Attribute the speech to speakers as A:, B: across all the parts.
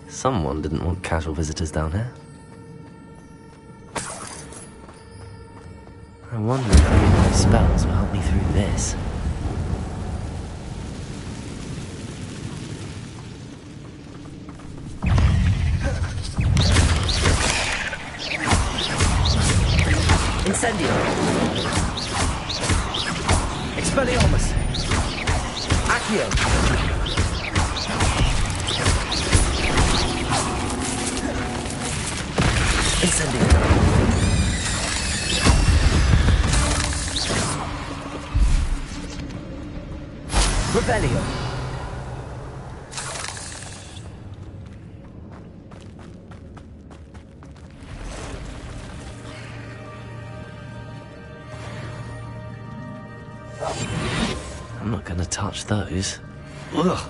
A: Someone didn't want casual visitors down here. I wonder if any of my spells will help me through this.
B: Incendio! Expelliarmus! Accio! Incendio! Revelio!
A: I'm not gonna touch those. Ugh.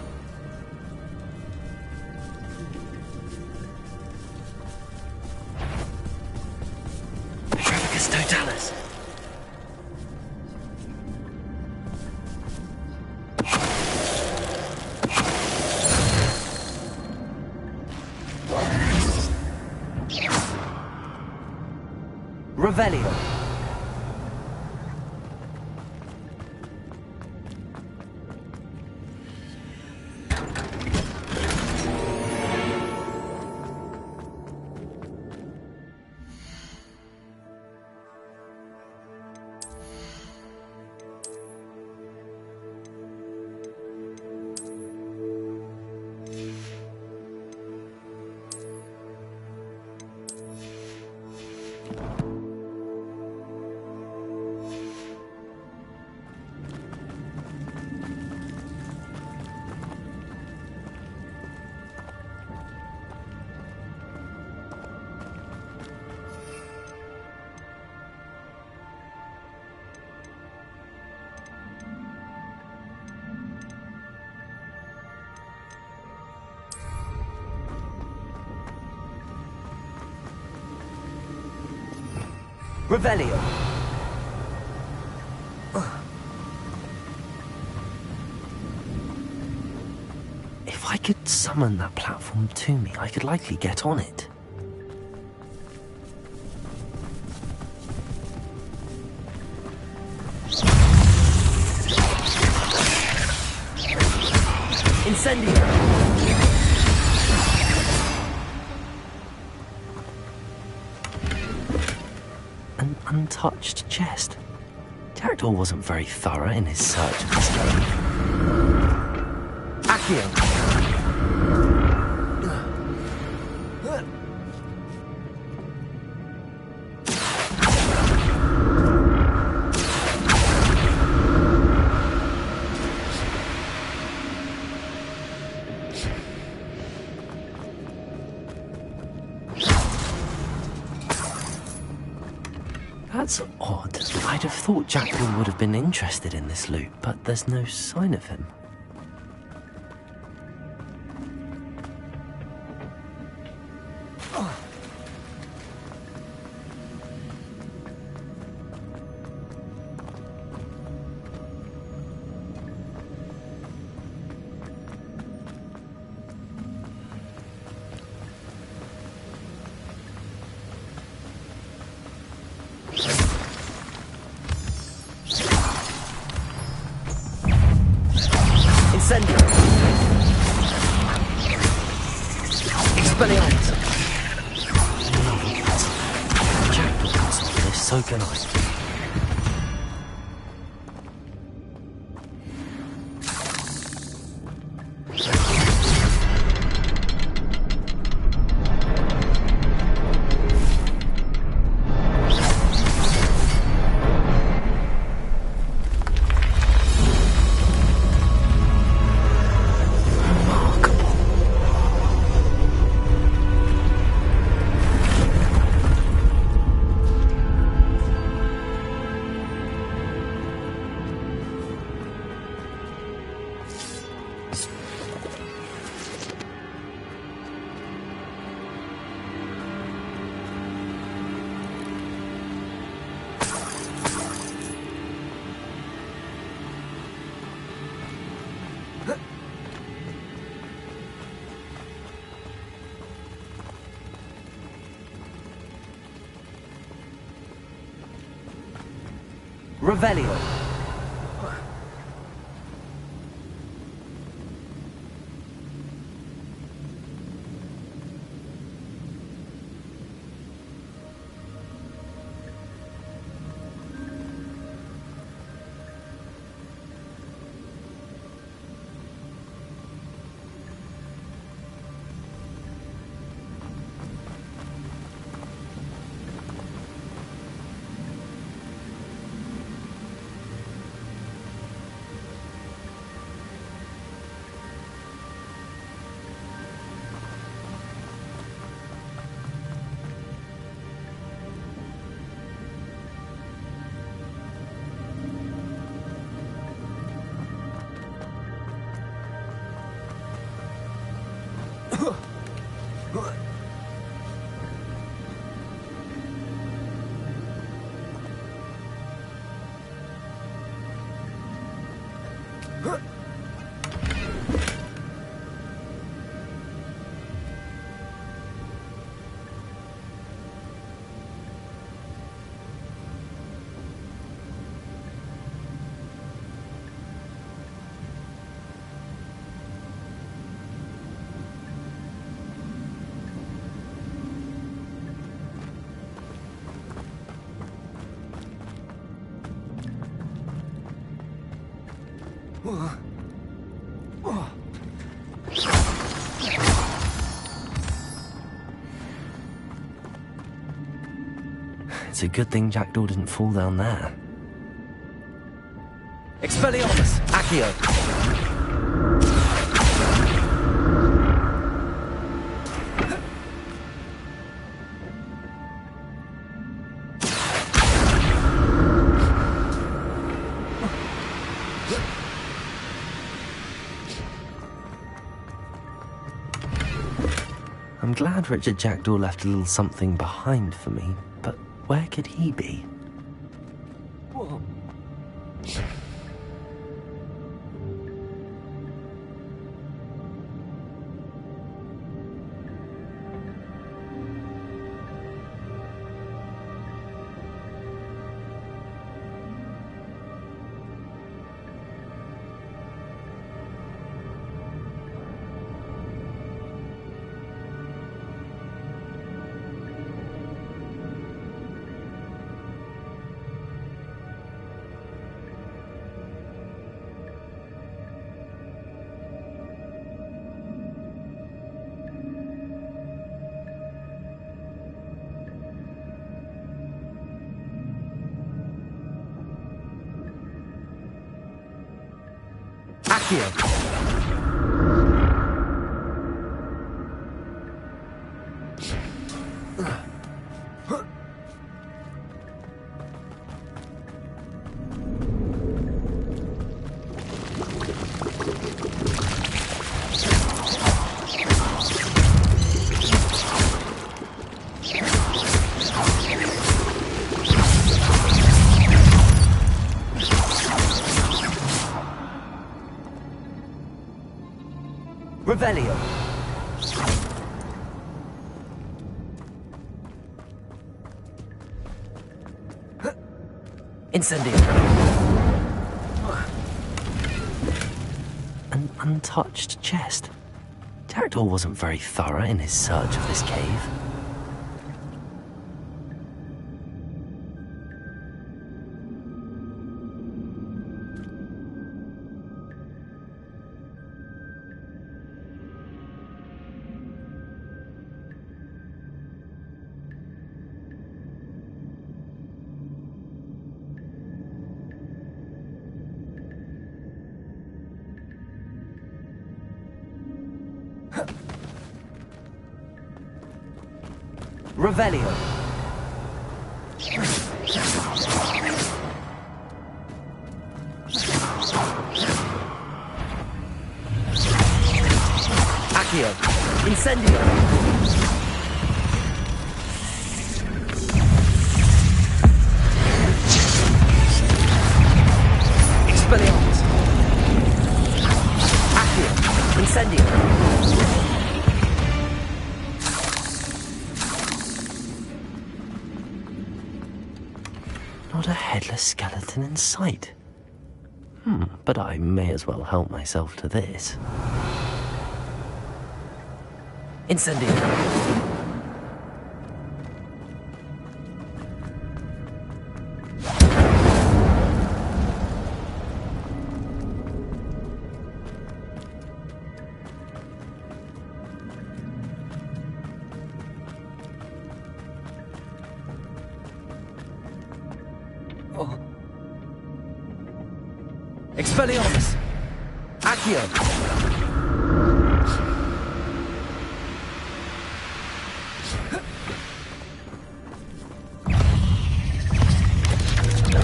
A: Petrificus totalis.
B: Revelio! Revelio!
A: If I could summon that platform to me, I could likely get on it.
B: Incendio!
A: An untouched chest. Jackdaw wasn't very thorough in his search of this game.
B: Accio!
A: That's odd. I'd have thought Jackdaw would have been interested in this loot, but there's no sign of him.
B: Incendio! Expelliarmus!
A: Jackdaw can solve this, so can I.
B: Revelio.
A: It's a good thing Jackdaw didn't fall down there.
B: Expelliarmus. Accio.
A: I'm glad Richard Jackdaw left a little something behind for me, but where could he be?
B: Whoa. Accio. Revelio. Incendio.
A: An untouched chest. Jackdaw wasn't very thorough in his search of this cave.
B: Revelio. Accio. Incendio. Expelliarmus. Accio. Incendio.
A: Not a headless a skeleton in sight. But I may as well help myself to this.
B: Incendio. Expelliarmus! Accio!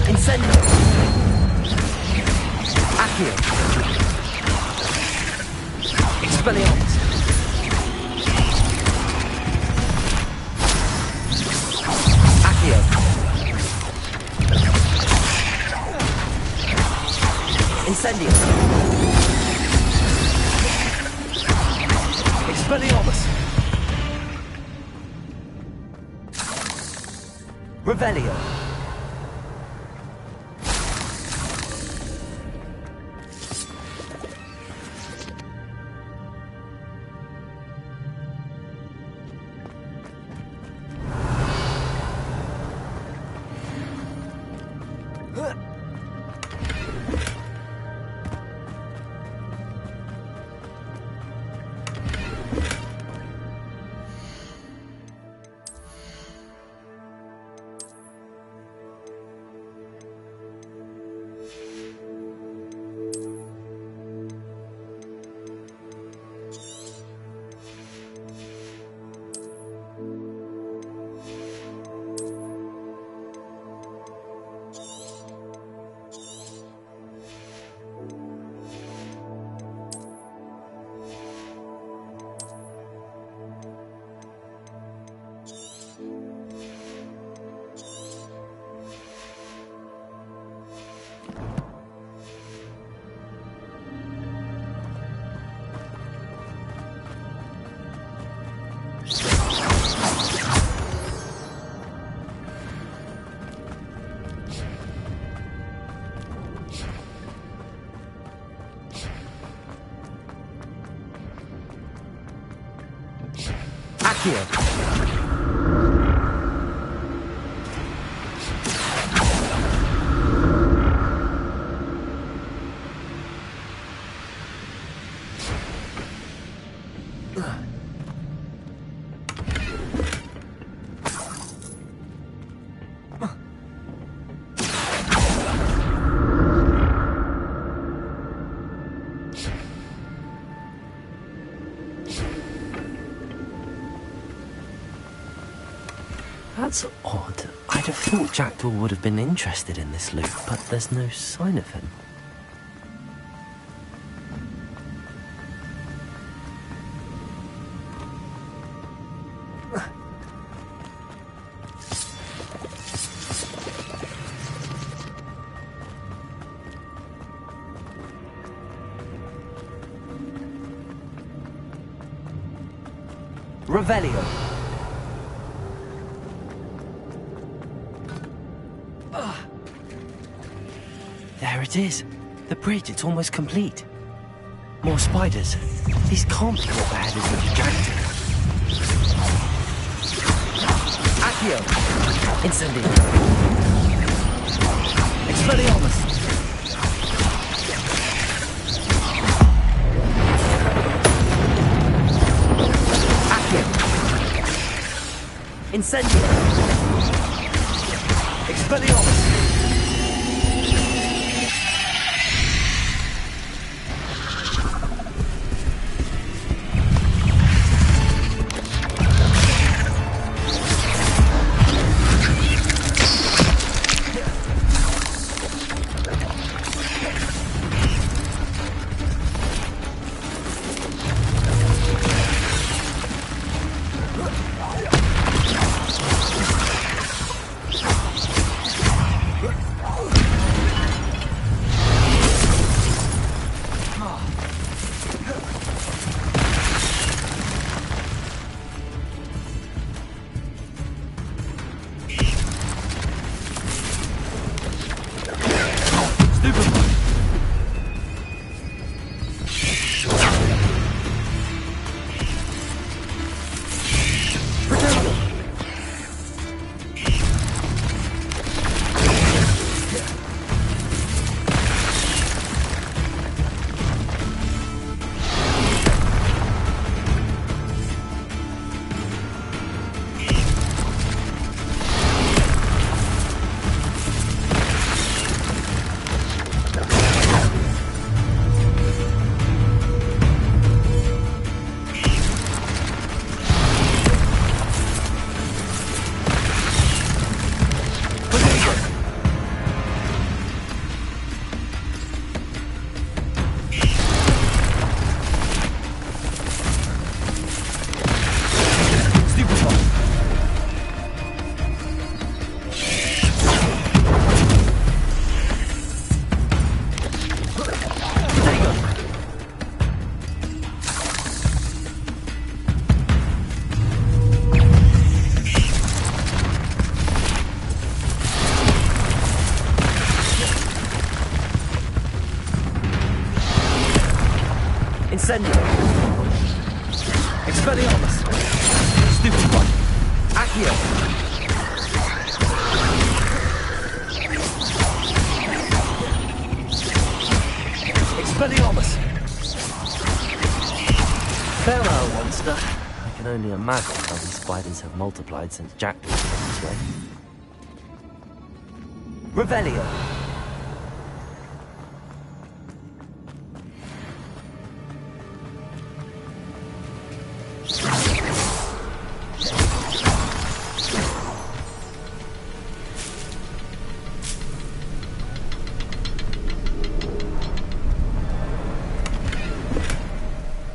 B: Incendio! Accio! Expelliarmus! Accio! Incendio! Expelliarmus! Revelio! Accio!
A: That's odd. I'd have thought Jackdaw would have been interested in this loot, but there's no sign of him.
B: Revelio!
A: There it is. The bridge, it's almost complete. More spiders. These can't be what the head is with the Jackdaw.
B: Accio! Incendio! Expelliarmus! Accio! Incendio! Expelliarmus! Incendio. Expelliarmus.
A: Stupid one.
B: Accio. Expelliarmus.
A: Farewell, monster. I can only imagine how these spiders have multiplied since Jackdaw came this way.
B: Revelio.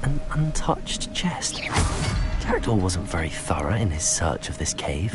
A: An untouched chest. Jackdaw wasn't very thorough in his search of this cave.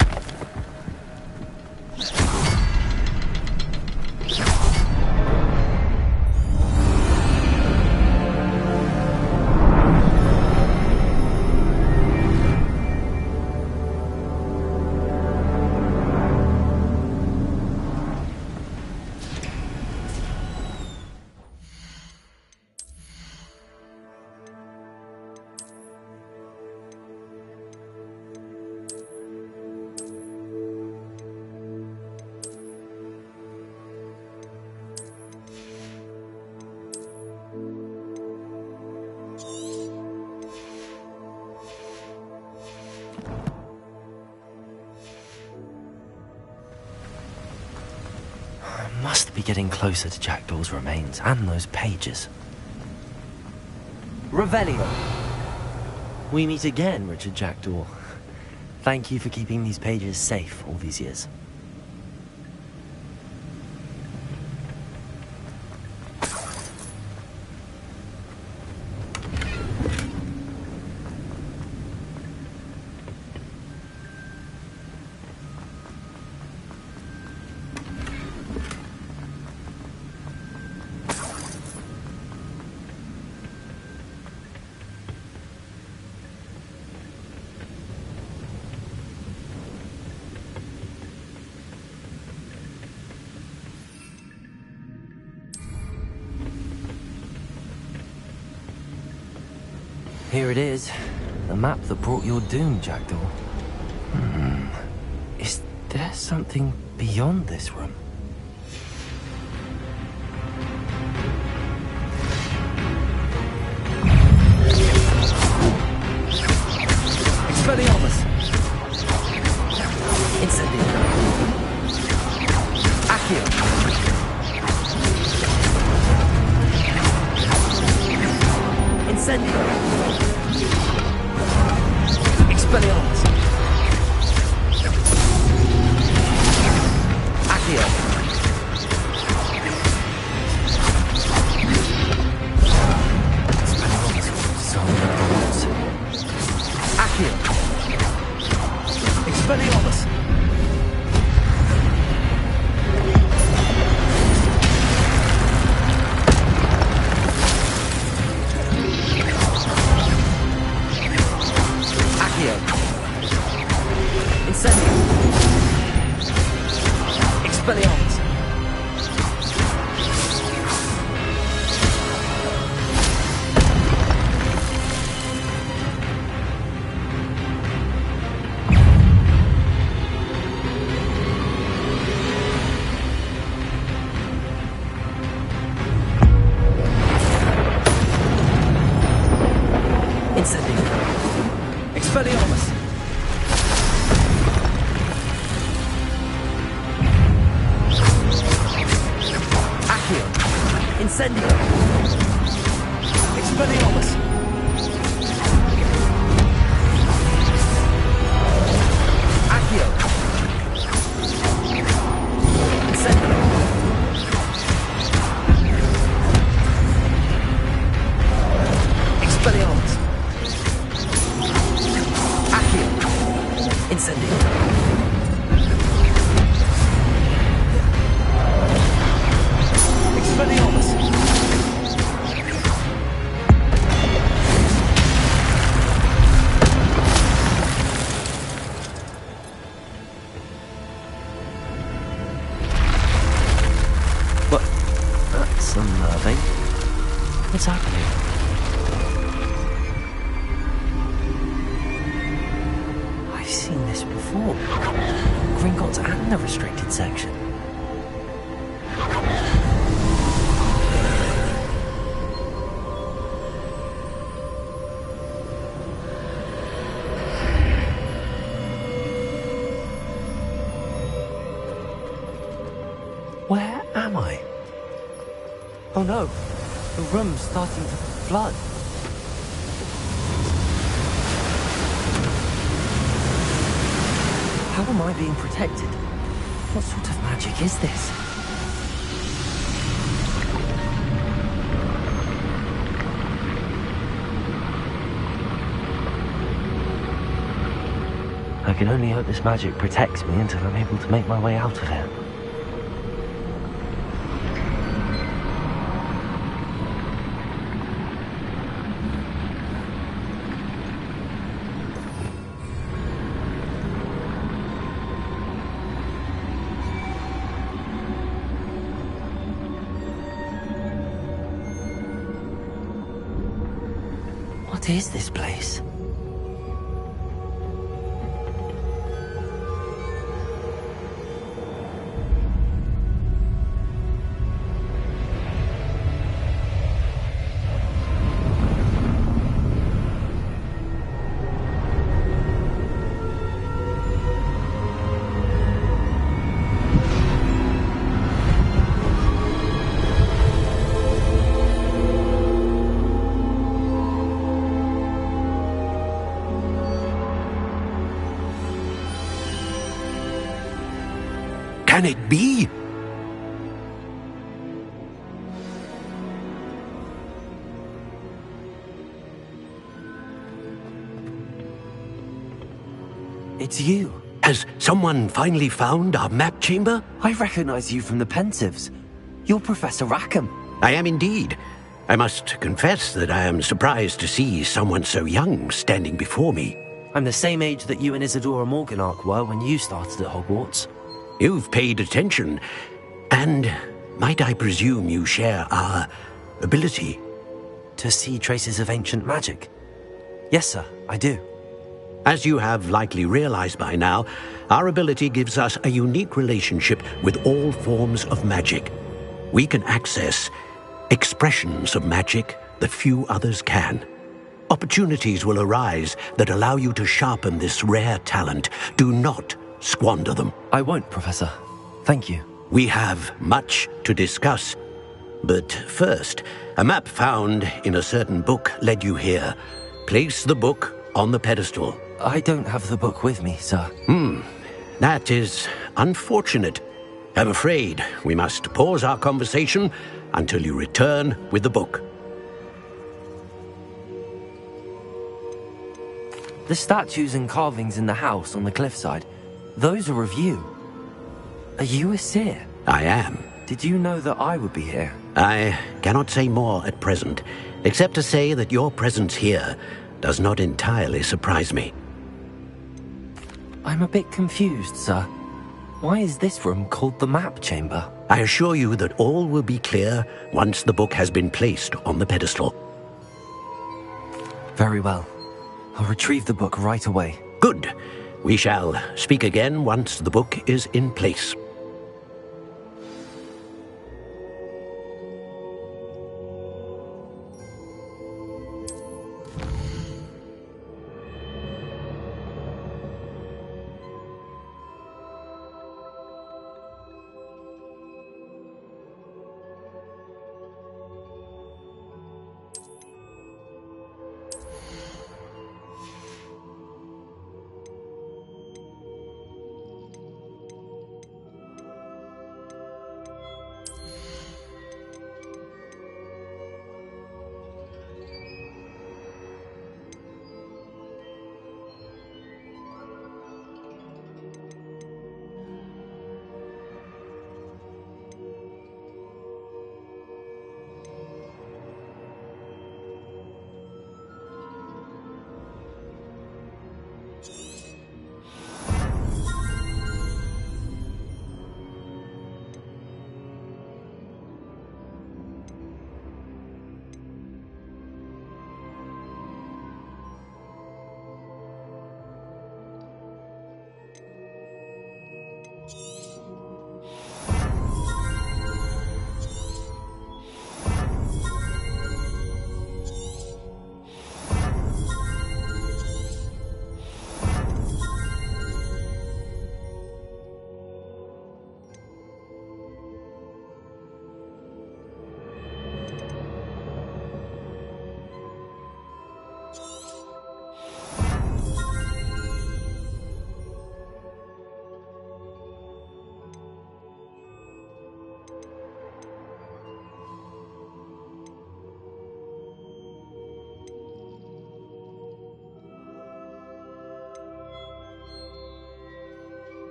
A: Must be getting closer to Jackdaw's remains and those pages.
B: Revelio.
A: We meet again, Richard Jackdaw. Thank you for keeping these pages safe all these years. Here it is, the map that brought your doom, Jackdaw. Is there something beyond this room?
B: Expelliarmus. Incendio. Accio. Incendio. Expelliarmus. Accio.
A: Expelliarmus was so nuts.
B: Accio. Expelliarmus. Accio. Incendio. Expelliarmus. Incendio. Expelliarmus. Accio. Incendio. Expelliarmus. Accio. Incendio. Expelliarmus. Accio. Incendio. Expelliarmus.
A: What? That's unnerving. What's happening? before. Gringotts and the restricted section. Where am I? Oh no, the room's starting to flood. How am I being protected? What sort of magic is this? I can only hope this magic protects me until I'm able to make my way out of here. What is this place?
C: Can it be?
A: It's you.
C: Has someone finally found our map chamber?
A: I recognize you from the Pensives. You're Professor Rackham.
C: I am indeed. I must confess that I am surprised to see someone so young standing before me.
A: I'm the same age that you and Isadora Morganach were when you started at Hogwarts.
C: You've paid attention, and might I presume you share our ability?
A: To see traces of ancient magic? Yes, sir, I do.
C: As you have likely realized by now, our ability gives us a unique relationship with all forms of magic. We can access expressions of magic that few others can. Opportunities will arise that allow you to sharpen this rare talent. Do not squander them.
A: I won't, Professor. Thank you.
C: We have much to discuss. But first, a map found in a certain book led you here. Place the book on the pedestal.
A: I don't have the book with me, sir.
C: That is unfortunate. I'm afraid we must pause our conversation until you return with the book.
A: The statues and carvings in the house on the cliffside, those are of you. Are you a seer?
C: I am.
A: Did you know that I would be here?
C: I cannot say more at present, except to say that your presence here does not entirely surprise me.
A: I'm a bit confused, sir. Why is this room called the map chamber?
C: I assure you that all will be clear once the book has been placed on the pedestal.
A: Very well. I'll retrieve the book right away.
C: Good. We shall speak again once the book is in place.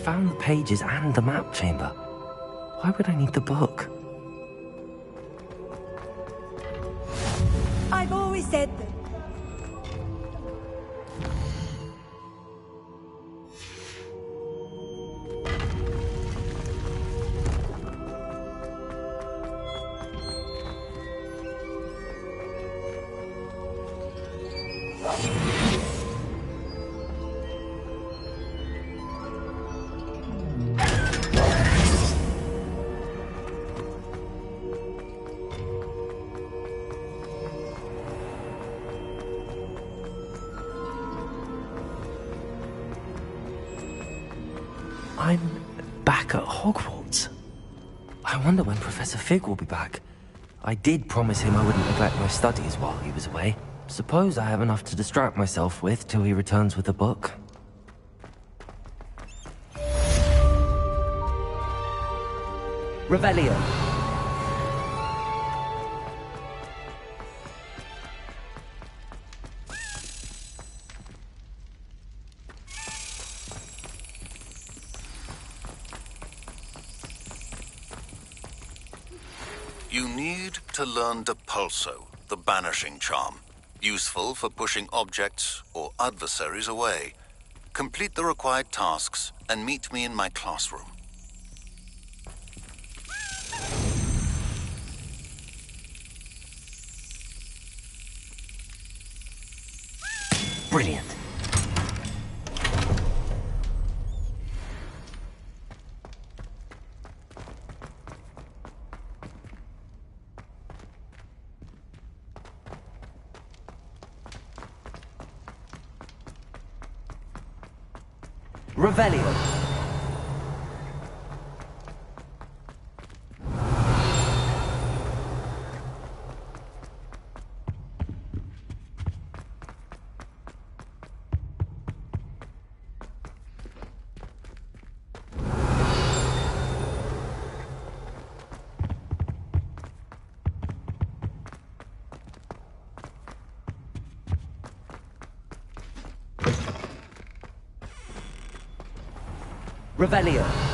A: found the pages and the map chamber. Why would I need the book?
D: I've always said that.
A: I'm back at Hogwarts. I wonder when Professor Fig will be back. I did promise him I wouldn't neglect my studies while he was away. Suppose I have enough to distract myself with till he returns with a book.
B: Revelio.
E: You need to learn Depulso, the banishing charm. Useful for pushing objects or adversaries away. Complete the required tasks and meet me in my classroom.
A: Brilliant.
B: Revelio. Revelio.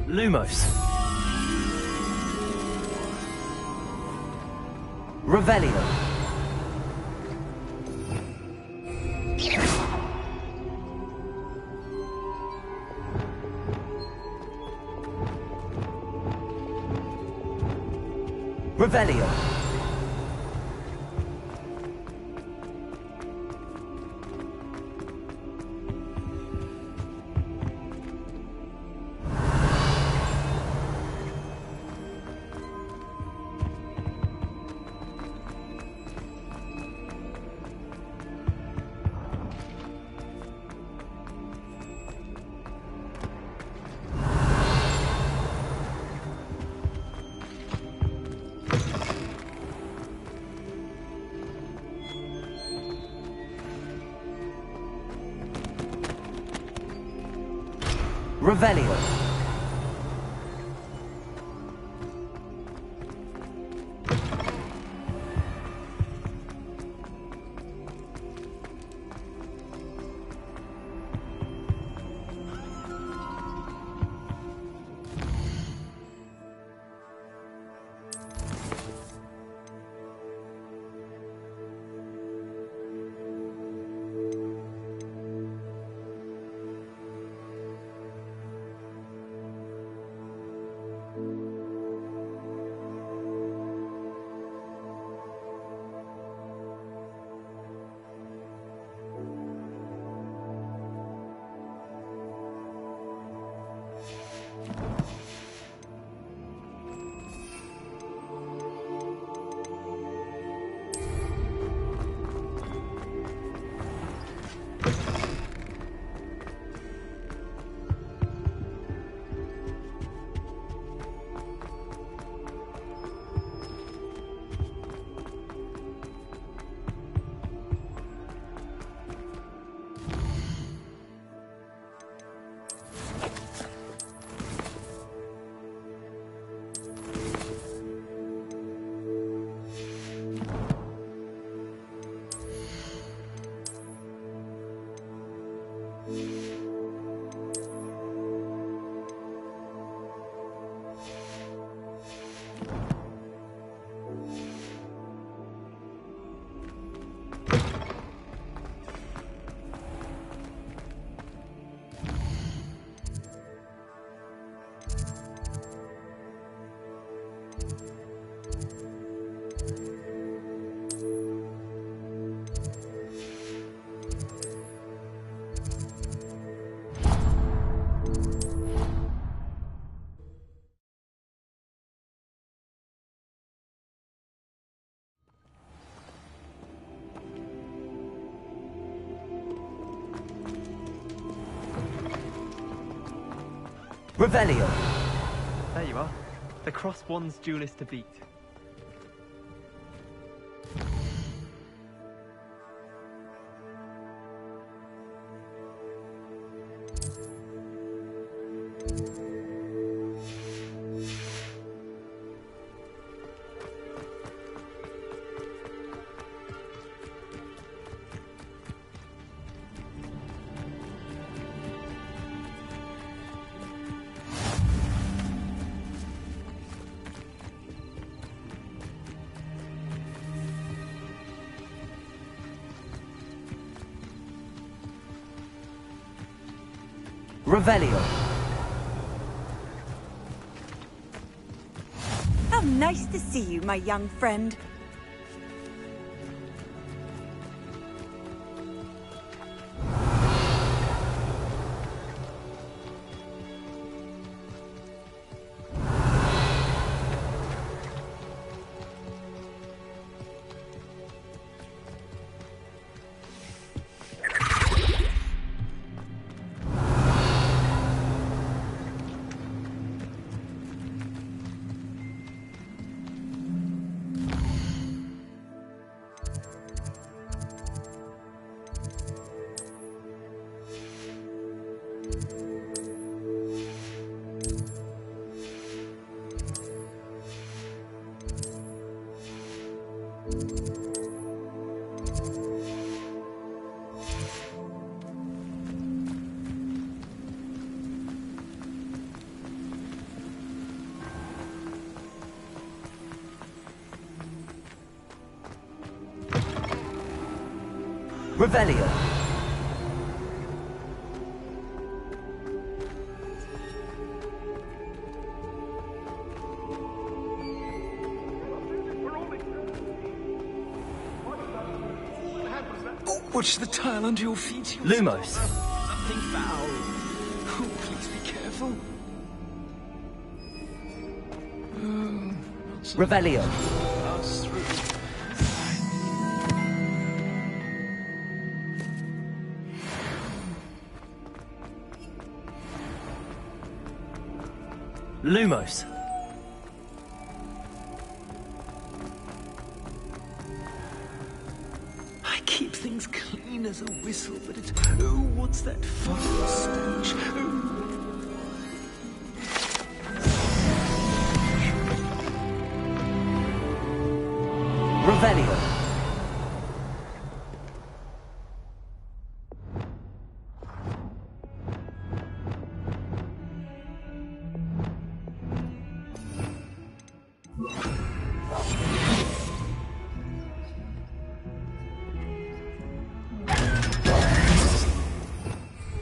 A: Lumos.
B: Revelio. Revelio. Revelio. Revelio.
D: There you are. The Cross One's duelist to beat.
B: Revelio.
F: How nice to see you, my young friend.
B: Revelio.
G: Watch the tile under your feet.
A: Lumos.
G: Something foul. Oh, please be careful.
B: Revelio.
G: Pass through.
A: Lumos.
G: I keep things clean as a whistle, but it's... Oh, what's that foul stench? Oh.
B: Revelio.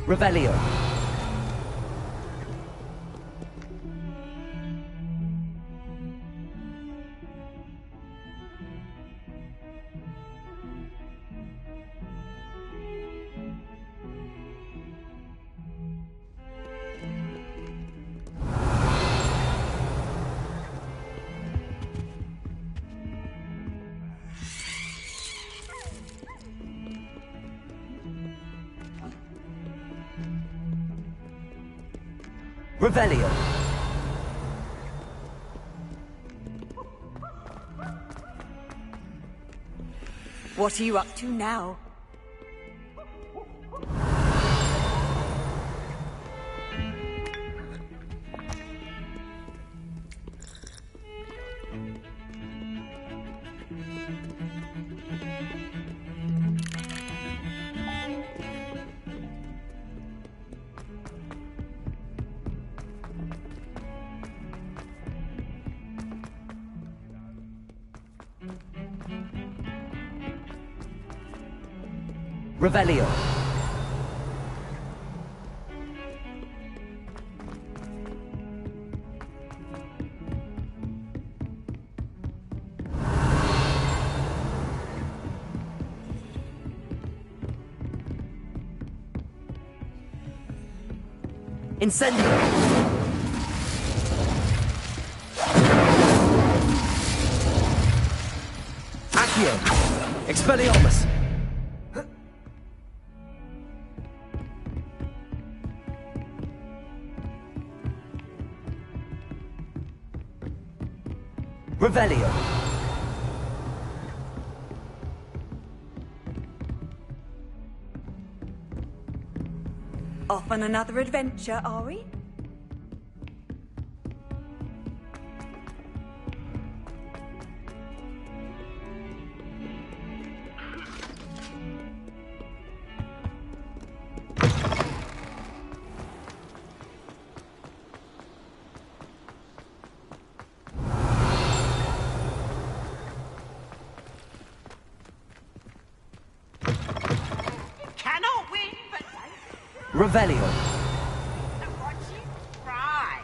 B: Revelio. Revelio.
F: What are you up to now?
B: Revelio. Incendio. Accio. Expelliarmus. Revelio.
F: Off on another adventure, are we?
B: Revelio.
H: Watch you try.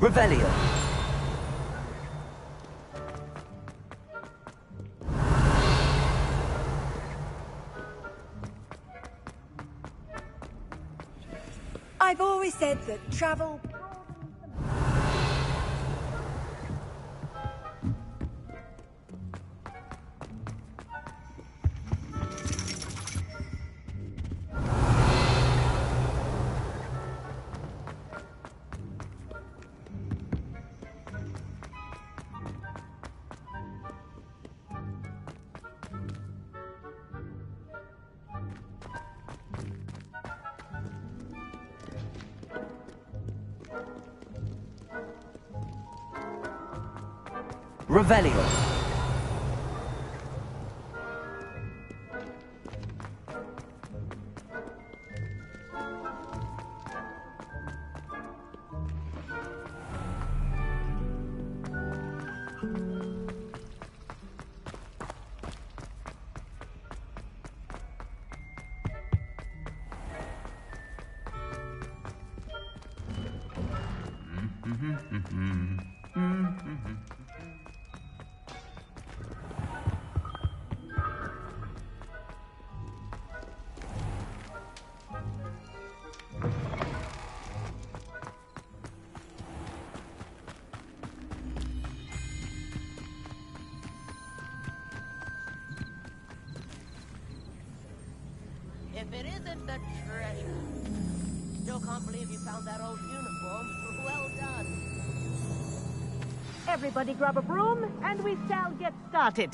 B: Revelio.
F: I've always said that travel...
B: Revelio.
I: If it isn't the treasure. Still can't believe you found that old uniform. Well done.
J: Everybody grab a broom, and we shall get started.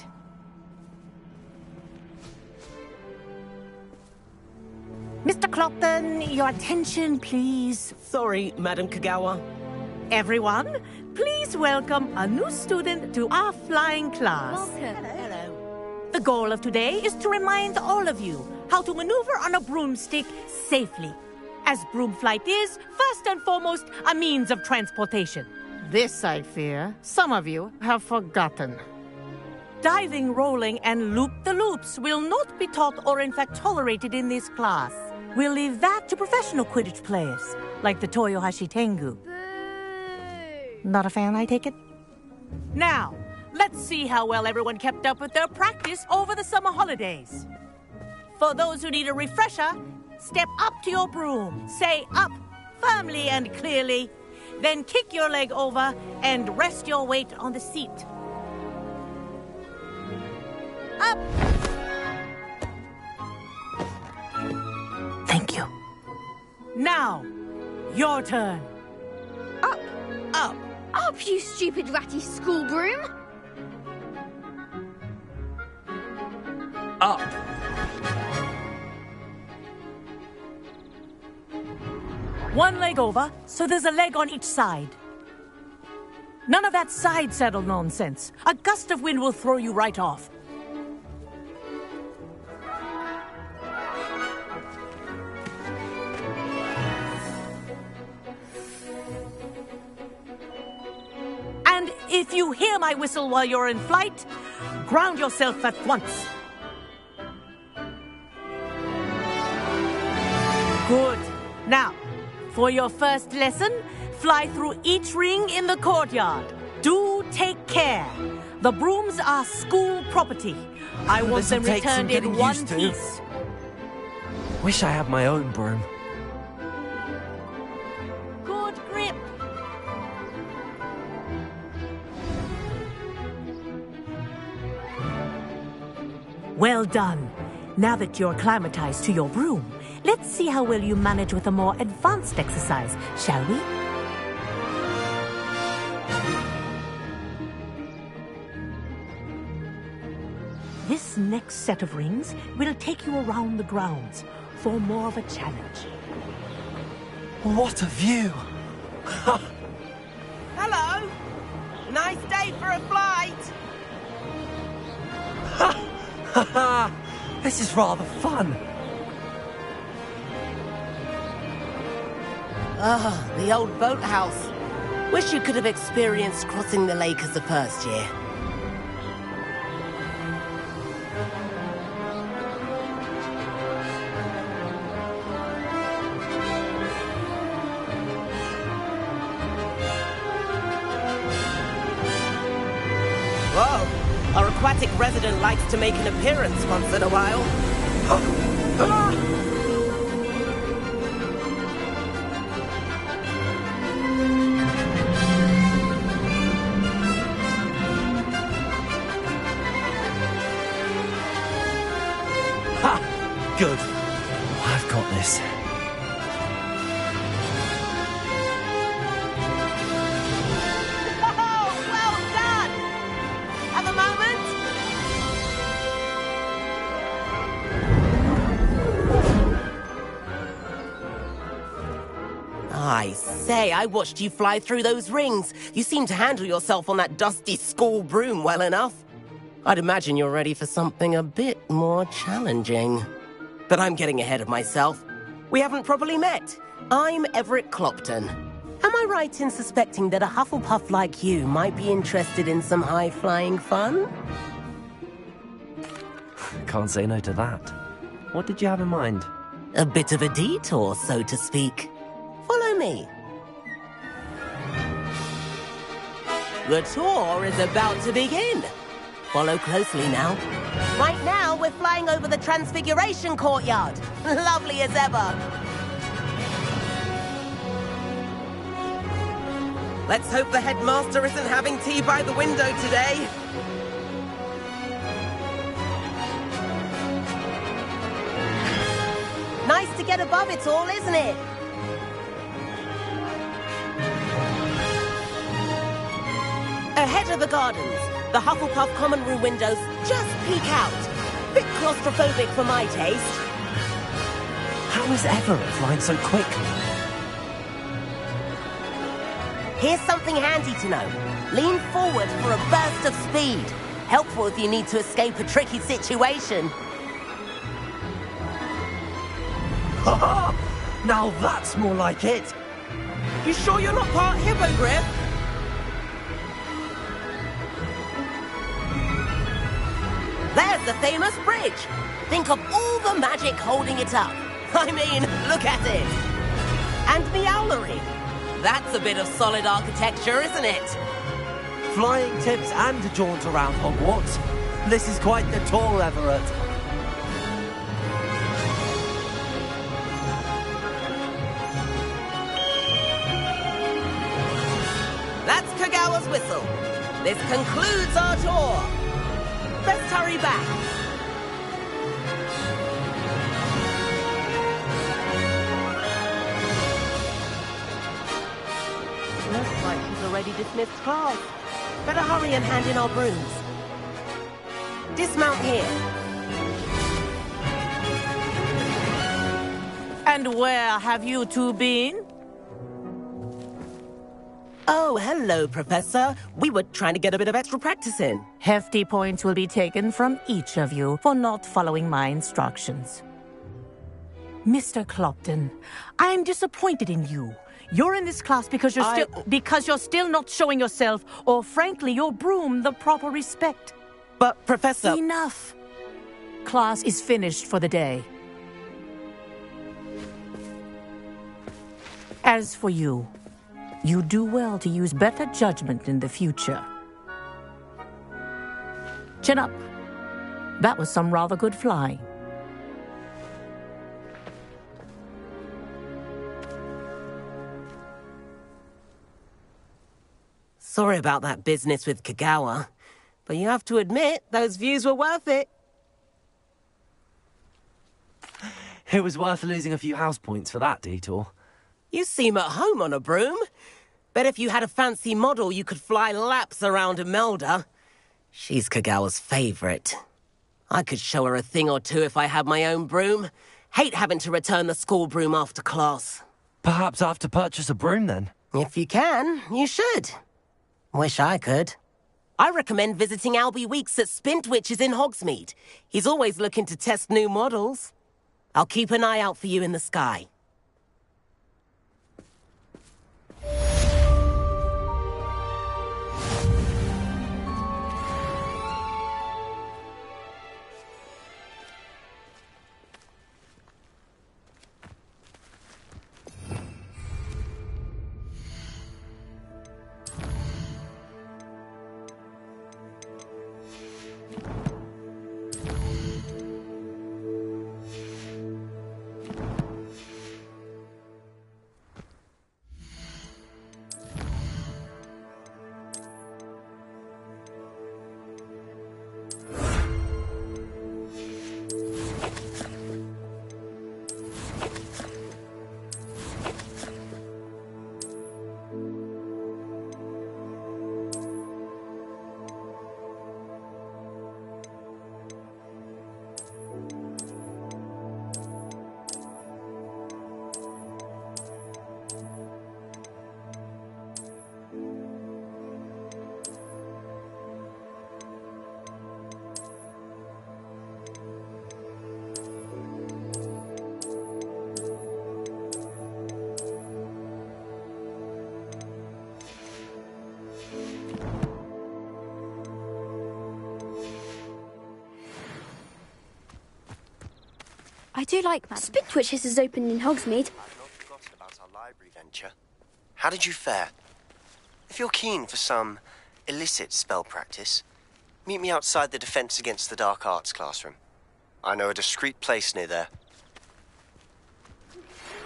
J: Mr. Clopton, your attention, please.
I: Sorry, Madam Kagawa.
J: Everyone, please welcome a new student to our flying class.
I: Hello.
J: The goal of today is to remind all of you how to maneuver on a broomstick safely, as broom flight is, first and foremost, a means of transportation. This, I fear, some of you have forgotten. Diving, rolling, and loop-the-loops will not be taught or in fact tolerated in this class. We'll leave that to professional Quidditch players, like the Toyohashi Tengu. Not a fan, I take it? Now, let's see how well everyone kept up with their practice over the summer holidays. For those who need a refresher, step up to your broom, say up, firmly and clearly, then kick your leg over and rest your weight on the seat. Up! Thank you. Now, your turn.
F: Up!
J: Up!
F: Up, you stupid ratty school broom!
A: Up!
J: One leg over, so there's a leg on each side. None of that side saddle nonsense. A gust of wind will throw you right off. And if you hear my whistle while you're in flight, ground yourself at once. Good. Now, for your first lesson, fly through each ring in the courtyard. Do take care. The brooms are school property. I want them
A: This'll take some
J: returned in
A: getting
J: one
A: used to.
J: piece.
A: Wish I had my own broom.
J: Good grip. Well done. Now that you're acclimatized to your broom, let's see how well you manage with a more advanced exercise, shall we? This next set of rings will take you around the grounds for more of a challenge.
A: What a view!
I: Hello. Nice day for a flight.
A: Haha! This is rather fun.
I: Ah, the old boathouse. Wish you could have experienced crossing the lake as a first year. Whoa! Our aquatic resident likes to make an appearance once in a while.
A: Ha! Good. I've got this.
I: Oh, well done! Have a moment? I say, I watched you fly through those rings. You seem to handle yourself on that dusty school broom well enough. I'd imagine you're ready for something a bit more challenging. But I'm getting ahead of myself. We haven't properly met. I'm Everett Clopton. Am I right in suspecting that a Hufflepuff like you might be interested in some high-flying fun?
A: Can't say no to that. What did you have in mind?
I: A bit of a detour, so to speak. Follow me. The tour is about to begin. Follow closely now. Right now, we're flying over the Transfiguration Courtyard. Lovely as ever. Let's hope the headmaster isn't having tea by the window today. Nice to get above it all, isn't it? Ahead of the gardens, the Hufflepuff common room windows just peek out. Bit claustrophobic for my taste.
A: How is Everett flying so quickly?
I: Here's something handy to know. Lean forward for a burst of speed. Helpful if you need to escape a tricky situation.
A: Now that's more like it.
I: You sure you're not part Hippogriff? There's the famous bridge. Think of all the magic holding it up. I mean, look at it. And Meowlery. That's a bit of solid architecture, isn't it?
B: Flying tips and a jaunt around Hogwarts. This is quite the tour, Everett.
I: That's Kagawa's whistle. This concludes our tour. Let's hurry back. Looks like she's already dismissed class. Better hurry and hand in our brooms. Dismount here.
J: And where have you two been?
I: Oh, hello, Professor. We were trying to get a bit of extra practice in.
J: Hefty points will be taken from each of you for not following my instructions. Mr. Clopton, I'm disappointed in you. You're in this class because you're still not showing yourself, or frankly, your broom the proper respect.
I: But, Professor...
J: Enough. Class is finished for the day. As for you, you do well to use better judgment in the future. Chin up. That was some rather good flying.
I: Sorry about that business with Kagawa, but you have to admit, those views were worth it.
A: It was worth losing a few house points for that detour.
I: You seem at home on a broom. Bet if you had a fancy model, you could fly laps around Imelda. She's Kagawa's favorite. I could show her a thing or two if I had my own broom. Hate having to return the school broom after class.
A: Perhaps I have to purchase a broom then?
I: If you can, you should. Wish I could. I recommend visiting Albie Weeks at Spintwitches in Hogsmeade. He's always looking to test new models. I'll keep an eye out for you in the sky.
K: I do like that. Spintwitches is opened in Hogsmeade.
L: I've not forgotten about our library venture. How did you fare? If you're keen for some illicit spell practice, meet me outside the Defense Against the Dark Arts classroom. I know a discreet place near there.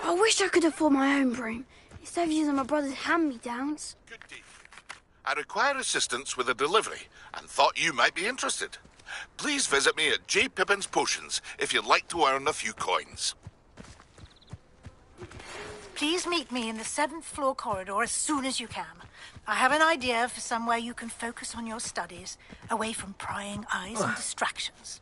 K: I wish I could afford my own broom, instead of using my brother's hand-me-downs.
M: Good day. I require assistance with a delivery and thought you might be interested. Please visit me at J. Pippin's Potions if you'd like to earn a few coins.
N: Please meet me in the 7th floor corridor as soon as you can. I have an idea for somewhere you can focus on your studies, away from prying eyes and distractions.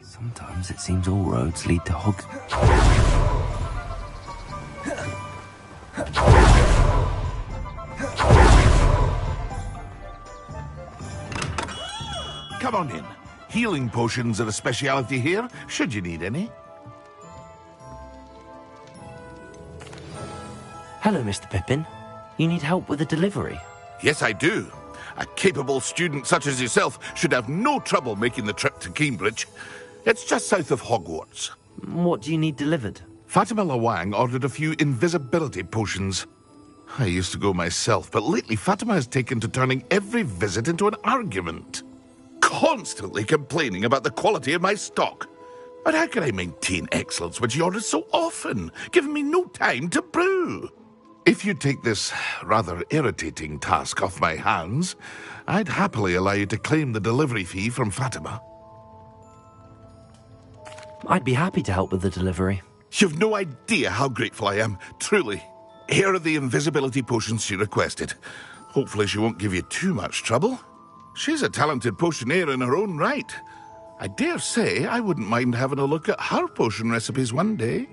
A: Sometimes it seems all roads lead to Hogs...
M: Come on in. Healing potions are a speciality here, should you need any.
A: Hello, Mr. Pippin. You need help with a delivery?
M: Yes, I do. A capable student such as yourself should have no trouble making the trip to Cambridge. It's just south of Hogwarts.
A: What do you need delivered?
M: Fatima Lawang ordered a few invisibility potions. I used to go myself, but lately Fatima has taken to turning every visit into an argument. Constantly complaining about the quality of my stock. But how can I maintain excellence when she orders so often, giving me no time to brew? If you take this rather irritating task off my hands, I'd happily allow you to claim the delivery fee from Fatima.
A: I'd be happy to help with the delivery.
M: You've no idea how grateful I am, truly. Here are the invisibility potions she requested. Hopefully she won't give you too much trouble. She's a talented potioneer in her own right. I dare say I wouldn't mind having a look at her potion recipes one day.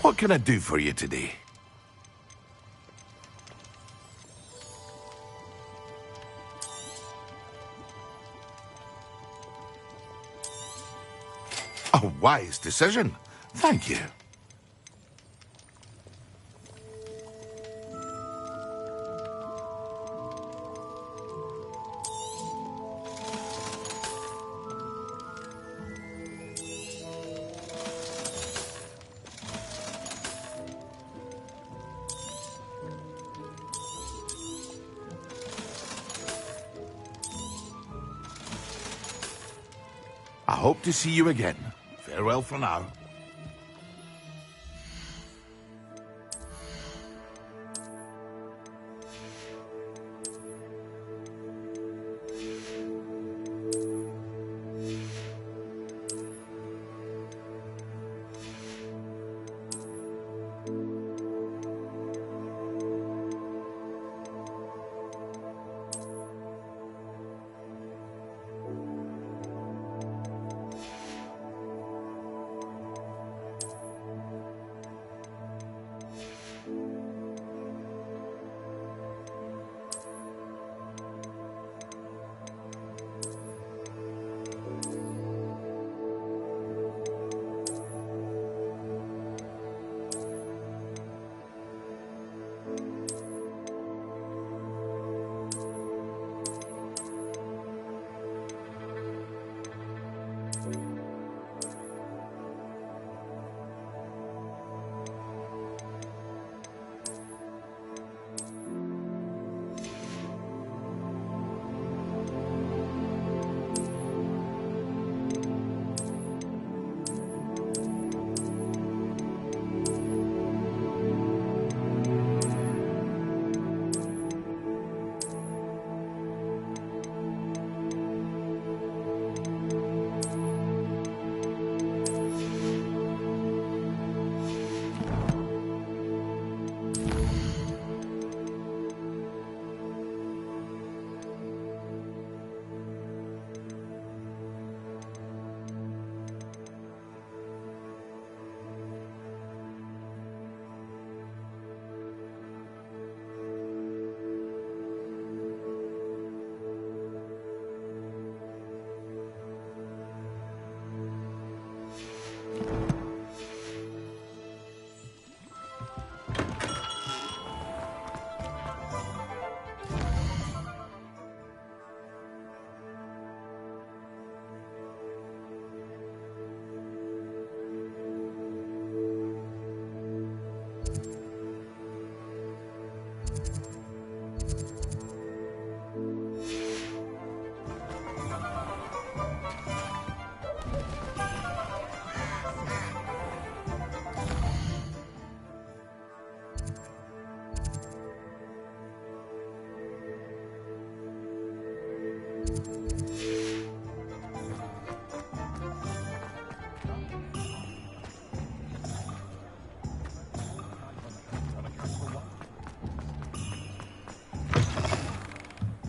M: What can I do for you today? A wise decision. Thank you. I hope to see you again. Farewell for now.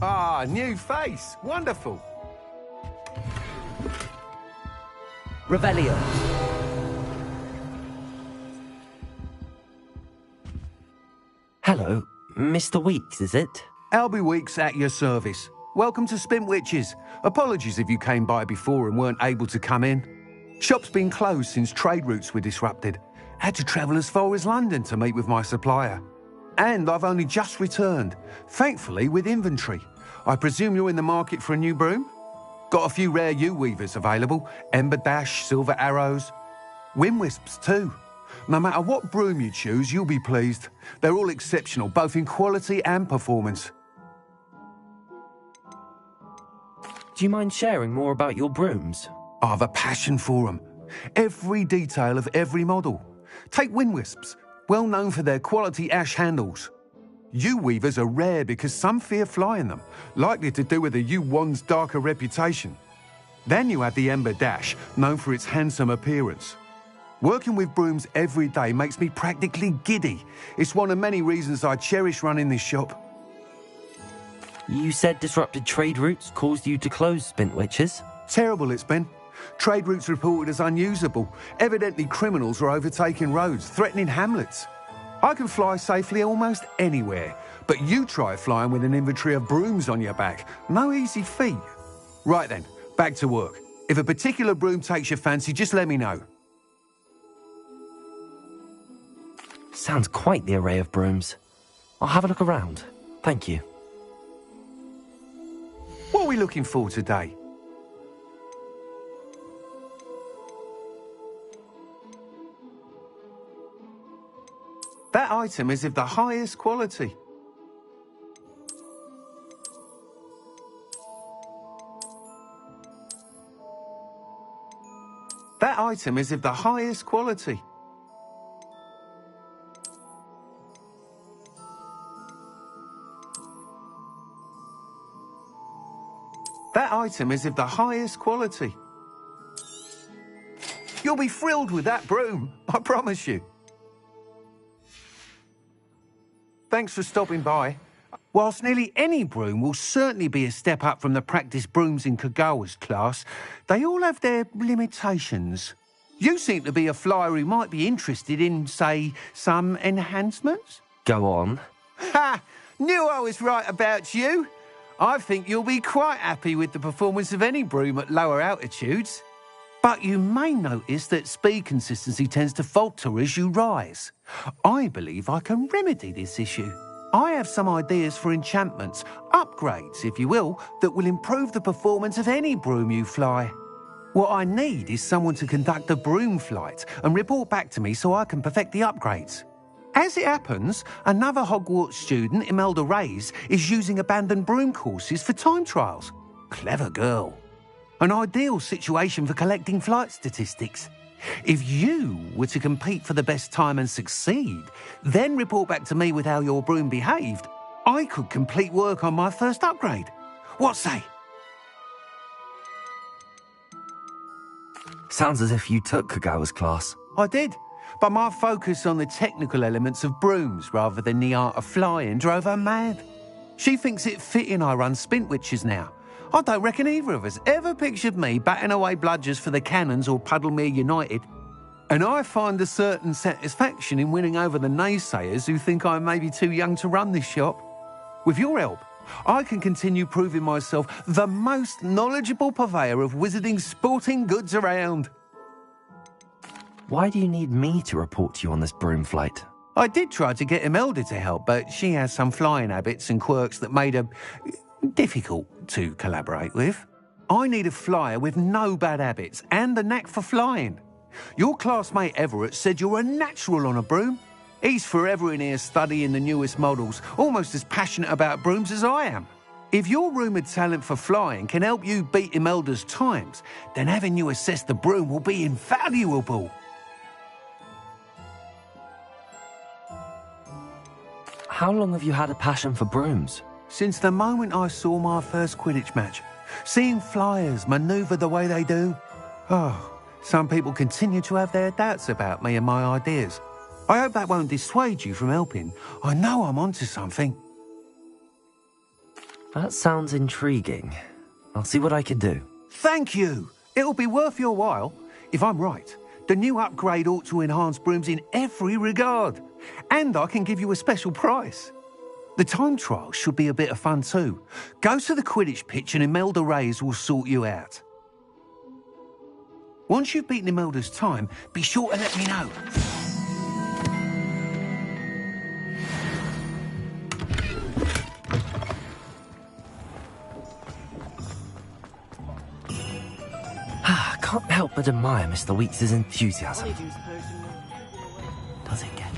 O: Ah, new face. Wonderful.
B: Revelio.
A: Hello, Mr. Weeks, is it?
O: Albie Weeks at your service. Welcome to Spintwitches. Apologies if you came by before and weren't able to come in. Shop's been closed since trade routes were disrupted. Had to travel as far as London to meet with my supplier. And I've only just returned, thankfully with inventory. I presume you're in the market for a new broom? Got a few rare U-weavers available. Ember Dash, Silver Arrows. Wind Wisps too. No matter what broom you choose, you'll be pleased. They're all exceptional, both in quality and performance.
A: Do you mind sharing more about your brooms?
O: I've a passion for them. Every detail of every model. Take Wind Wisps, well known for their quality ash handles. U-weavers are rare because some fear flying them, likely to do with the U-wand's darker reputation. Then you have the Ember Dash, known for its handsome appearance. Working with brooms every day makes me practically giddy. It's one of many reasons I cherish running this shop.
A: You said disrupted trade routes caused you to close Spintwitches?
O: Terrible it's been. Trade routes reported as unusable. Evidently criminals are overtaking roads, threatening hamlets. I can fly safely almost anywhere, but you try flying with an inventory of brooms on your back. No easy feat. Right then, back to work. If a particular broom takes your fancy, just let me know.
A: Sounds quite the array of brooms. I'll have a look around. Thank you.
O: What are we looking for today? That item is of the highest quality. That item is of the highest quality. That item is of the highest quality. You'll be thrilled with that broom, I promise you. Thanks for stopping by. Whilst nearly any broom will certainly be a step up from the practice brooms in Kagawa's class, they all have their limitations. You seem to be a flyer who might be interested in, say, some enhancements?
A: Go on.
O: Ha! Knew I was right about you. I think you'll be quite happy with the performance of any broom at lower altitudes. But you may notice that speed consistency tends to falter as you rise. I believe I can remedy this issue. I have some ideas for enchantments, upgrades, if you will, that will improve the performance of any broom you fly. What I need is someone to conduct a broom flight and report back to me so I can perfect the upgrades. As it happens, another Hogwarts student, Imelda Reyes, is using abandoned broom courses for time trials. Clever girl. An ideal situation for collecting flight statistics. If you were to compete for the best time and succeed, then report back to me with how your broom behaved, I could complete work on my first upgrade. What say?
A: Sounds as if you took Kagawa's class.
O: I did, but my focus on the technical elements of brooms rather than the art of flying drove her mad. She thinks it fitting I run Spintwitches now. I don't reckon either of us ever pictured me batting away bludgers for the Cannons or Puddlemere United. And I find a certain satisfaction in winning over the naysayers who think I may be too young to run this shop. With your help, I can continue proving myself the most knowledgeable purveyor of wizarding sporting goods around.
A: Why do you need me to report to you on this broom flight?
O: I did try to get Imelda to help, but she has some flying habits and quirks that made her difficult to collaborate with. I need a flyer with no bad habits and the knack for flying. Your classmate Everett said you're a natural on a broom. He's forever in here studying the newest models, almost as passionate about brooms as I am. If your rumoured talent for flying can help you beat Imelda's times, then having you assess the broom will be invaluable.
A: How long have you had a passion for brooms?
O: Since the moment I saw my first Quidditch match. Seeing flyers manoeuvre the way they do. Oh, some people continue to have their doubts about me and my ideas. I hope that won't dissuade you from helping. I know I'm onto something.
A: That sounds intriguing. I'll see what I can do.
O: Thank you. It'll be worth your while. If I'm right, the new upgrade ought to enhance brooms in every regard. And I can give you a special price. The time trial should be a bit of fun too. Go to the Quidditch pitch and Imelda Reyes will sort you out. Once you've beaten Imelda's time, be sure to let me know.
A: Can't help but admire Mr. Weeks' enthusiasm. Does it get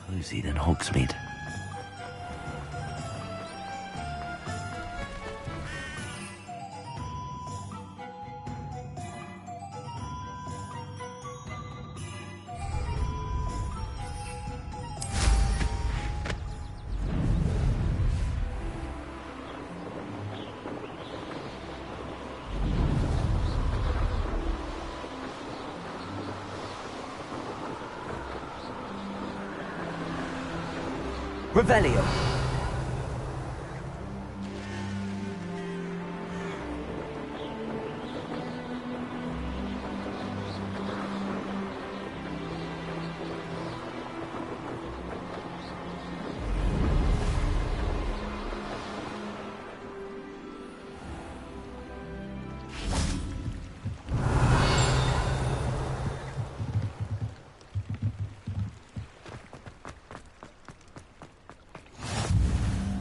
A: cozy than Hogsmeade?
B: Revelio.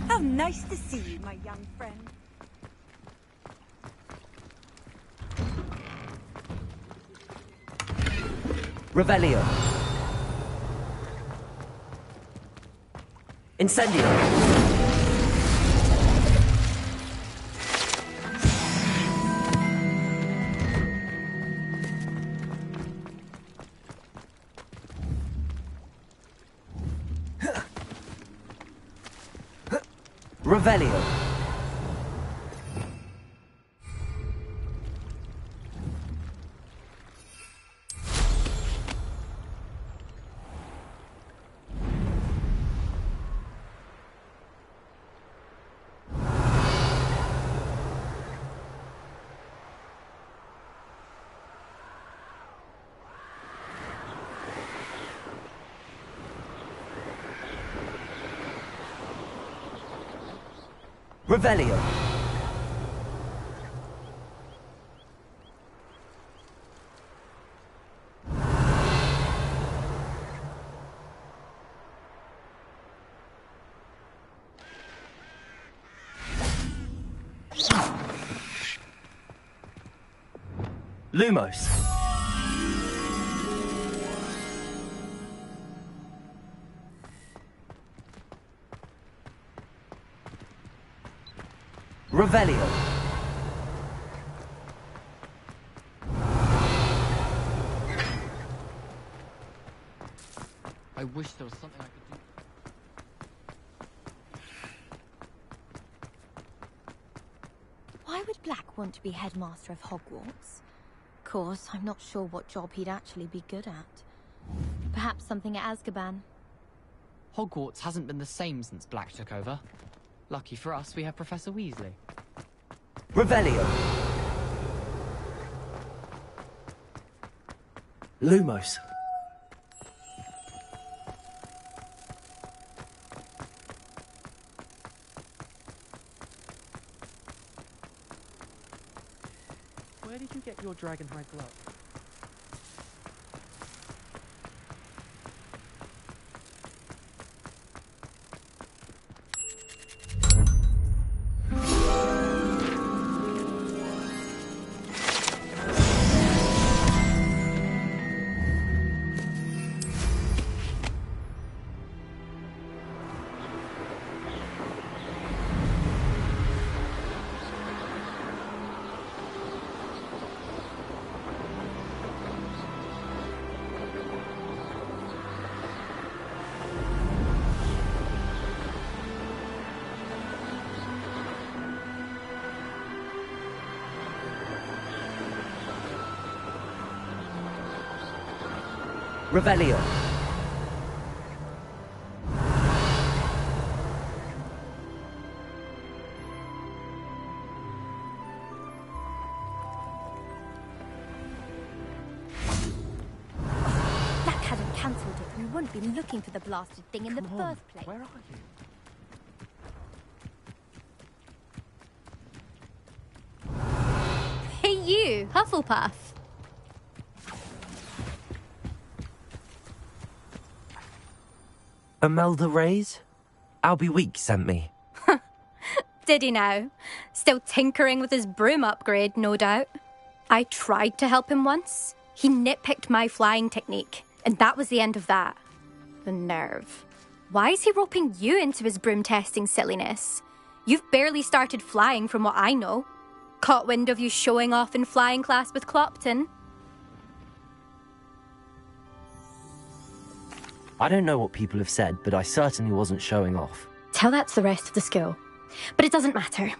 F: How nice to see you, my young friend.
B: Revelio. Incendio. Revelio. Revelio. Lumos. Revelio.
P: I wish there was something I could do.
Q: Why would Black want to be headmaster of Hogwarts? Of course, I'm not sure what job he'd actually be good at. Perhaps something at Azkaban.
P: Hogwarts hasn't been the same since Black took over. Lucky for us, we have Professor Weasley.
B: Revelio.
A: Lumos.
D: Where did you get your Dragonhide glove?
B: Revelio.
Q: wouldn't be looking for the blasted thing in the first place.
O: Where are you?
Q: Hey you, Hufflepuff.
A: Imelda Reyes? Albie Week sent me.
Q: Did he now? Still tinkering with his broom upgrade, no doubt. I tried to help him once. He nitpicked my flying technique, and that was the end of that. The nerve. Why is he roping you into his broom testing silliness? You've barely started flying from what I know. Caught wind of you showing off in flying class with Clopton?
A: I don't know what people have said, but I certainly wasn't showing off.
Q: Tell that to the rest of the school. But it doesn't matter.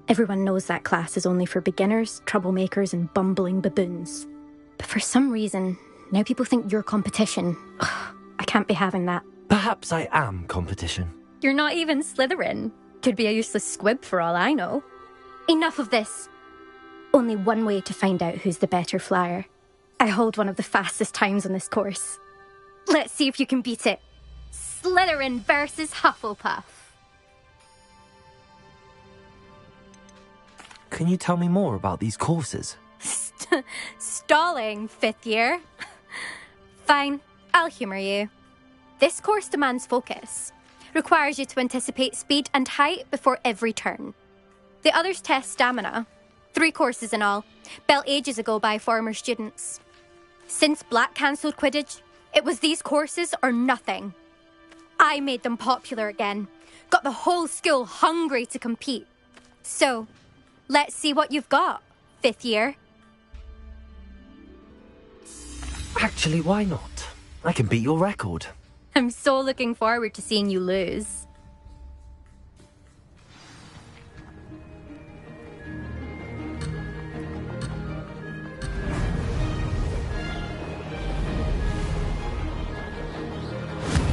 Q: Everyone knows that class is only for beginners, troublemakers, and bumbling baboons. But for some reason, now people think you're competition. Ugh, I can't be having that.
A: Perhaps I am competition.
Q: You're not even Slytherin. Could be a useless squib for all I know. Enough of this. Only one way to find out who's the better flyer. I hold one of the fastest times on this course. Let's see if you can beat it. Slytherin versus Hufflepuff.
A: Can you tell me more about these courses?
Q: Stalling, 5th year. Fine, I'll humour you. This course demands focus. Requires you to anticipate speed and height before every turn. The others test stamina. 3 courses in all, built ages ago by former students. Since Black cancelled Quidditch, it was these courses or nothing. I made them popular again. Got the whole school hungry to compete. So, let's see what you've got, 5th year.
A: Actually, why not? I can beat your record.
Q: I'm so looking forward to seeing you lose.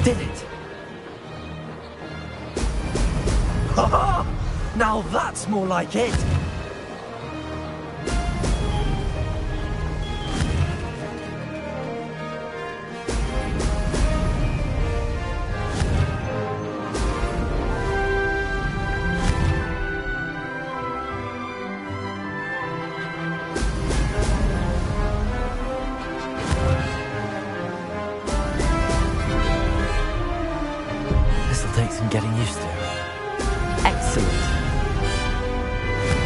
A: Did it! Ha ha! Now that's more like it! This'll take some getting used to. Excellent.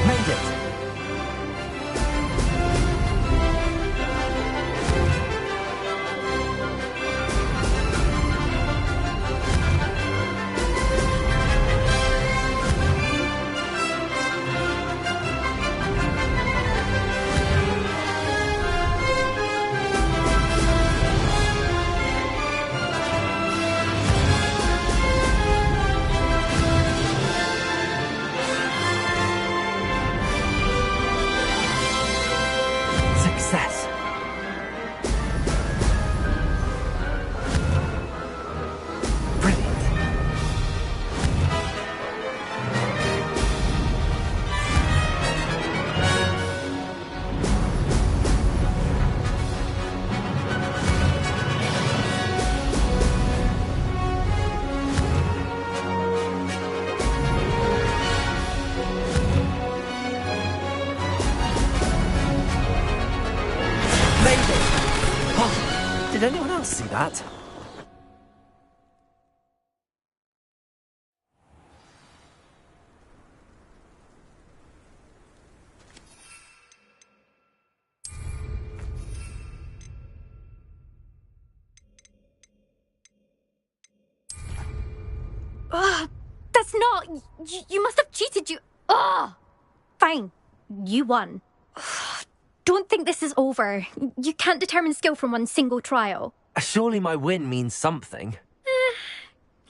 A: Made it! Success. Brilliant. Made it! Oh, did anyone else see that?
Q: Ugh, that's not... You must have cheated, you... Ugh! Fine, you won. Don't think this is over. You can't determine skill from one single trial.
A: Surely my win means something.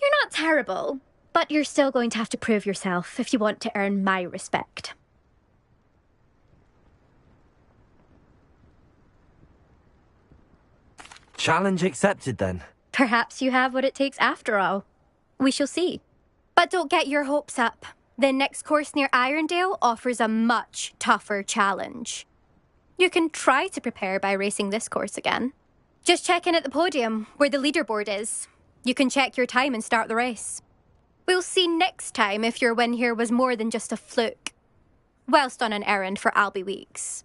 Q: You're not terrible, but you're still going to have to prove yourself if you want to earn my respect.
A: Challenge accepted then.
Q: Perhaps you have what it takes after all. We shall see. But don't get your hopes up. The next course near Irondale offers a much tougher challenge. You can try to prepare by racing this course again. Just check in at the podium, where the leaderboard is. You can check your time and start the race. We'll see next time if your win here was more than just a fluke. Whilst on an errand for Albie Weeks.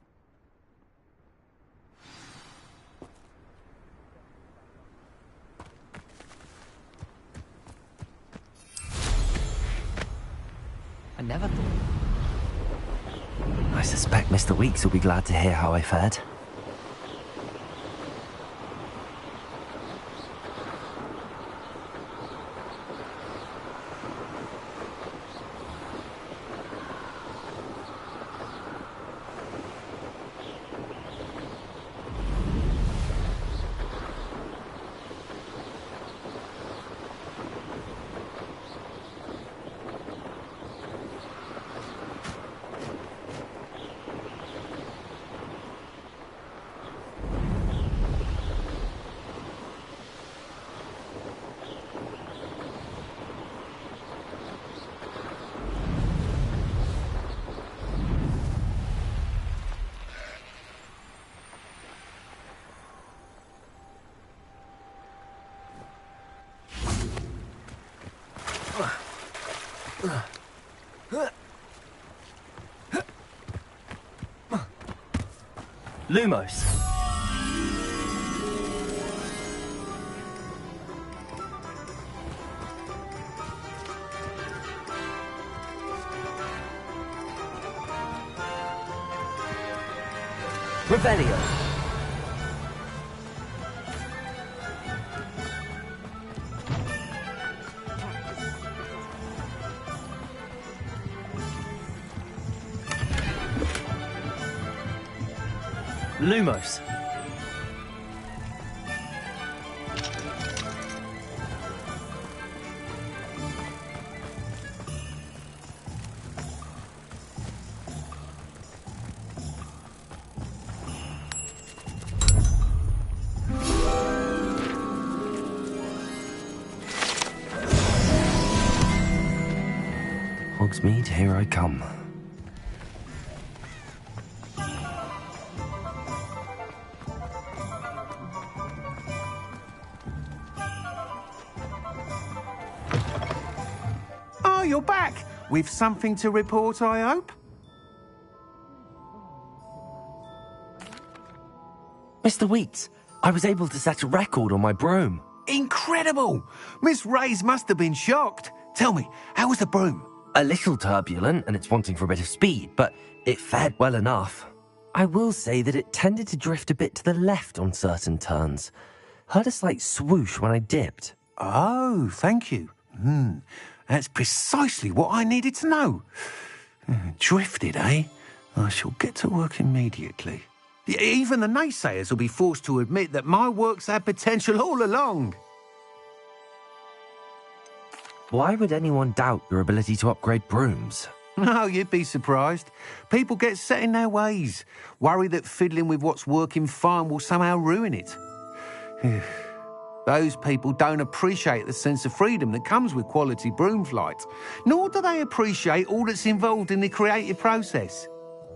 P: I never thought...
A: I suspect Mr. Weeks will be glad to hear how I fared. Lumos. Revelio. Lumos. Hogsmeade, here I come.
O: Oh, you're back! With something to report, I hope?
A: Mr. Weeks, I was able to set a record on my broom.
O: Incredible! Miss Reyes must have been shocked. Tell me, how was the broom?
A: A little turbulent, and it's wanting for a bit of speed, but it fared well enough. I will say that it tended to drift a bit to the left on certain turns. Heard a slight swoosh when I dipped.
O: Oh, thank you. That's precisely what I needed to know. Drifted, eh? I shall get to work immediately. Even the naysayers will be forced to admit that my work's had potential all along.
A: Why would anyone doubt your ability to upgrade brooms?
O: No, you'd be surprised. People get set in their ways, worry that fiddling with what's working fine will somehow ruin it. Those people don't appreciate the sense of freedom that comes with quality broom flight, nor do they appreciate all that's involved in the creative process.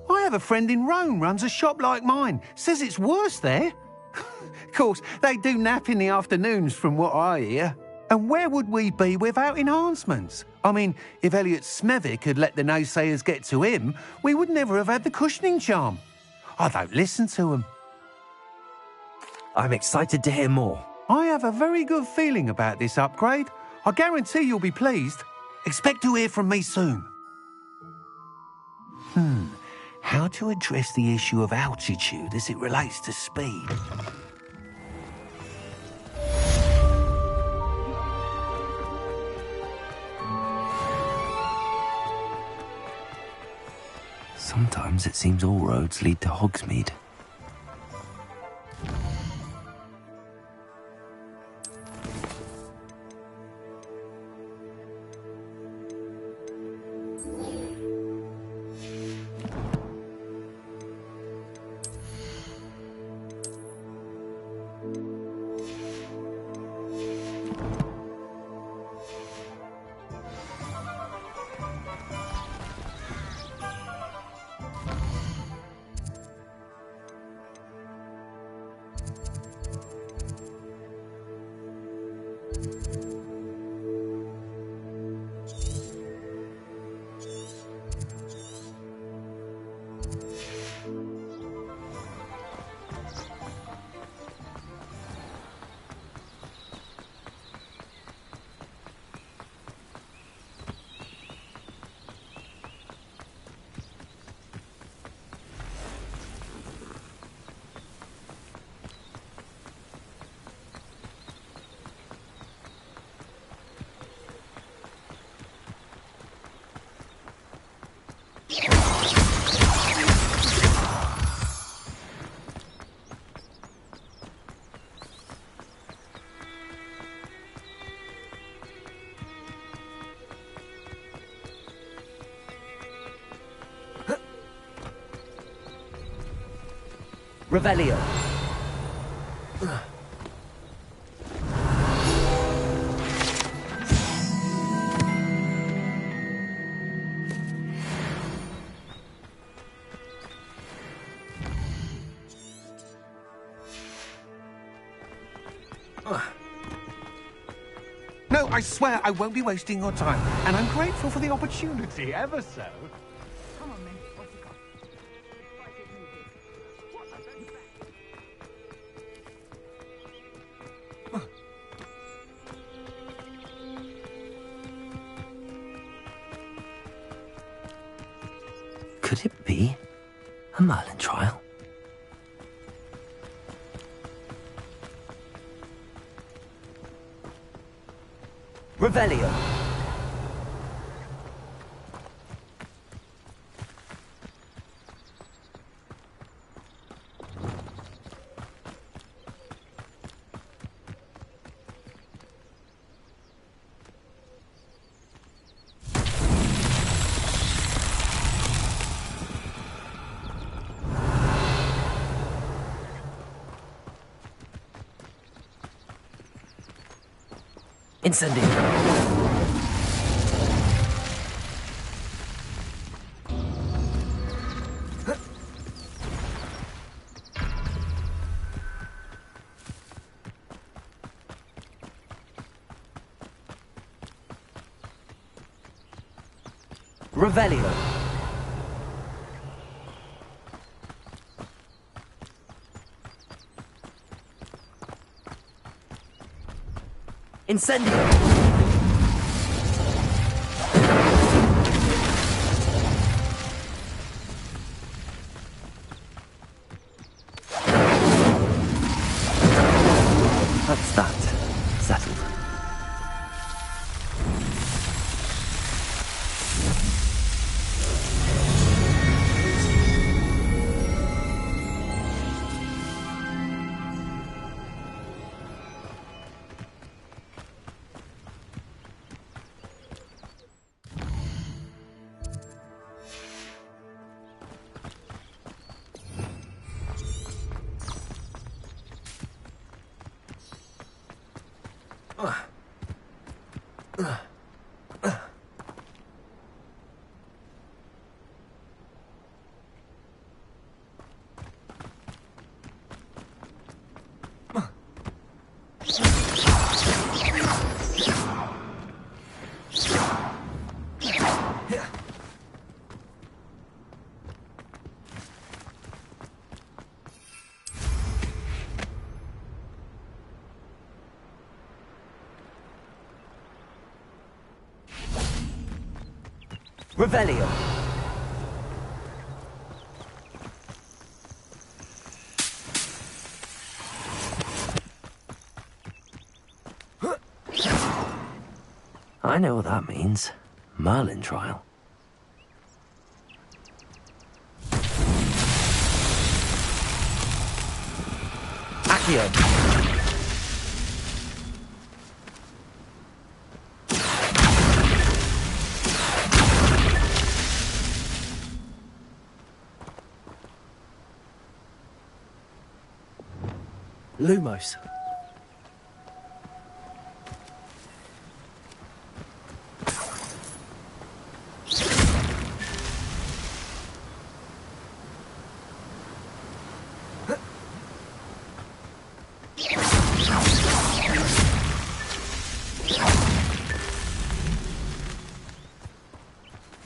O: I have a friend in Rome runs a shop like mine, says it's worse there. Of course, they do nap in the afternoons from what I hear. And where would we be without enhancements? I mean, if Elliot Smethwick had let the naysayers get to him, we would never have had the cushioning charm. I don't listen to them.
A: I'm excited to hear more.
O: I have a very good feeling about this upgrade. I guarantee you'll be pleased. Expect to hear from me soon. How to address the issue of altitude as it relates to speed?
A: Sometimes it seems all roads lead to Hogsmeade.
B: Revelio.
O: No, I swear I won't be wasting your time, and I'm grateful for the opportunity, ever so.
N: Come on, then. What's it got?
A: Could it be a Merlin trial?
B: Revelio.
A: Incendio.
B: Revelio. Incendio.
A: That's that. Settled.
B: Revelio.
A: I know what that means. Merlin trial.
B: Accio.
A: Lumos.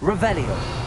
B: Revelio.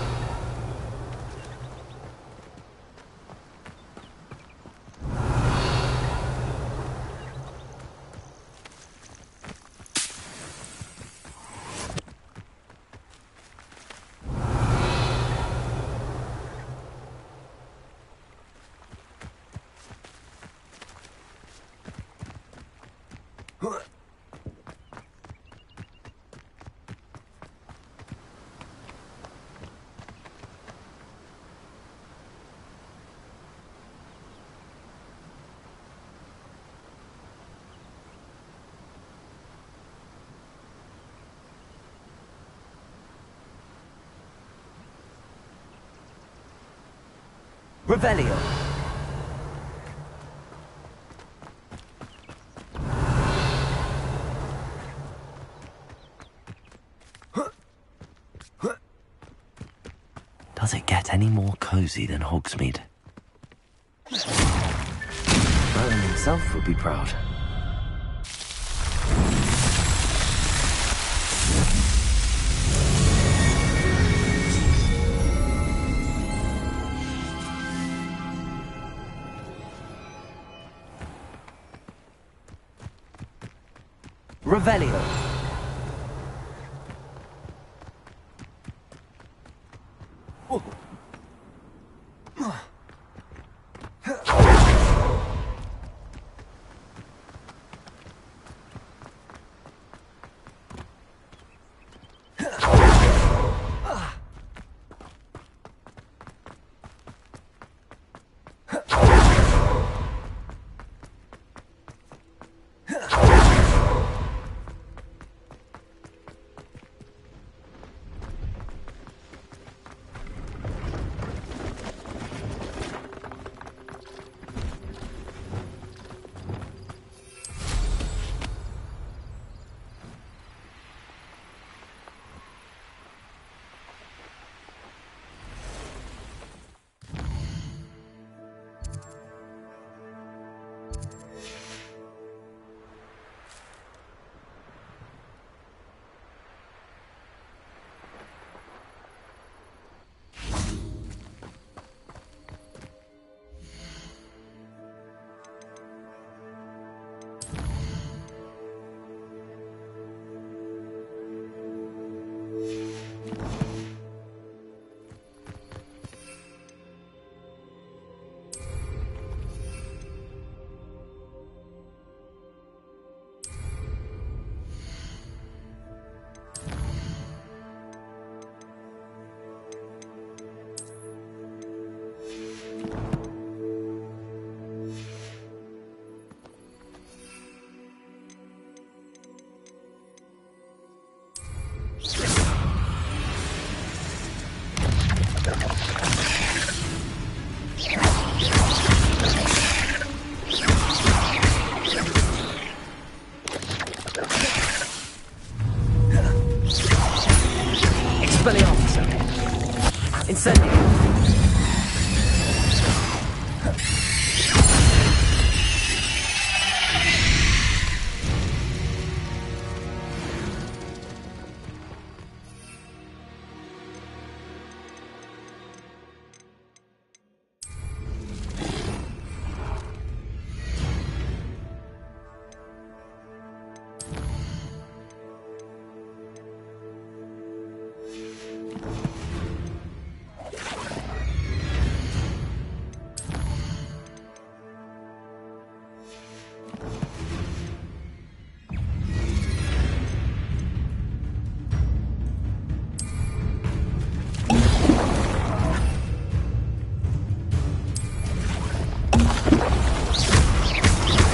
B: Revelio.
A: Does it get any more cozy than Hogsmeade? Merlin himself would be proud.
B: Revelio. Expelliarmus. Incendio.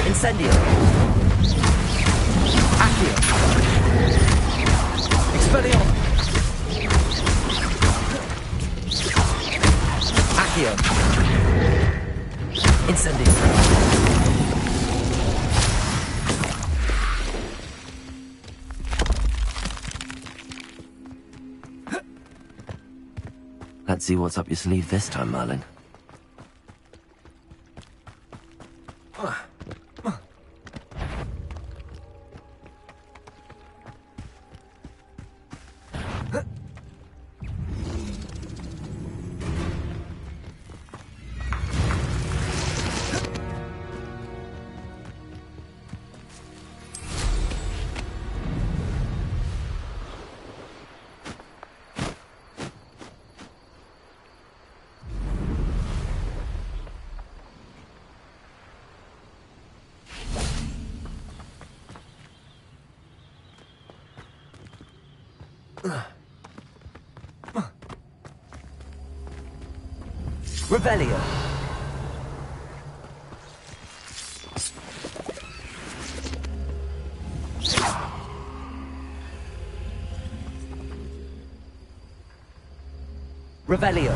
B: Incendio. Accio. Expelliarmus. Accio. Incendio.
A: Let's see what's up your sleeve this time, Merlin.
B: Revelio. Revelio.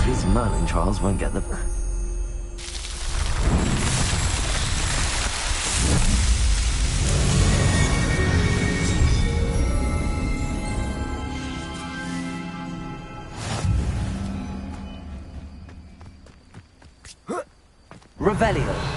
A: These Merlin trials won't get the... Revelio.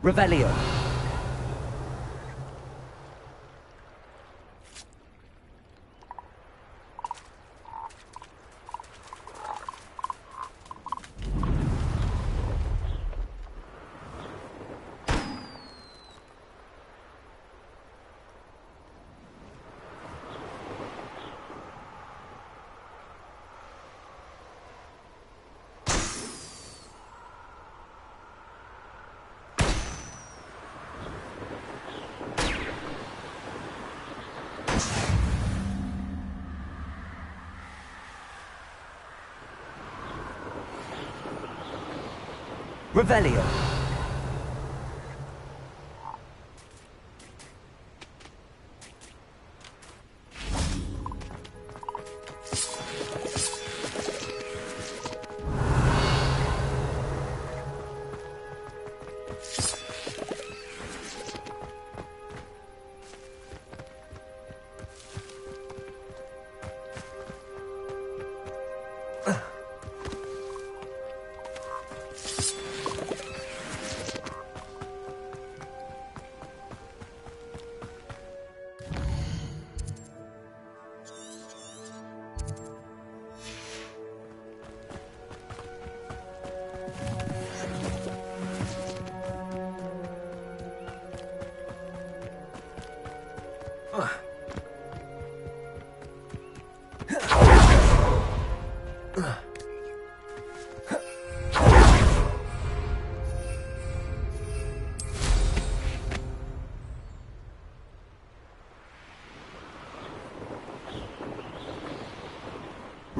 A: Revelio. Revelio.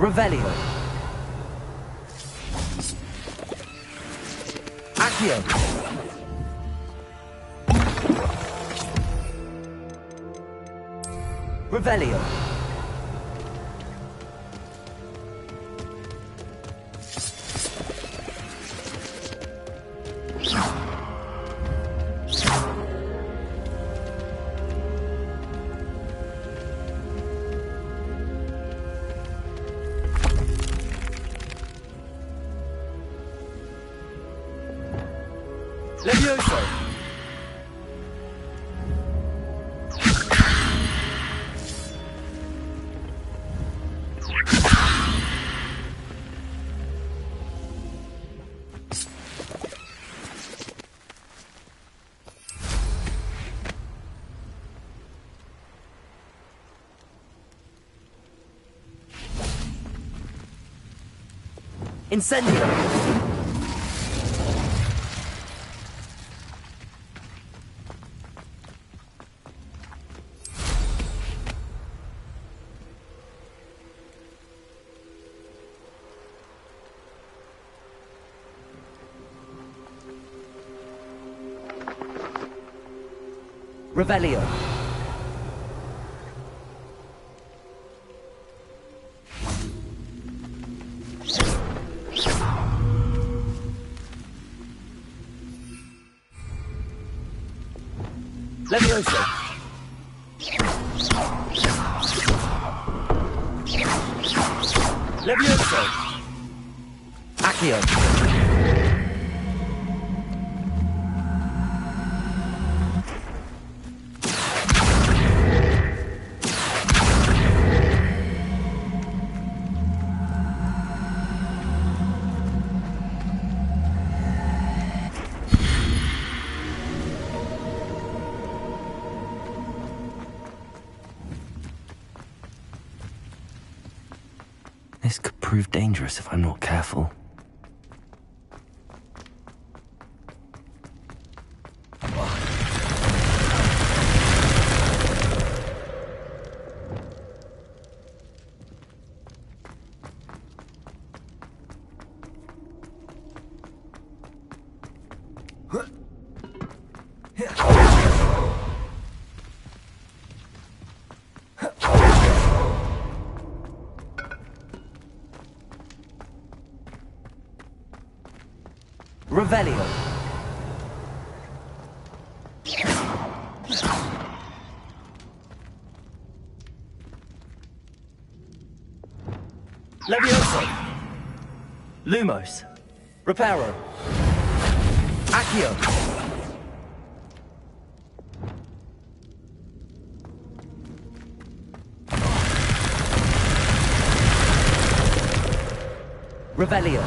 A: Revelio. Accio. Revelio. Levioso!
B: Incendio! Revelio. Levioso. Levioso. Accio.
A: This could prove dangerous if I'm not careful.
B: Revelio. Levioso. Lumos. Reparo. Accio. Revelio.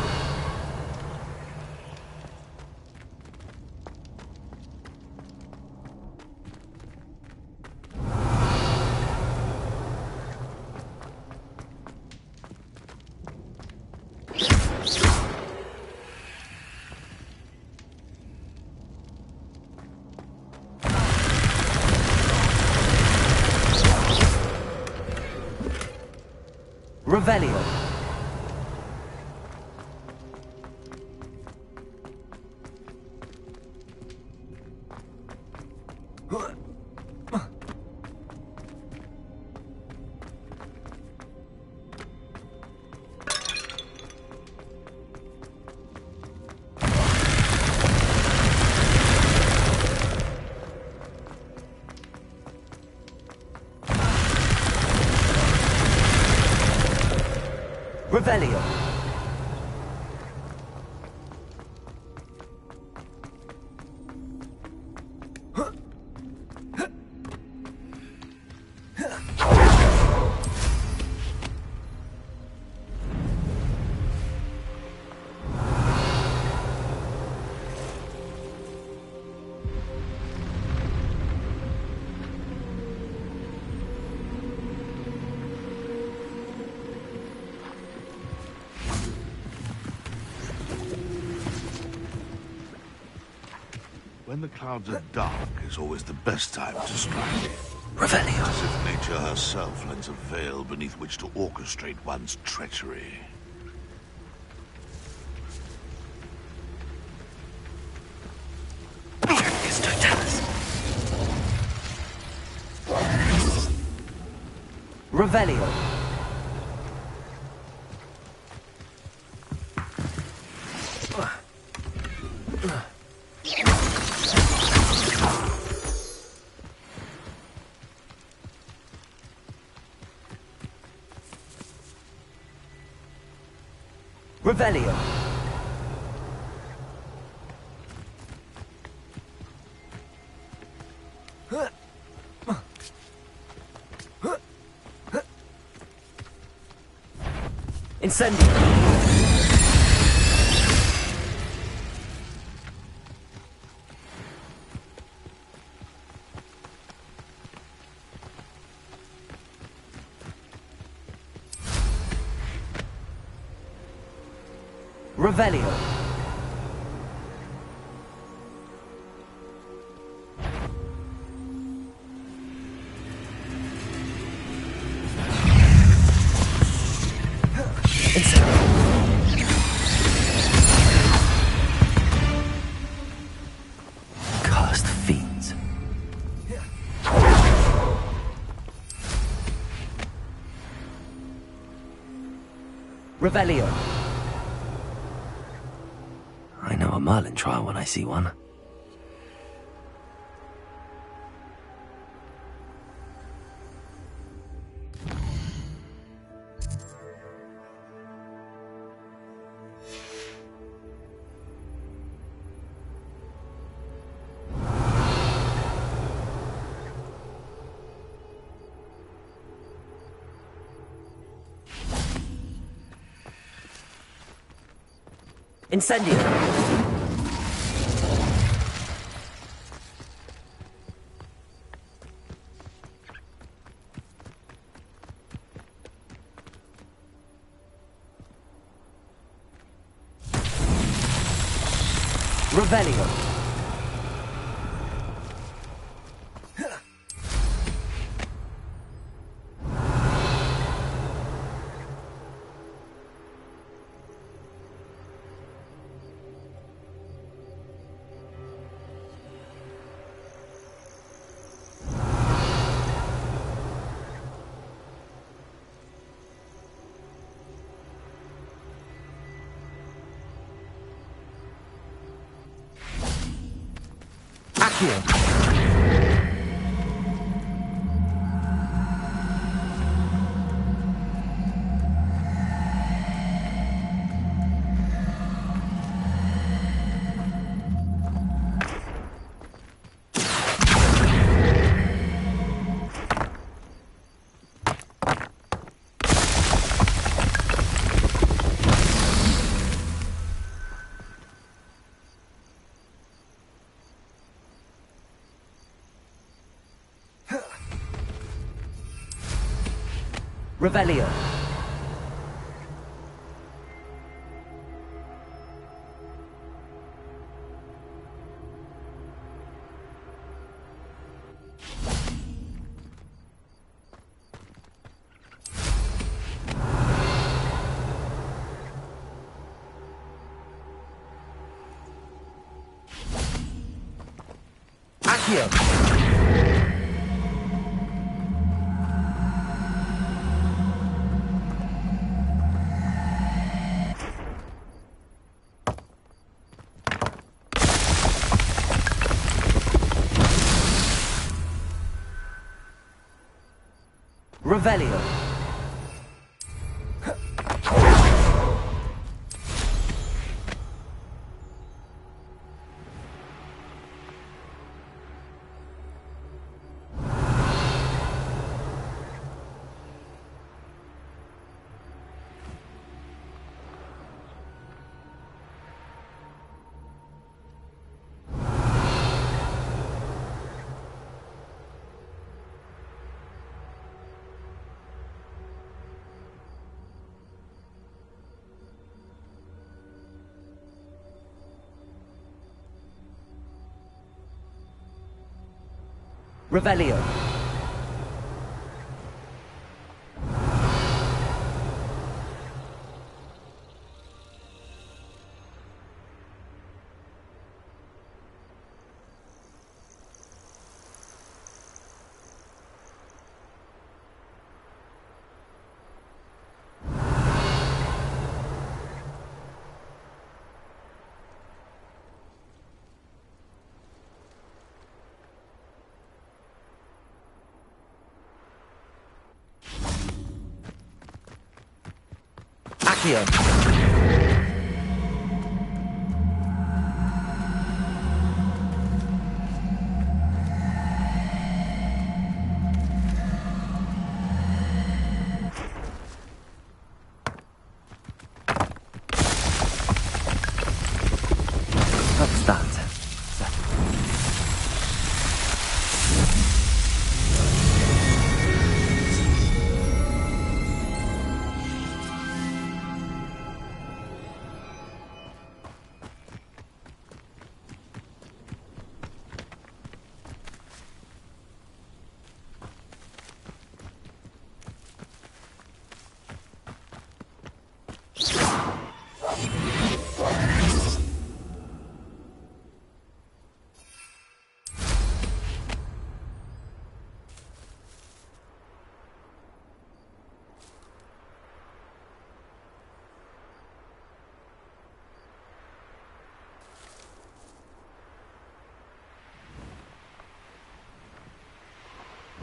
B: Revelio. Revelio.
M: When the clouds are dark is always the best time to strike.
A: Revelio.
M: As if nature herself lends a veil beneath which to orchestrate one's treachery.
B: Revelio. Revelio. Incendio. Revelio.
A: Cursed fiends.
B: Revelio.
A: I know a Merlin trial when I see one.
B: Incendio. Revelio. Accio. Revelio. Accio. Revelio. Revelio. Accio.
A: What's that?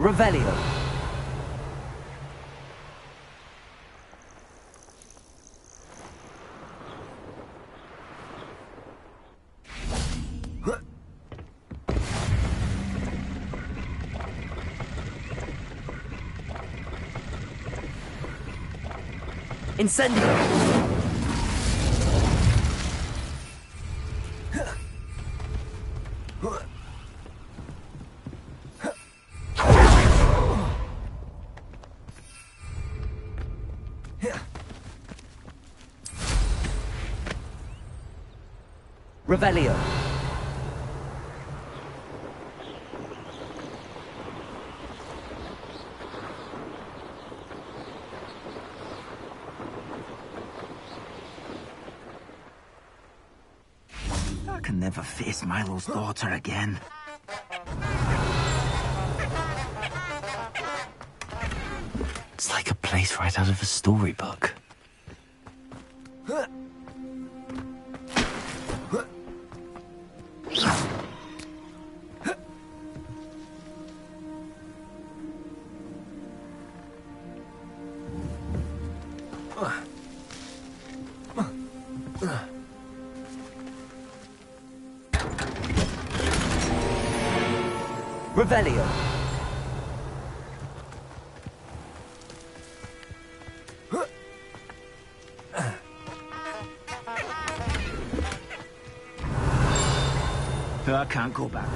B: Revelio. Incendio. Revelio.
G: I can never face Milo's daughter again.
A: It's like a place right out of a storybook.
B: Revelio.
G: I can't go back.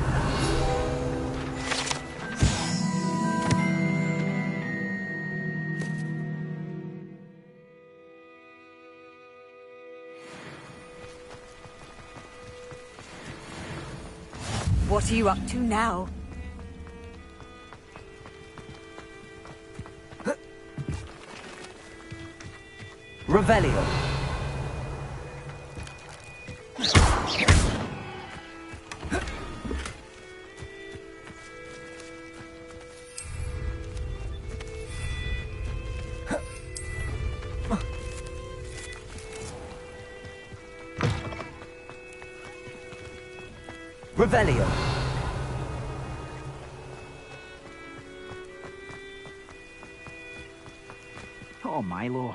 F: What are you up to now?
B: Revelio. Revelio.
G: Oh, Milo.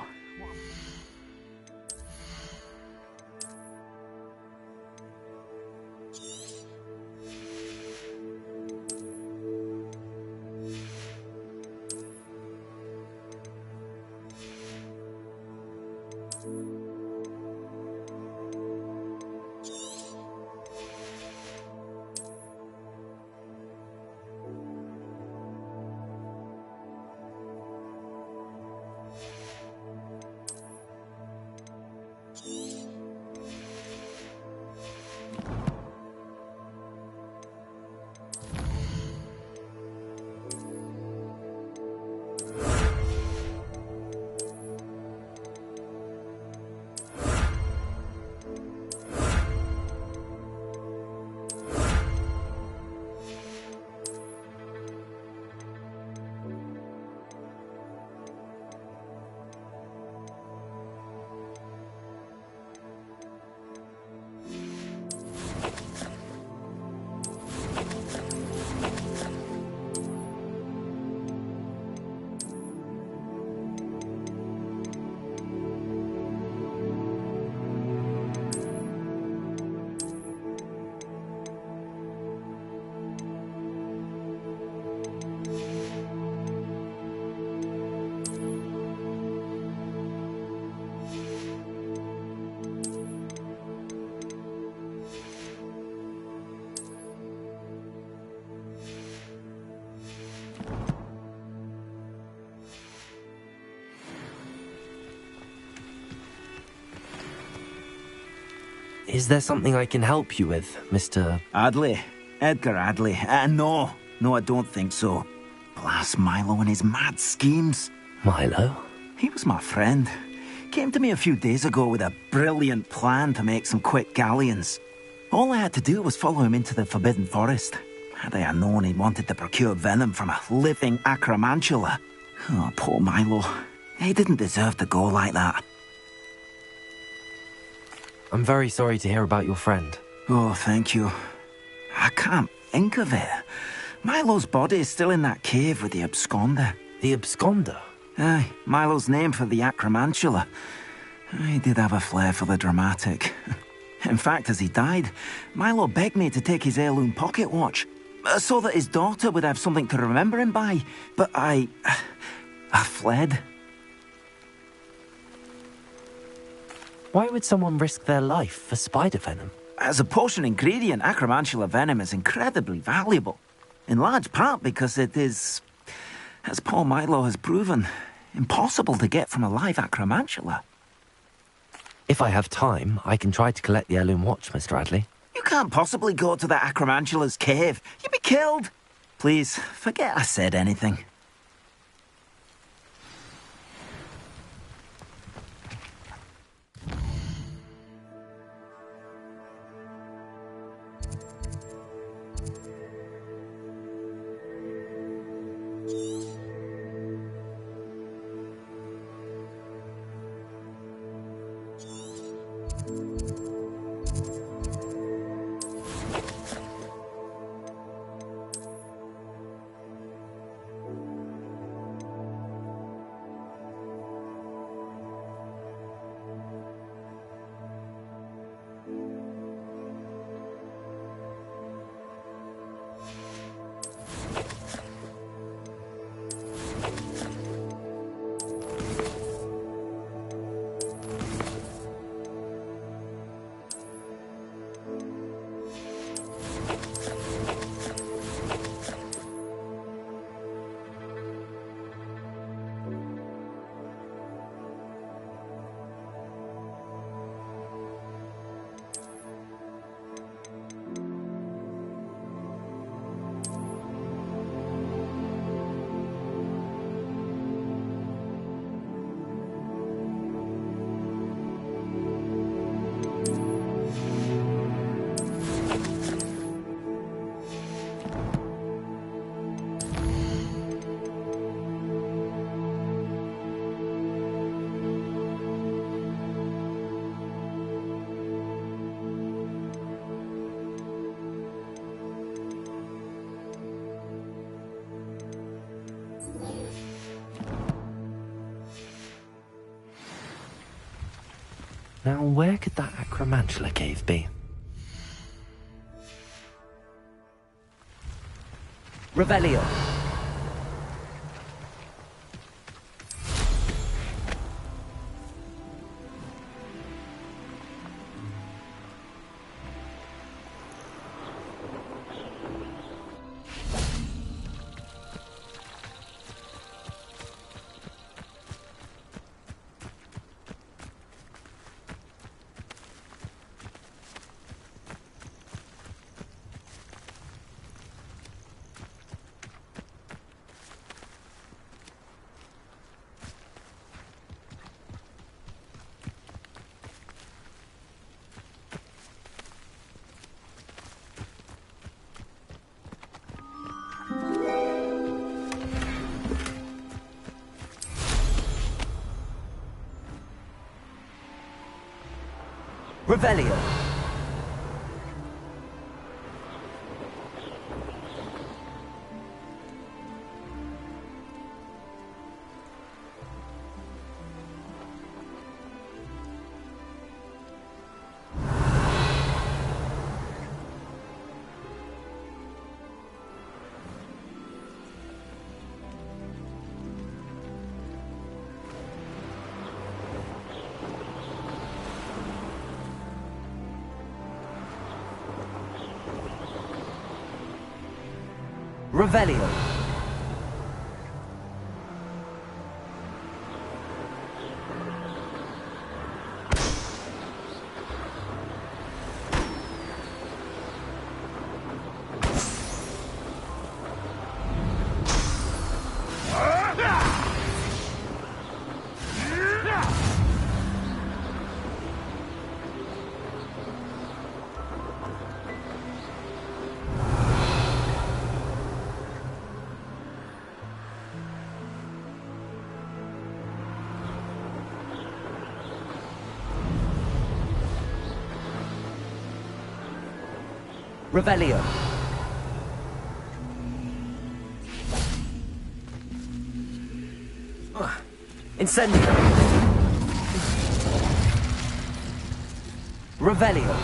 A: Is there something I can help you with, Mr.
G: Adley? Edgar Adley? No, I don't think so. Blast Milo and his mad schemes.
A: Milo?
G: He was my friend. Came to me a few days ago with a brilliant plan to make some quick galleons. All I had to do was follow him into the Forbidden Forest. Had I known he wanted to procure venom from a living acromantula. Oh, poor Milo. He didn't deserve to go like that.
A: I'm very sorry to hear about your friend.
G: Oh, thank you. I can't think of it. Milo's body is still in that cave with the absconder.
A: The absconder?
G: Aye, Milo's name for the acromantula. He did have a flair for the dramatic. In fact, as he died, Milo begged me to take his heirloom pocket watch, so that his daughter would have something to remember him by. But I fled.
A: Why would someone risk their life for spider venom?
G: As a potion ingredient, acromantula venom is incredibly valuable. In large part because it is, as Paul Milo has proven, impossible to get from a live acromantula.
A: If I have time, I can try to collect the heirloom watch, Mr. Radley.
G: You can't possibly go to the acromantula's cave. You'd be killed. Please, forget I said anything.
A: Now, where could that acromantula cave be?
B: Revelio. Revelio. Revelio. Revelio. Incendio. Revelio.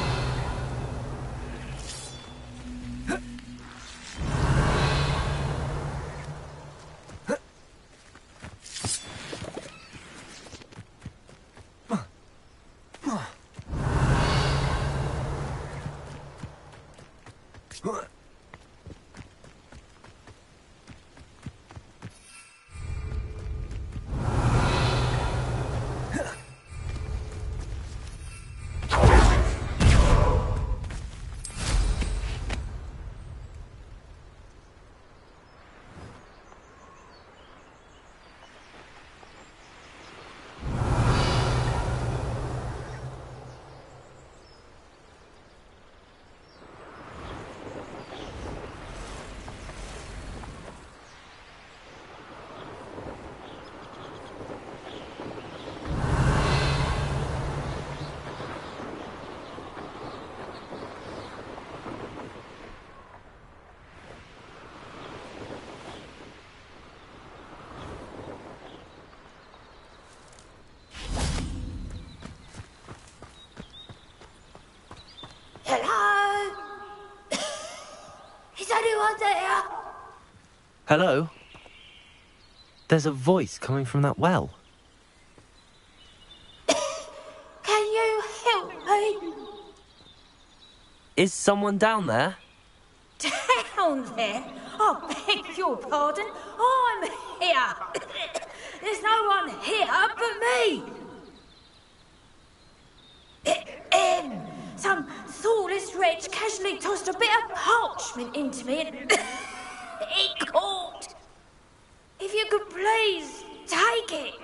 F: Hello? Is anyone there?
A: Hello? There's a voice coming from that well.
F: Can you help me?
A: Is someone down there?
F: Down there? I beg your pardon. I'm here. There's no one here but me. Some thoughtless wretch casually tossed a bit of parchment into me and it caught. If you could please take it.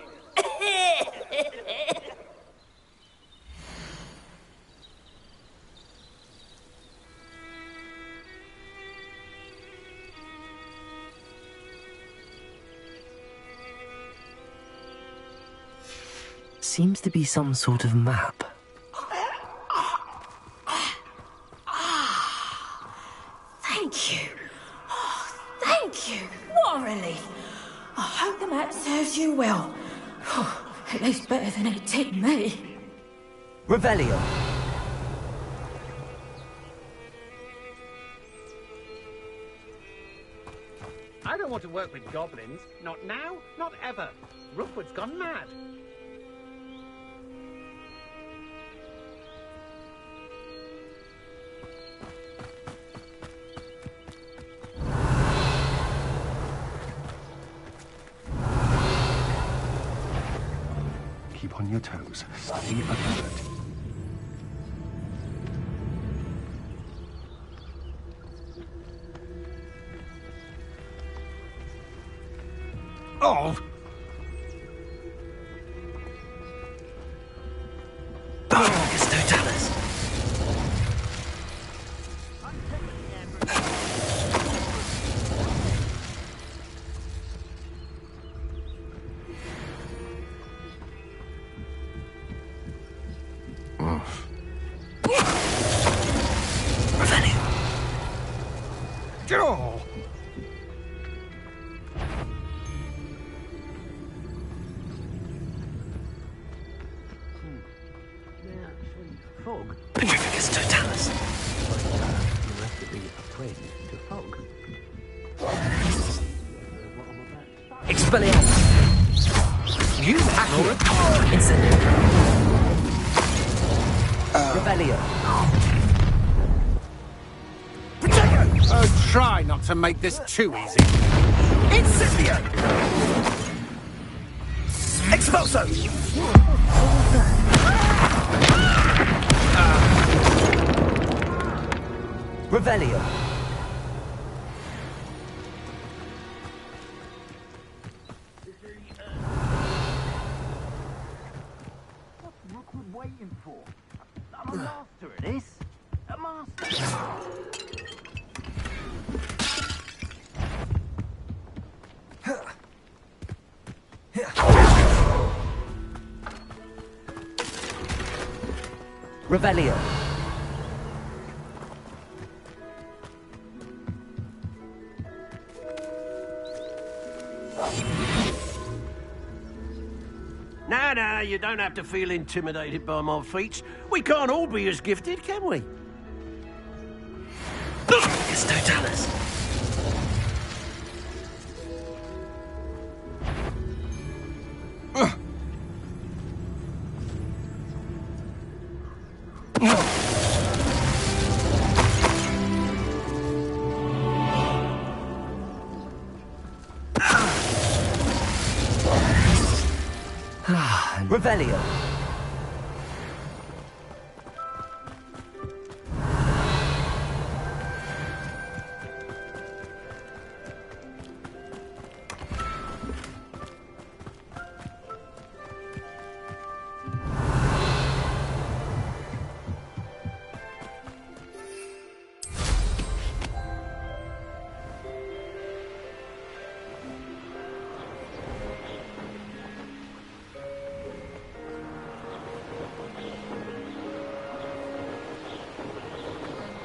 A: Seems to be some sort of map.
F: Thank you. Oh, thank you. What a relief. I hope the map serves you well. At least better than it did me.
B: Revelio.
R: I don't want to work with goblins. Not now, not ever. Rookwood's gone mad.
S: Keep on your toes. Stay alert. Oh!
A: Barnacus Totalis.
S: Oh!
R: Fog.
A: Petrificus Totalis.
R: Rapidly afraid to fog.
A: Expelliarmus. You accurate. Incendio. Revelio.
O: Oh, try not to make this too easy.
B: Incendio. Expulso. Revelio.
R: What's Rookwood waiting for? I'm a master at this. A master.
B: Revelio.
T: No, you don't have to feel intimidated by my feats. We can't all be as gifted, can we?
A: It's Totalis.
B: Revelio.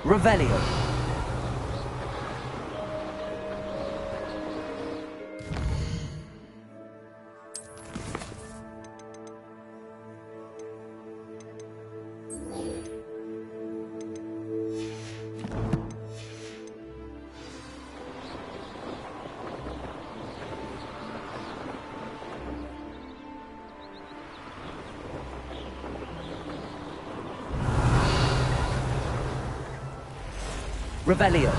B: Revelio. Revelio.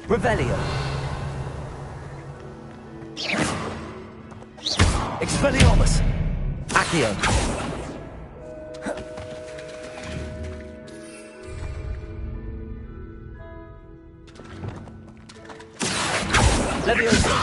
B: Revelio. Expelliarmus. Accio. Leviosa.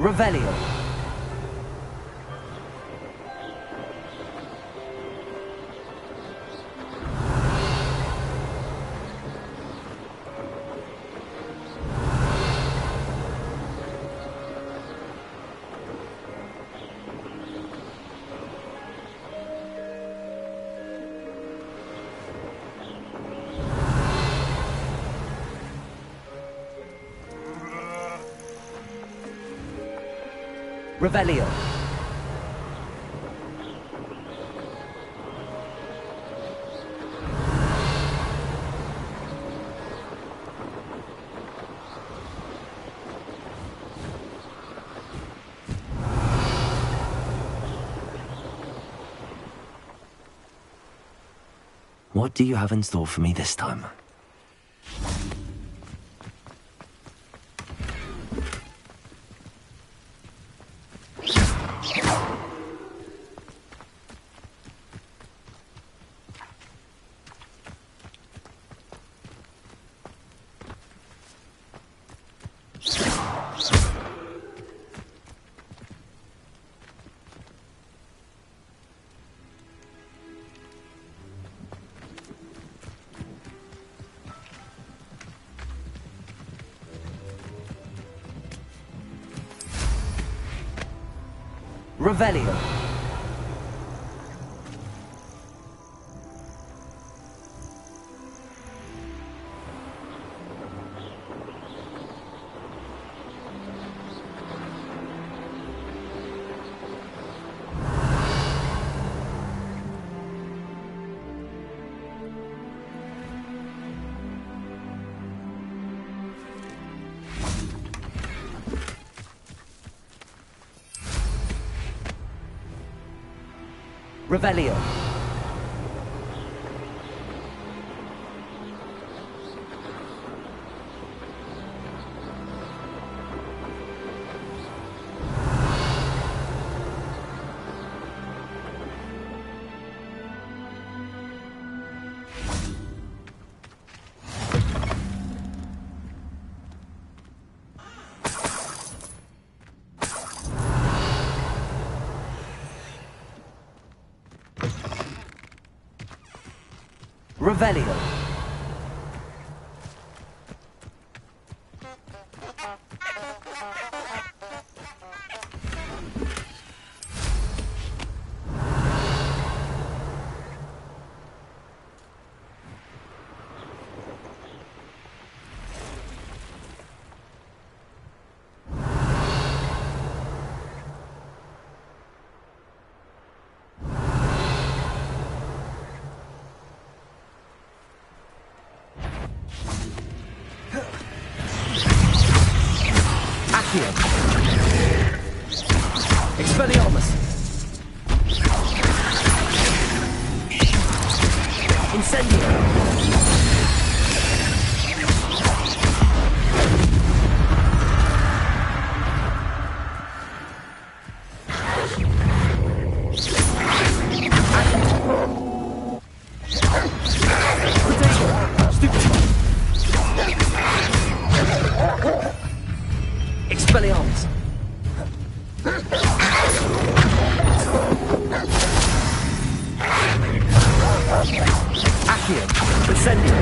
B: Revelio. Revelio.
A: What do you have in store for me this time?
B: Revelio. Revelio. Revelio. Expelliarmus. Incendio. Expelliarmus. Accio. Incendio.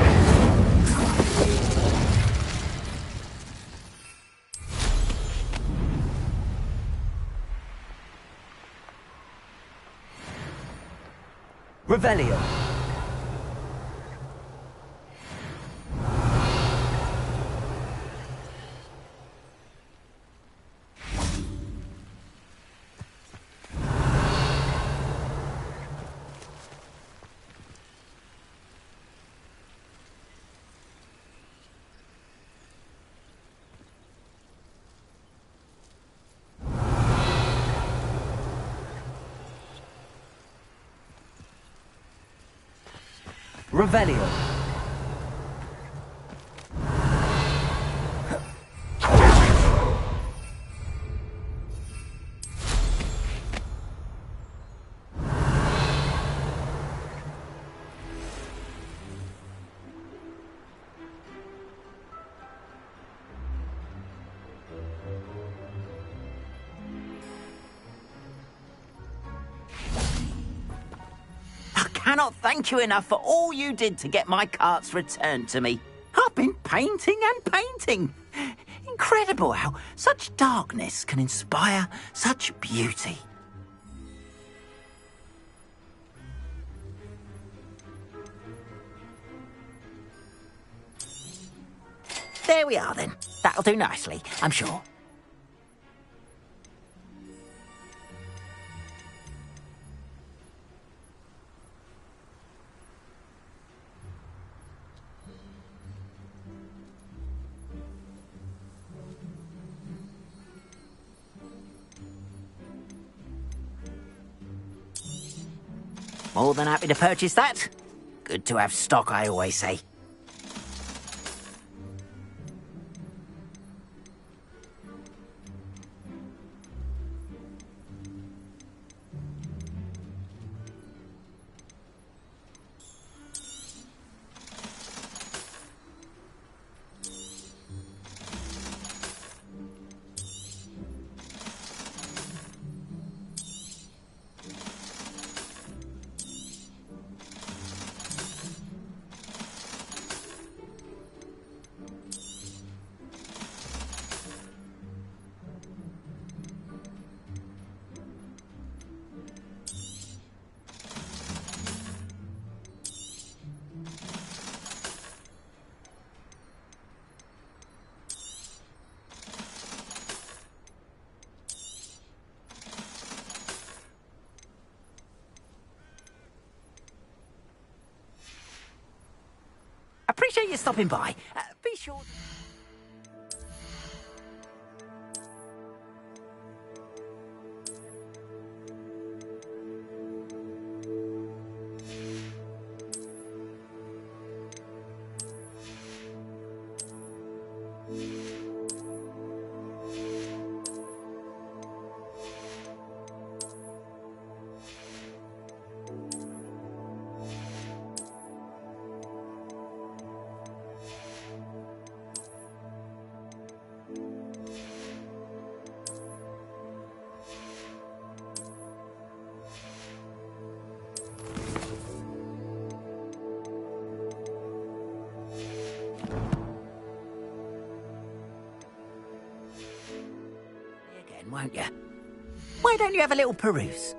B: Revelio. Revelio.
G: cannot thank you enough for all you did to get my carts returned to me. I've been painting and painting. Incredible how such darkness can inspire such beauty. There we are then. That'll do nicely, I'm sure. More than happy to purchase that. Good to have stock, I always say. Appreciate you stopping by. Be sure... Won't you? Why don't you have a little peruse?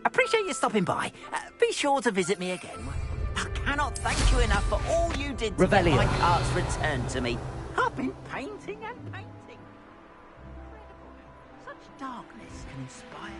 G: Appreciate you stopping by. Be sure to visit me again. I cannot thank you enough for all you did to get my carts returned to me. I've been painting and painting. Incredible. Such darkness can inspire.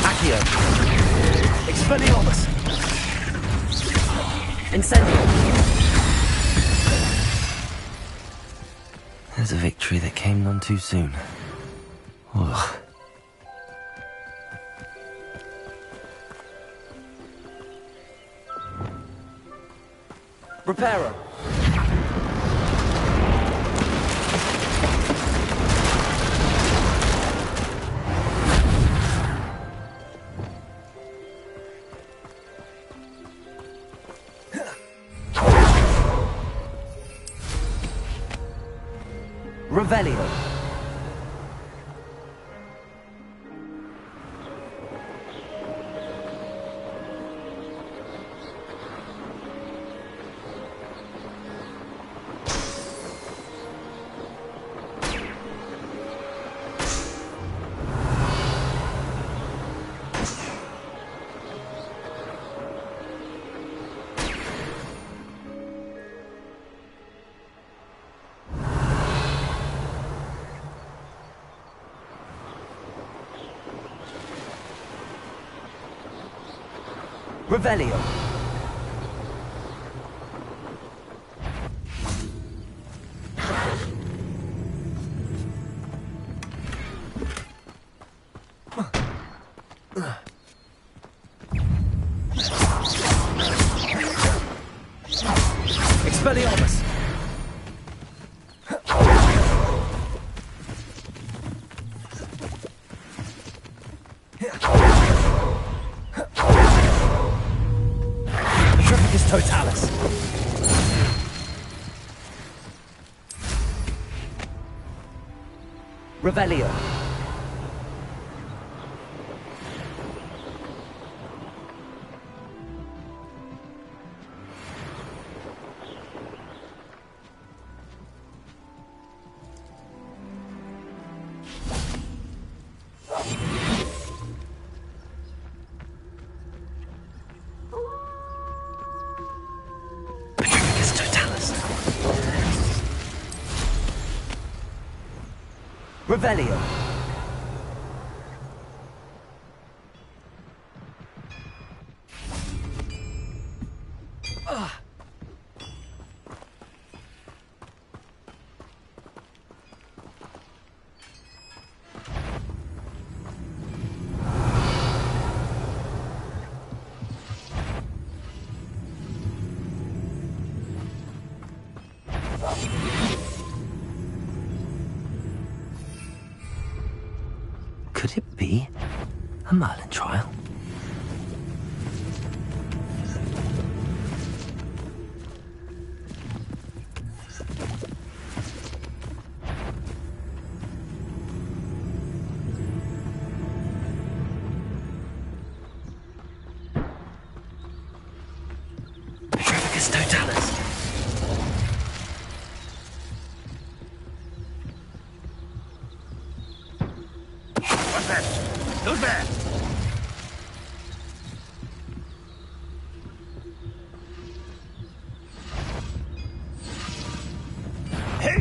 B: Accio. Expelliarmus. Incendio.
A: There's a victory that came none too soon. Ugh.
B: Reparo. Revelio. Revelio. Expelliarmus. Revelio.
A: Petrificus Totalis.
B: Revelio.
A: Could it be a Merlin trial? Petrificus Totalis.
T: What's that? Who's there?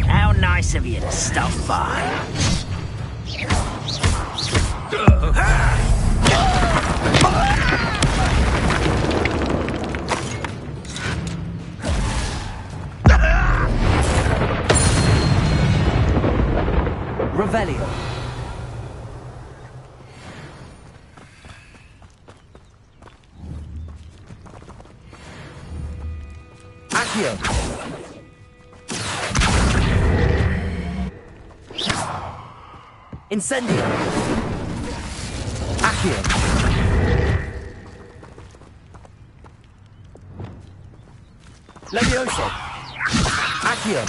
R: How nice of you to stop by.
B: Revelio. Accio. Incendio. Accio. Levioso. Accio.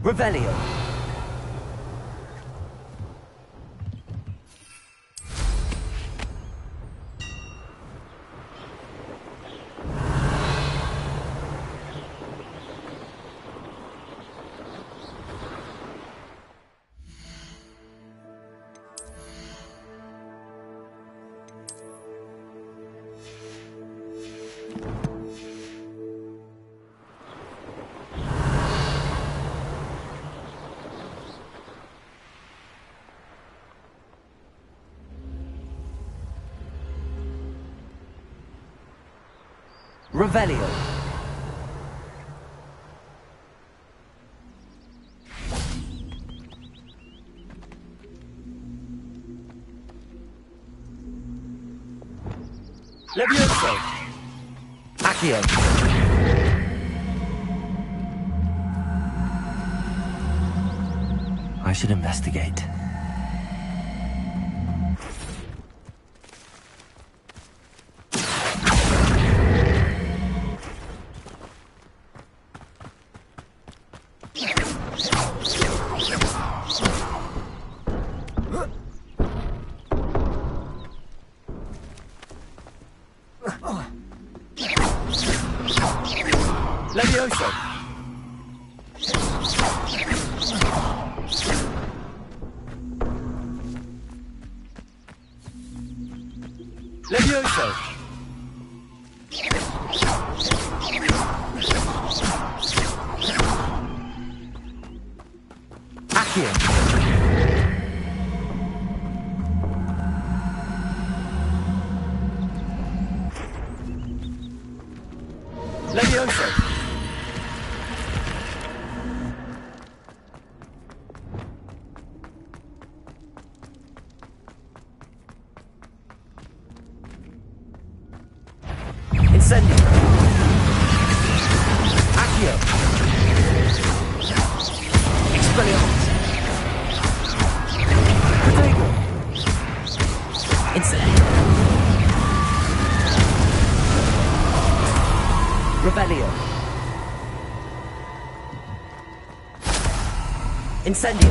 B: Revelio. Revelio. Levioso. Accio.
A: I should investigate.
B: Levioso. Levioso. Accio. Levioso. Incendio!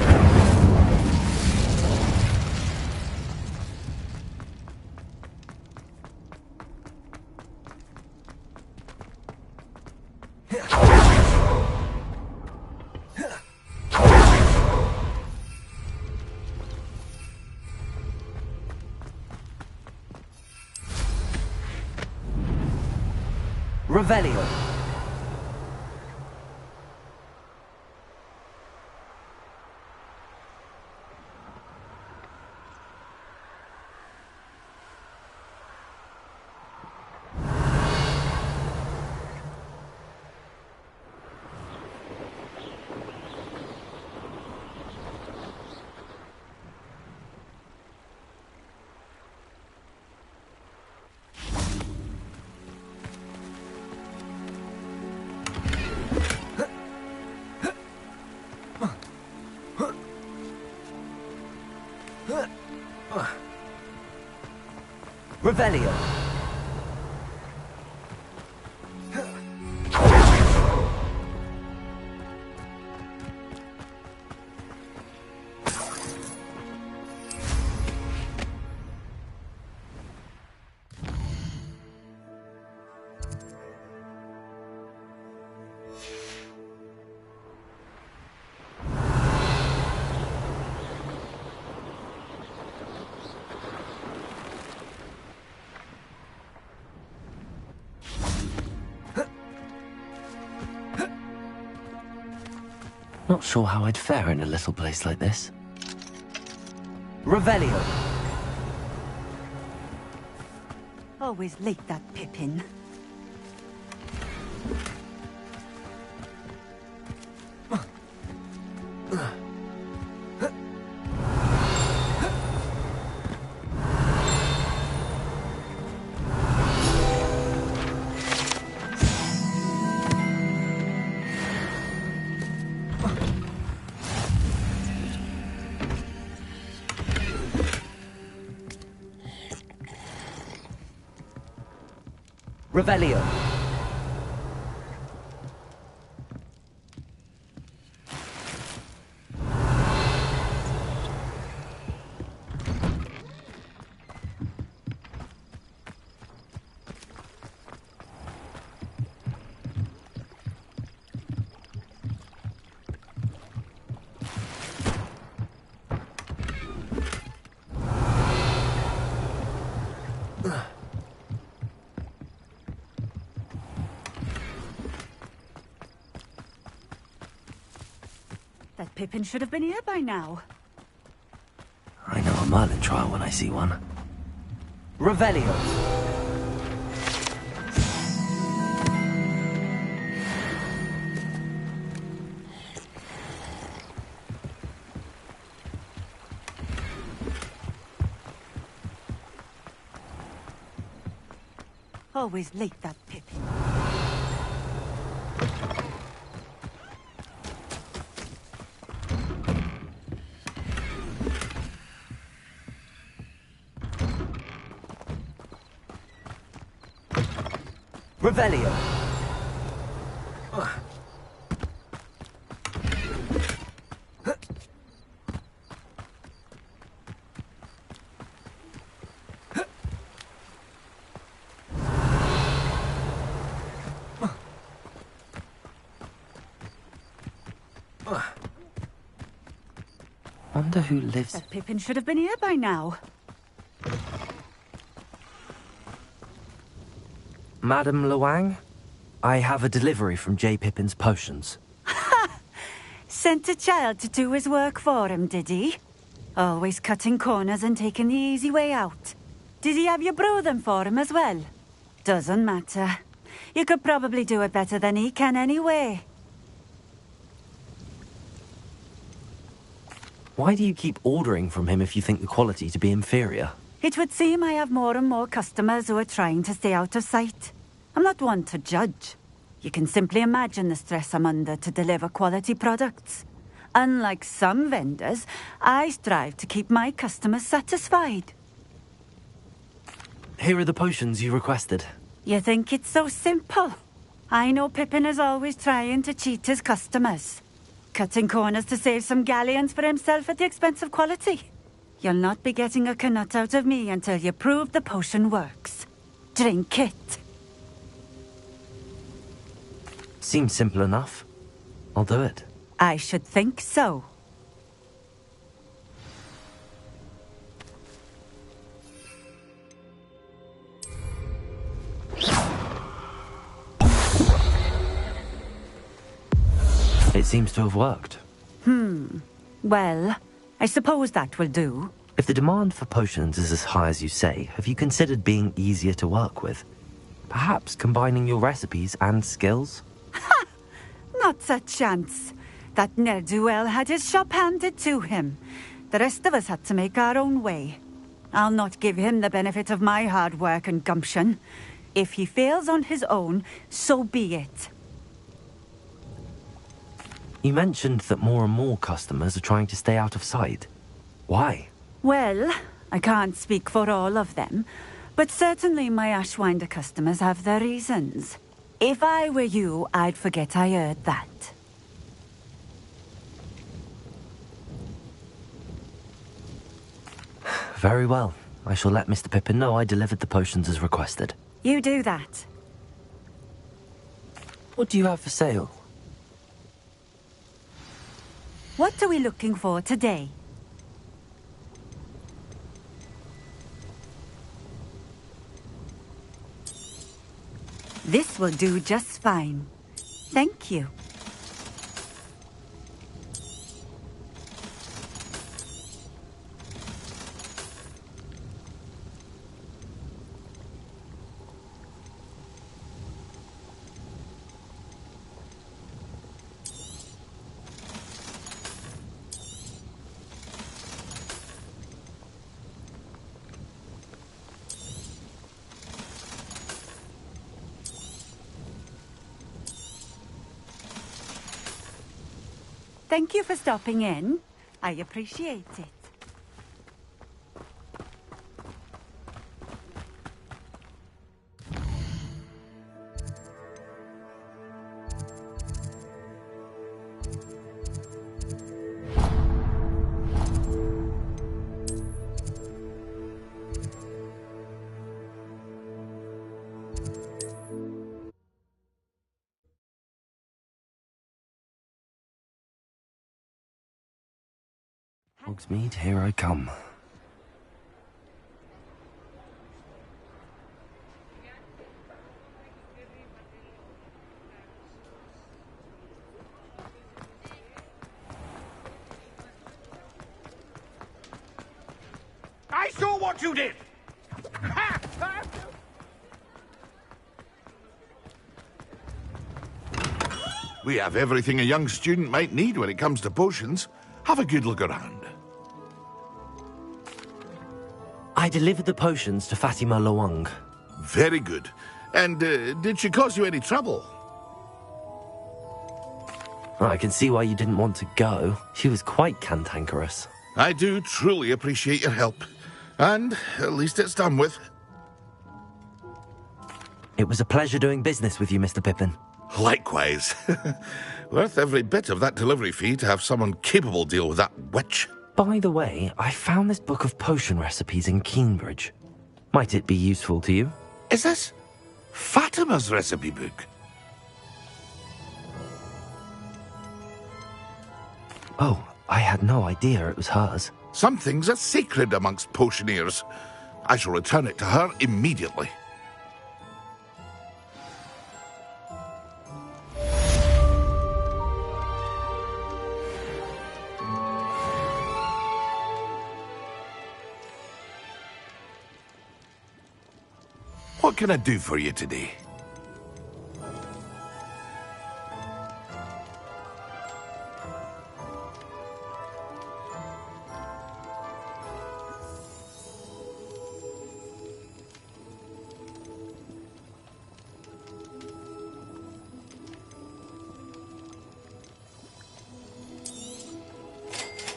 B: Revelio. Revelio.
A: Not sure how I'd fare in a little place like this.
B: Revelio.
U: Always late, that Pippin.
B: Revelio.
U: That Pippin should have been here by now.
A: I know a Merlin trial when I see one.
B: Revelio.
U: Always late, that Pippin.
B: Revelio.
A: Wonder who lives...
U: That Pippin should have been here by now.
A: Madame Luang? I have a delivery from J. Pippin's Potions.
U: Sent a child to do his work for him, did he? Always cutting corners and taking the easy way out. Did he have you brew them for him as well? Doesn't matter. You could probably do it better than he can anyway.
A: Why do you keep ordering from him if you think the quality to be inferior?
U: It would seem I have more and more customers who are trying to stay out of sight. I'm not one to judge. You can simply imagine the stress I'm under to deliver quality products. Unlike some vendors, I strive to keep my customers satisfied.
A: Here are the potions you requested.
U: You think it's so simple? I know Pippin is always trying to cheat his customers. cutting corners to save some galleons for himself at the expense of quality. You'll not be getting a Knut out of me until you prove the potion works. Drink it.
A: Seems simple enough. I'll do it.
U: I should think so.
A: It seems to have worked.
U: Well, I suppose that will do.
A: If the demand for potions is as high as you say, have you considered being easier to work with? Perhaps combining your recipes and skills?
U: Not a chance. That ne'er-do-well had his shop handed to him. The rest of us had to make our own way. I'll not give him the benefit of my hard work and gumption. If he fails on his own, so be it.
A: You mentioned that more and more customers are trying to stay out of sight. Why?
U: Well, I can't speak for all of them, but certainly my Ashwinder customers have their reasons. If I were you, I'd forget I heard that.
A: Very well. I shall let Mr. Pippin know I delivered the potions as requested.
U: You do that.
A: What do you have for sale?
U: What are we looking for today? This will do just fine. Thank you. Thank you for stopping in. I appreciate it.
A: Hogsmeade, here I come.
T: I saw what you did!
M: We have everything a young student might need when it comes to potions. Have a good look around.
A: I delivered the potions to Fatima Lawang.
M: Very good. And did she cause you any trouble?
A: I can see why you didn't want to go. She was quite cantankerous.
M: I do truly appreciate your help. And at least it's done with.
A: It was a pleasure doing business with you, Mr. Pippin.
M: Likewise. Worth every bit of that delivery fee to have someone capable deal with that witch.
A: By the way, I found this book of potion recipes in Keenbridge. Might it be useful to you?
M: Is this Fatima's recipe book?
A: Oh, I had no idea it was hers.
M: Some things are sacred amongst potioneers. I shall return it to her immediately. What can I do for you today?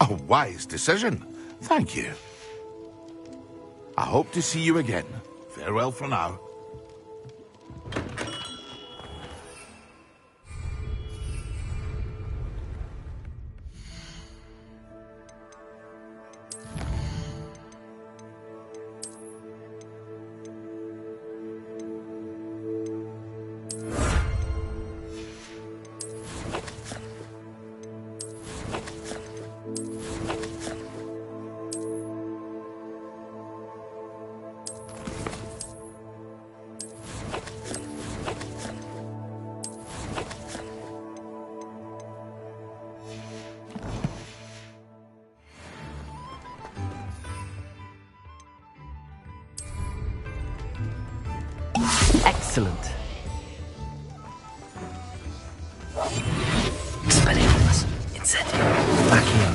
M: A wise decision. Thank you. I hope to see you again. Farewell for now.
A: Excellent. Expelliarmus. Incendio. Accio.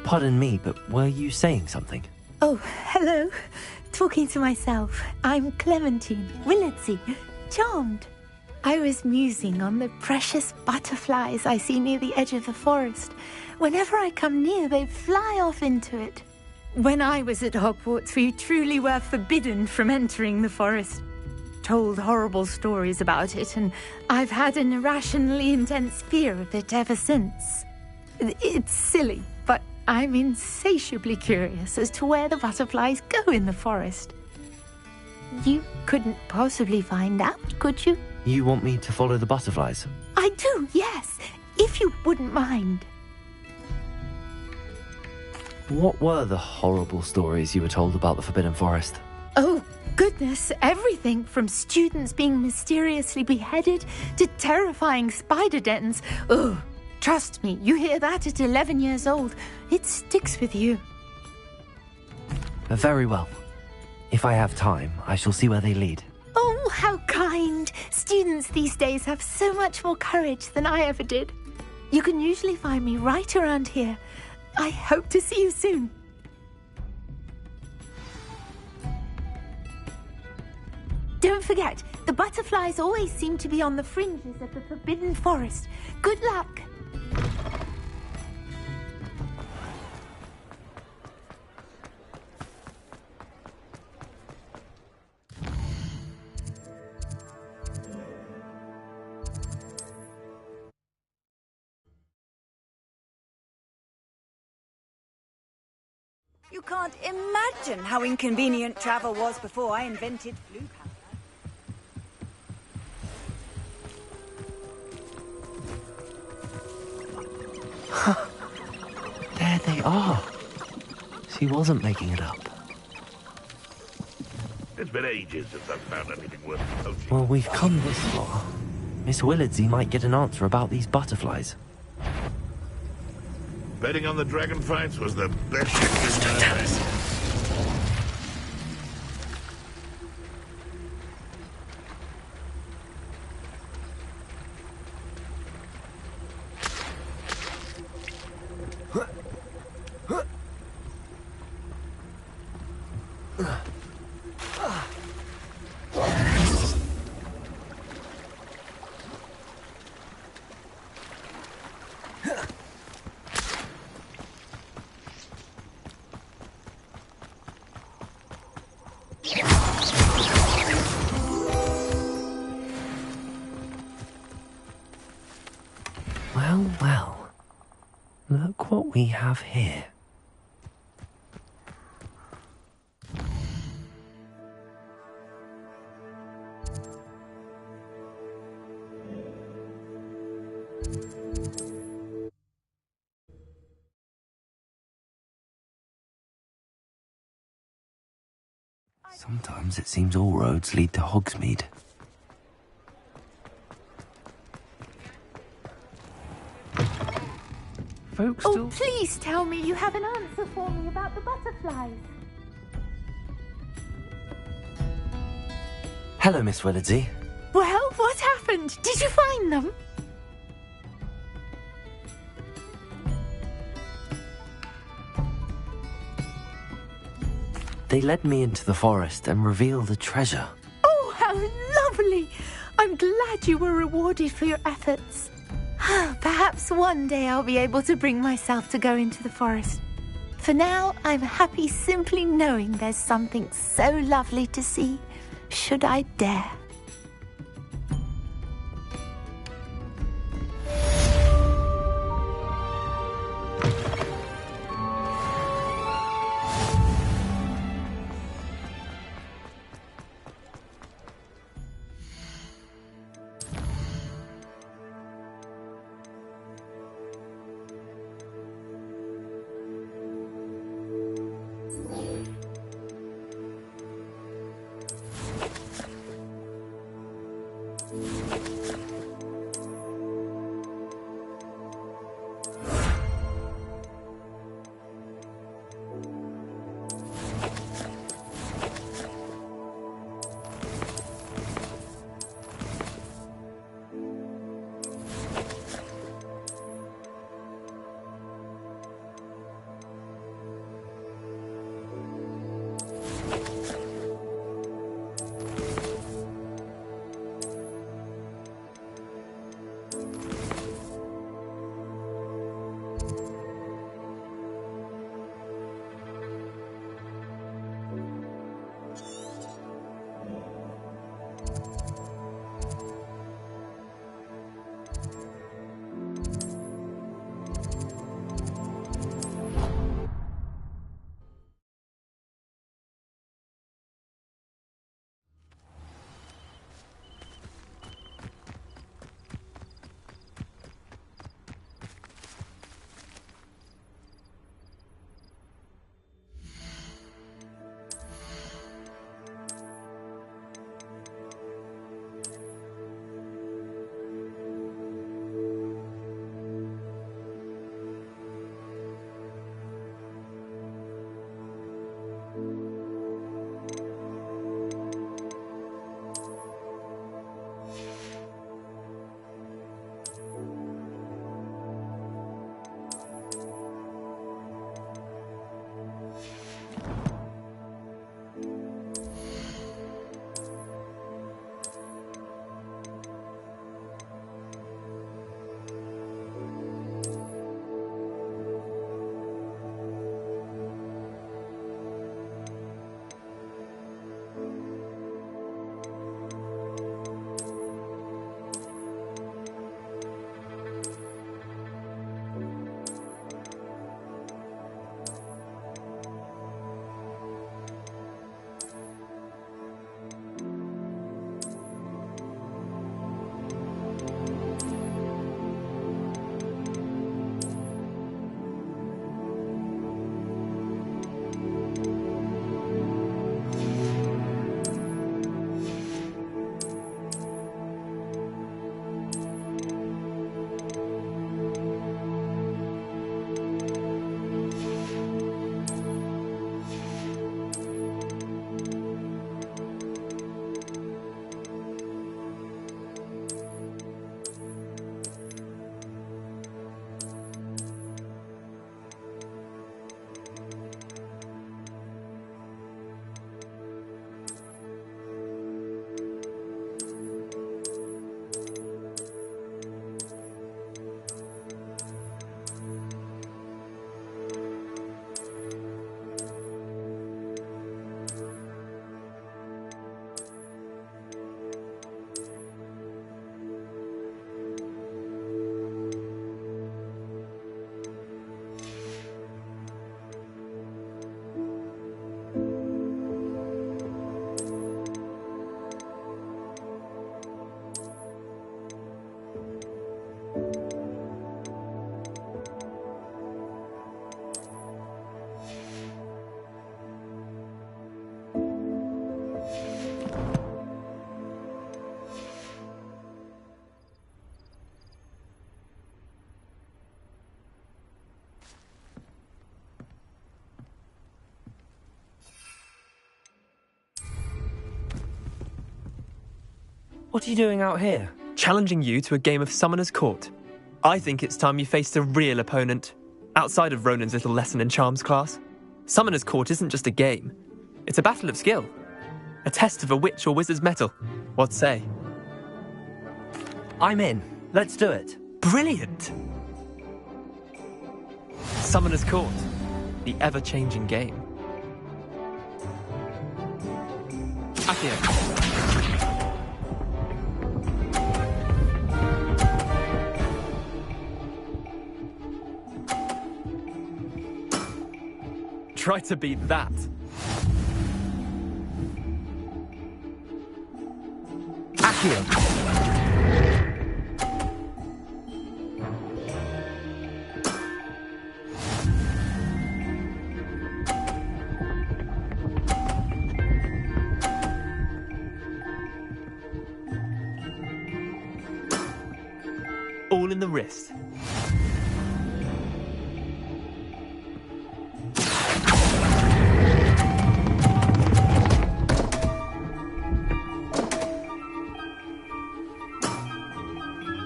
A: Pardon me, but were you saying something?
C: Oh, hello. Talking to myself. I'm Clementine Willardsey. Charmed. I was musing on the precious butterflies I see near the edge of the forest. Whenever I come near, they fly off into it. When I was at Hogwarts, we truly were forbidden from entering the forest. Told horrible stories about it, and I've had an irrationally intense fear of it ever since. It's silly, but I'm insatiably curious as to where the butterflies go in the forest. You couldn't possibly find out, could you?
A: You want me to follow the butterflies?
C: I do, yes, if you wouldn't mind.
A: What were the horrible stories you were told about the Forbidden Forest?
C: Oh, goodness, everything from students being mysteriously beheaded to terrifying spider dens. Oh, Trust me, you hear that at 11 years old, it sticks with you.
A: Very well. If I have time, I shall see where they lead.
C: Oh, how kind! Students these days have so much more courage than I ever did. You can usually find me right around here. I hope to see you soon. Don't forget, the butterflies always seem to be on the fringes of the Forbidden Forest. Good luck!
E: You can't imagine how inconvenient travel was before I invented flu powder.
A: There they are. She wasn't making it up.
M: It's been ages since I've found anything worth poaching.
A: Well, we've come this far. Miss Willardsey might get an answer about these butterflies.
M: Betting on the dragon fights was the best shit in my life.
A: Well, well. Look what we have here. Sometimes it seems all roads lead to Hogsmeade.
C: Folks still... Oh, please tell me you have an answer for me about the butterflies.
A: Hello, Miss Willardsey.
C: Well, what happened? Did you find them?
A: They led me into the forest and revealed a treasure.
C: Oh, how lovely! I'm glad you were rewarded for your efforts. Perhaps one day I'll be able to bring myself to go into the forest. For now, I'm happy simply knowing there's something so lovely to see, should I dare.
A: What are you doing out here?
H: Challenging you to a game of Summoner's Court. I think it's time you faced a real opponent, outside of Ronan's little lesson in charms class. Summoner's Court isn't just a game. It's a battle of skill. A test of a witch or wizard's mettle. What say?
B: I'm in. Let's do it.
H: Brilliant! Summoner's Court. The ever-changing game. Accio. Try to beat that.
B: Accio.
H: All in the wrist.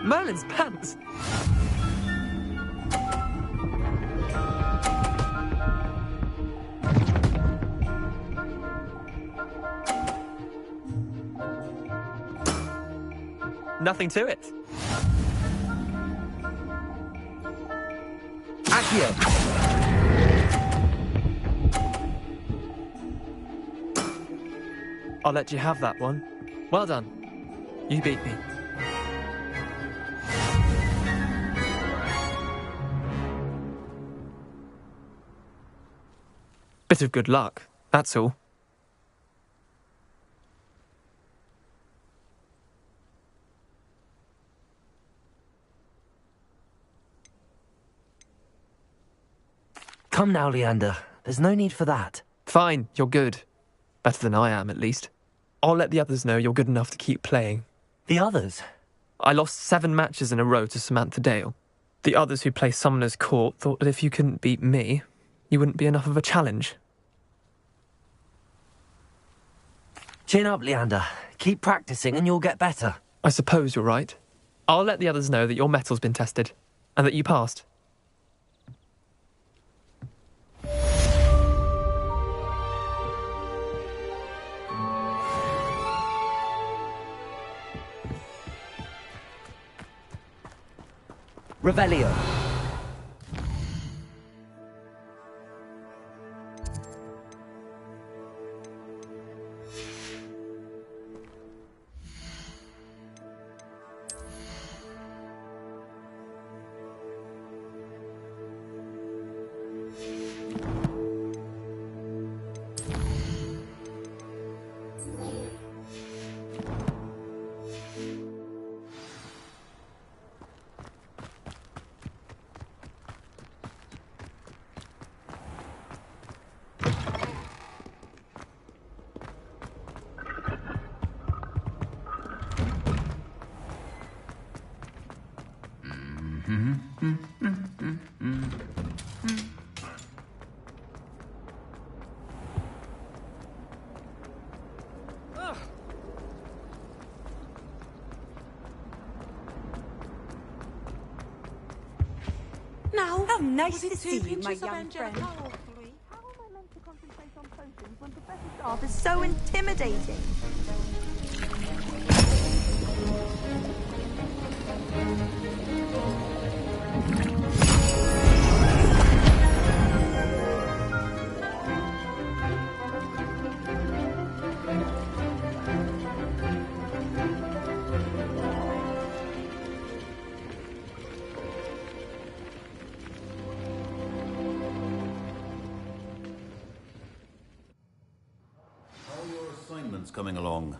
H: Merlin's pants! Nothing to it.
B: Accio.
H: I'll let you have that one. Well done. You beat me. Bit of good luck, that's all.
B: Come now, Leander. There's no need for that.
H: Fine, you're good. Better than I am, at least. I'll let the others know you're good enough to keep playing.
B: The others?
H: I lost 7 matches in a row to Samantha Dale. The others who play Summoner's Court thought that if you couldn't beat me, you wouldn't be enough of a challenge.
B: Chin up, Leander. Keep practicing and you'll get better.
H: I suppose you're right. I'll let the others know that your metal's been tested, and that you passed.
B: Revelio.
E: Now, how nice to see you, my young friend.
N: How am I meant to concentrate on potions when Professor Staff is so intimidating?
V: Coming along.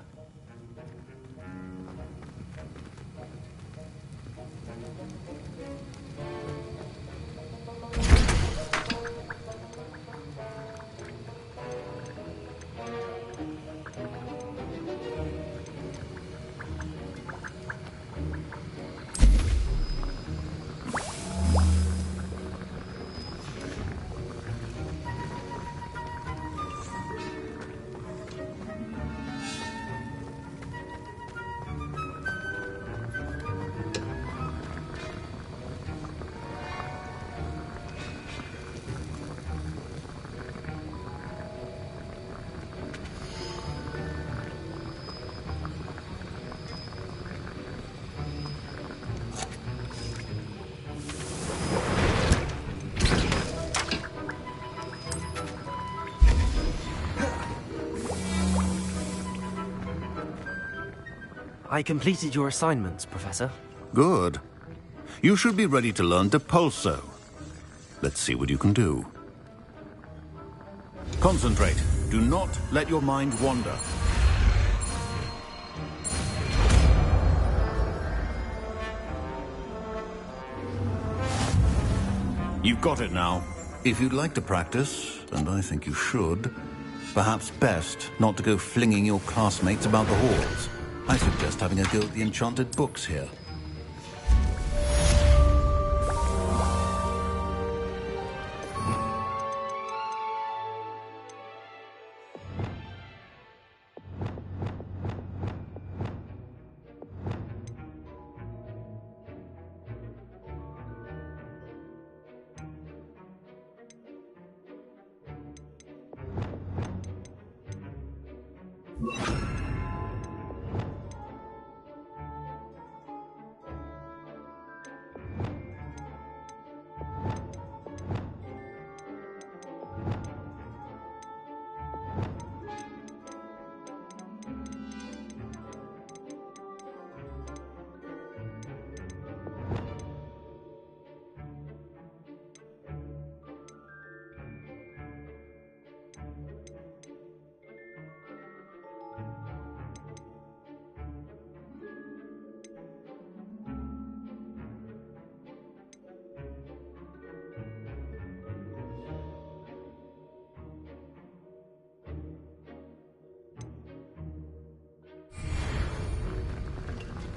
B: I completed your assignments, Professor.
J: Good. You should be ready to learn Depulso. Let's see what you can do. Concentrate. Do not let your mind wander. You've got it now. If you'd like to practice, and I think you should, perhaps best not to go flinging your classmates about the halls. I suggest having a go at the enchanted books here.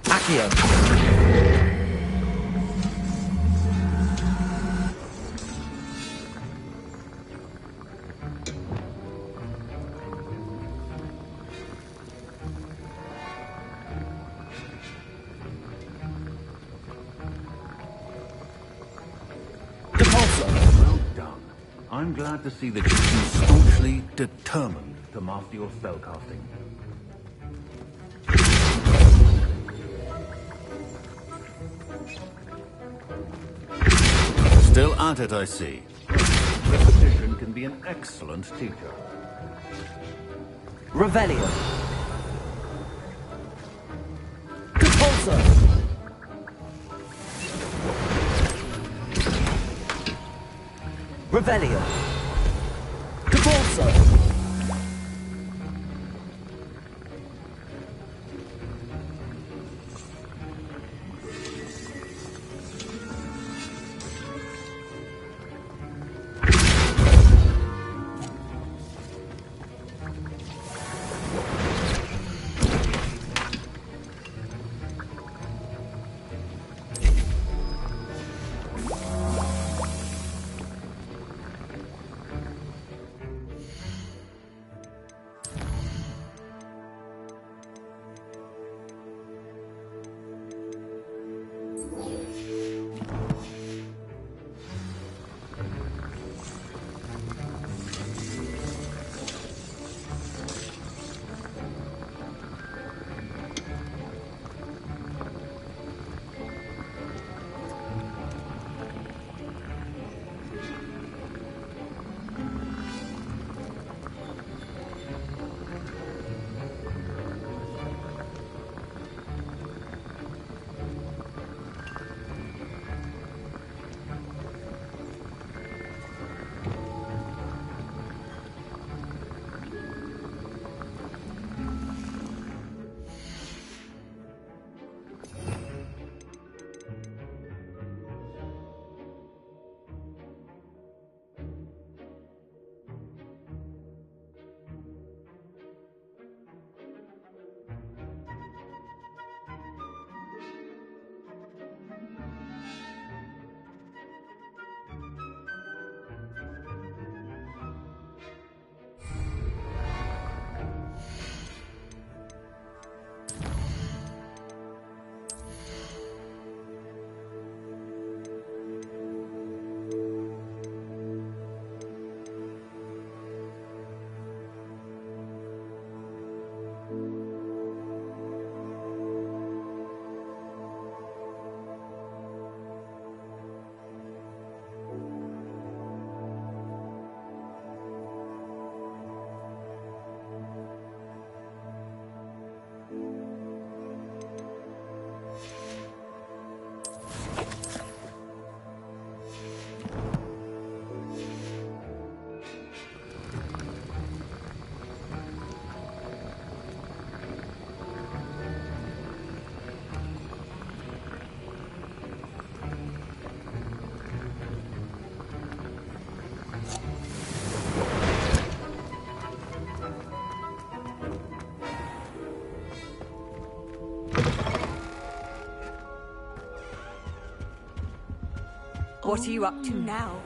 B: Accio.
J: Well done. I'm glad to see that you seem staunchly determined to master your spellcasting. Still at it, I see. Repetition can be an excellent teacher.
B: Revelio. Depulso. Revelio. Depulso.
E: What are you up to now?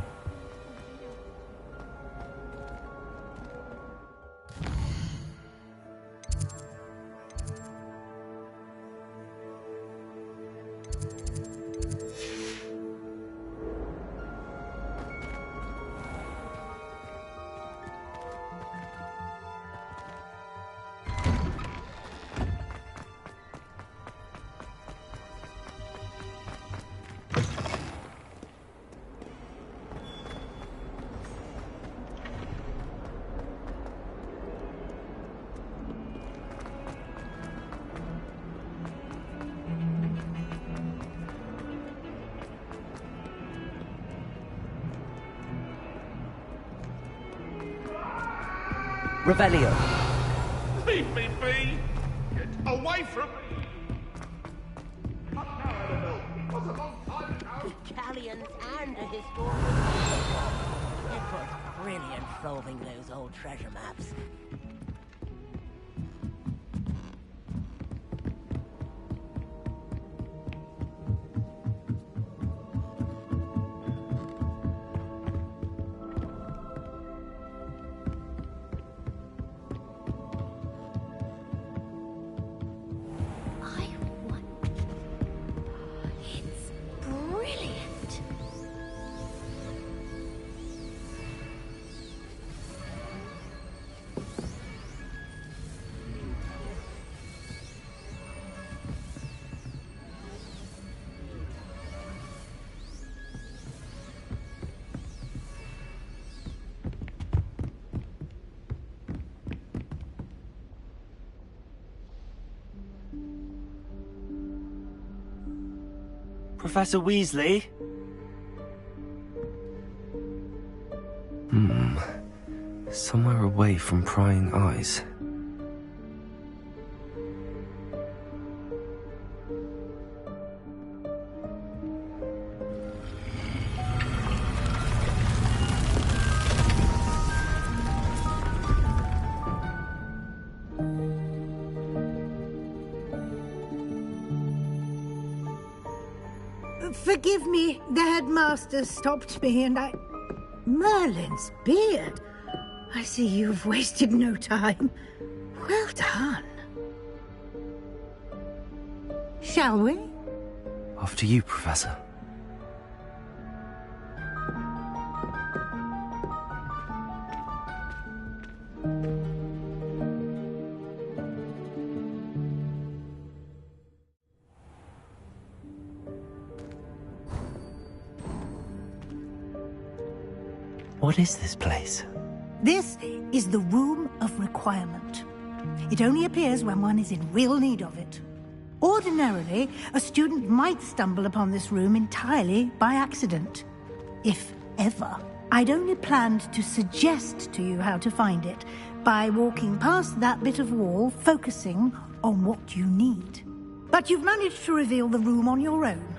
B: Revelio.
M: Leave me be! Get away from me!
I: Galleons and a historian. It was brilliant solving those old treasure maps.
B: Professor Weasley?
A: Somewhere away from prying eyes.
N: Forgive me, the headmaster stopped me and I... Merlin's beard. I see you've wasted no time. Well done. Shall we?
A: After you, Professor. What is this place?
N: This is the Room of Requirement. It only appears when one is in real need of it. Ordinarily, a student might stumble upon this room entirely by accident. If ever. I'd only planned to suggest to you how to find it by walking past that bit of wall, focusing on what you need. But you've managed to reveal the room on your own.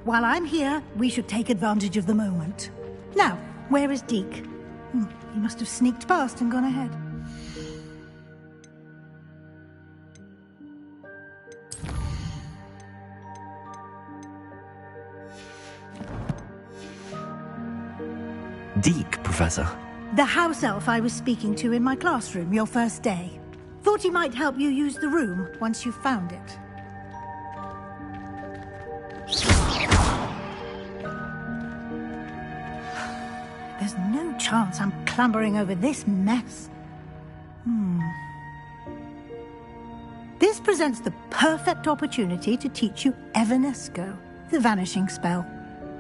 N: While I'm here, we should take advantage of the moment. Now, where is Deke? He must have sneaked past and gone ahead.
A: Deke, Professor.
N: The house elf I was speaking to in my classroom your first day. Thought he might help you use the room once you found it. There's no chance I'm clambering over this mess. This presents the perfect opportunity to teach you Evanesco, the vanishing spell.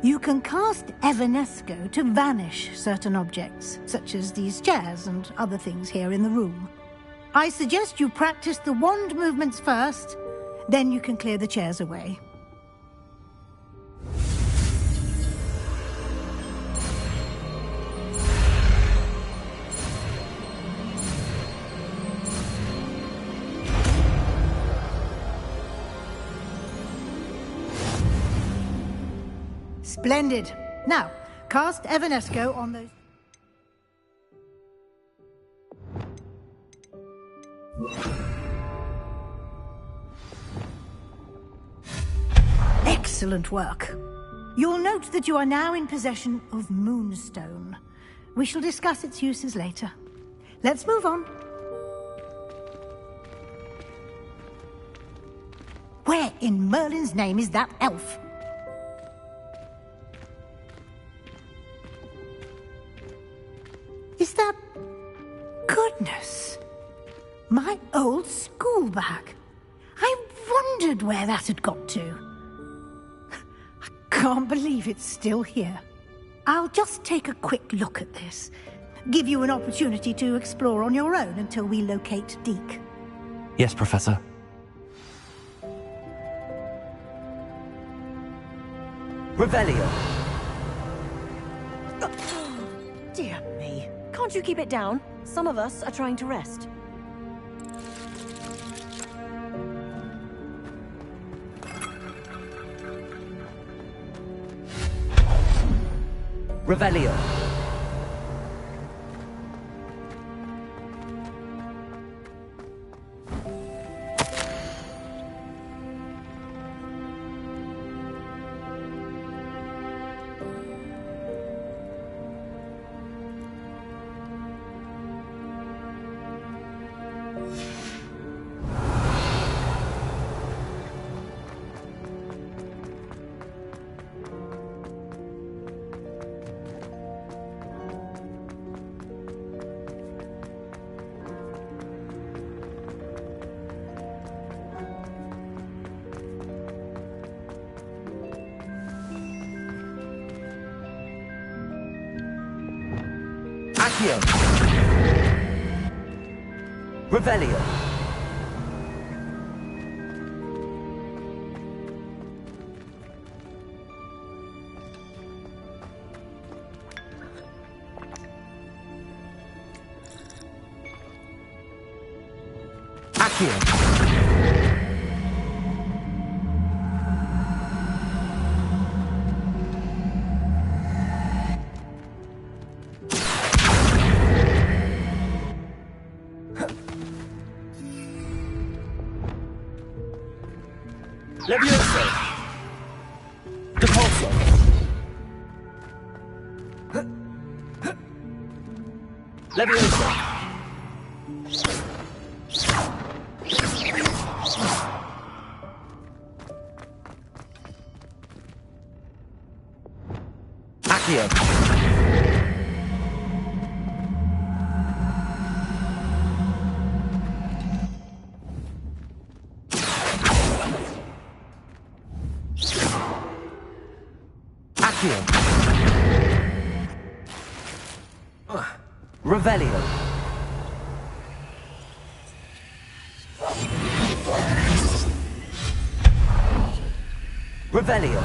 N: You can cast Evanesco to vanish certain objects, such as these chairs and other things here in the room. I suggest you practice the wand movements first, then you can clear the chairs away. Splendid. Now, cast Evanesco on those... Excellent work. You'll note that you are now in possession of Moonstone. We shall discuss its uses later. Let's move on. Where in Merlin's name is that elf? Is that... Goodness! My old school bag. I wondered where that had got to. I can't believe it's still here. I'll just take a quick look at this. Give you an opportunity to explore on your own until we locate Deke.
A: Yes, Professor.
B: Revelio.
L: Dear me. Can't you keep it down? Some of us are trying to rest.
B: Revelio. Accio. Revelio. Accio. Levioso. Depulso. Levioso. Accio. Revelio. Revelio.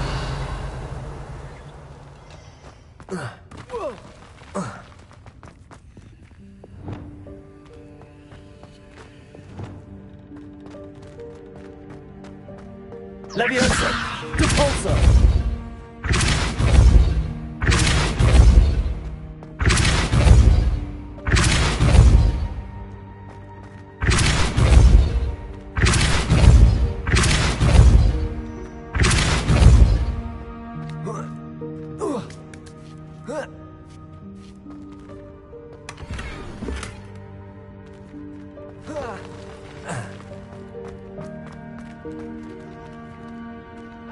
B: Levioso. Depulso.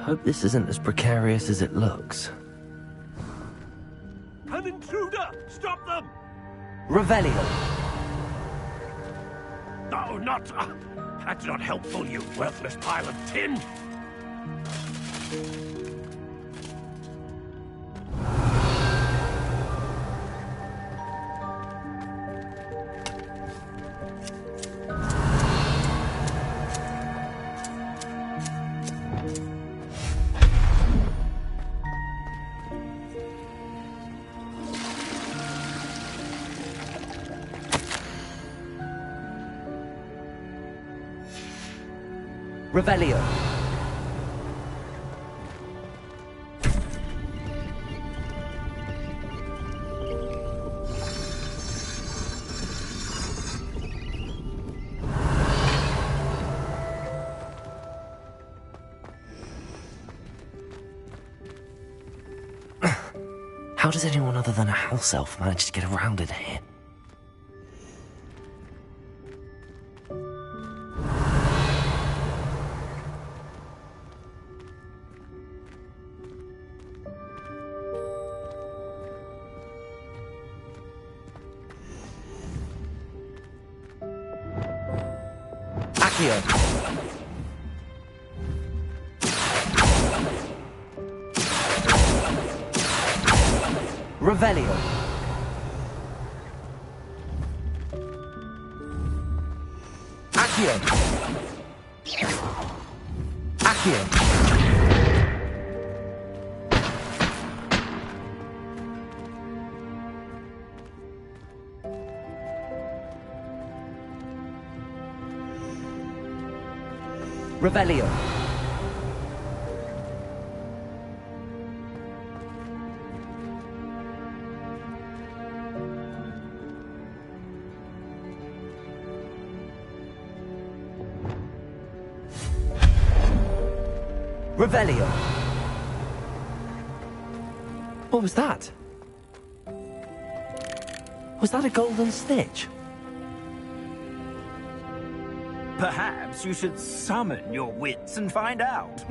A: Hope this isn't as precarious as it looks.
T: An intruder! Stop them!
B: Revelio.
T: No, not... that's not helpful, you worthless pile of tin!
B: Revelio.
A: How does anyone other than a house elf manage to get around in here? Accio! Revelio. Accio. Accio. Revelio. Revelio. What was that? Was that a golden snitch?
R: Perhaps you should summon your wits and find out.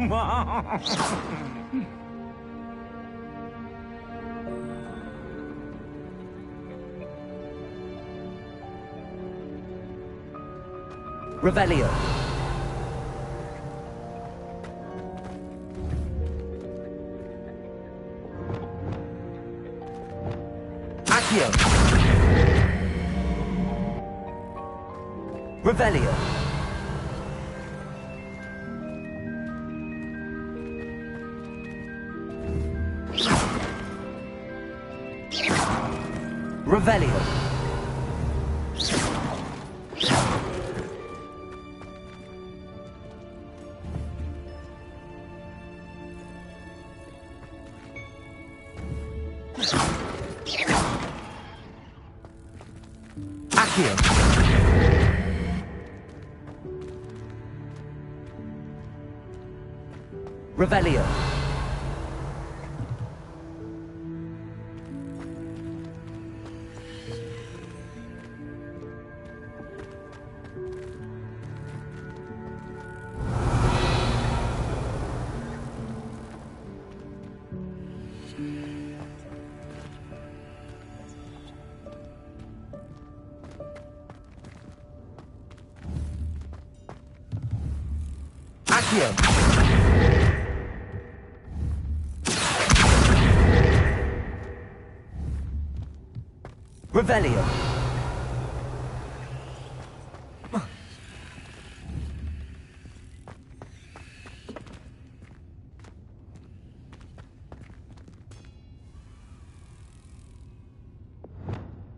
A: Revelio. Accio. Revelio. Revelio. Accio. Revelio. Accio. Revelio.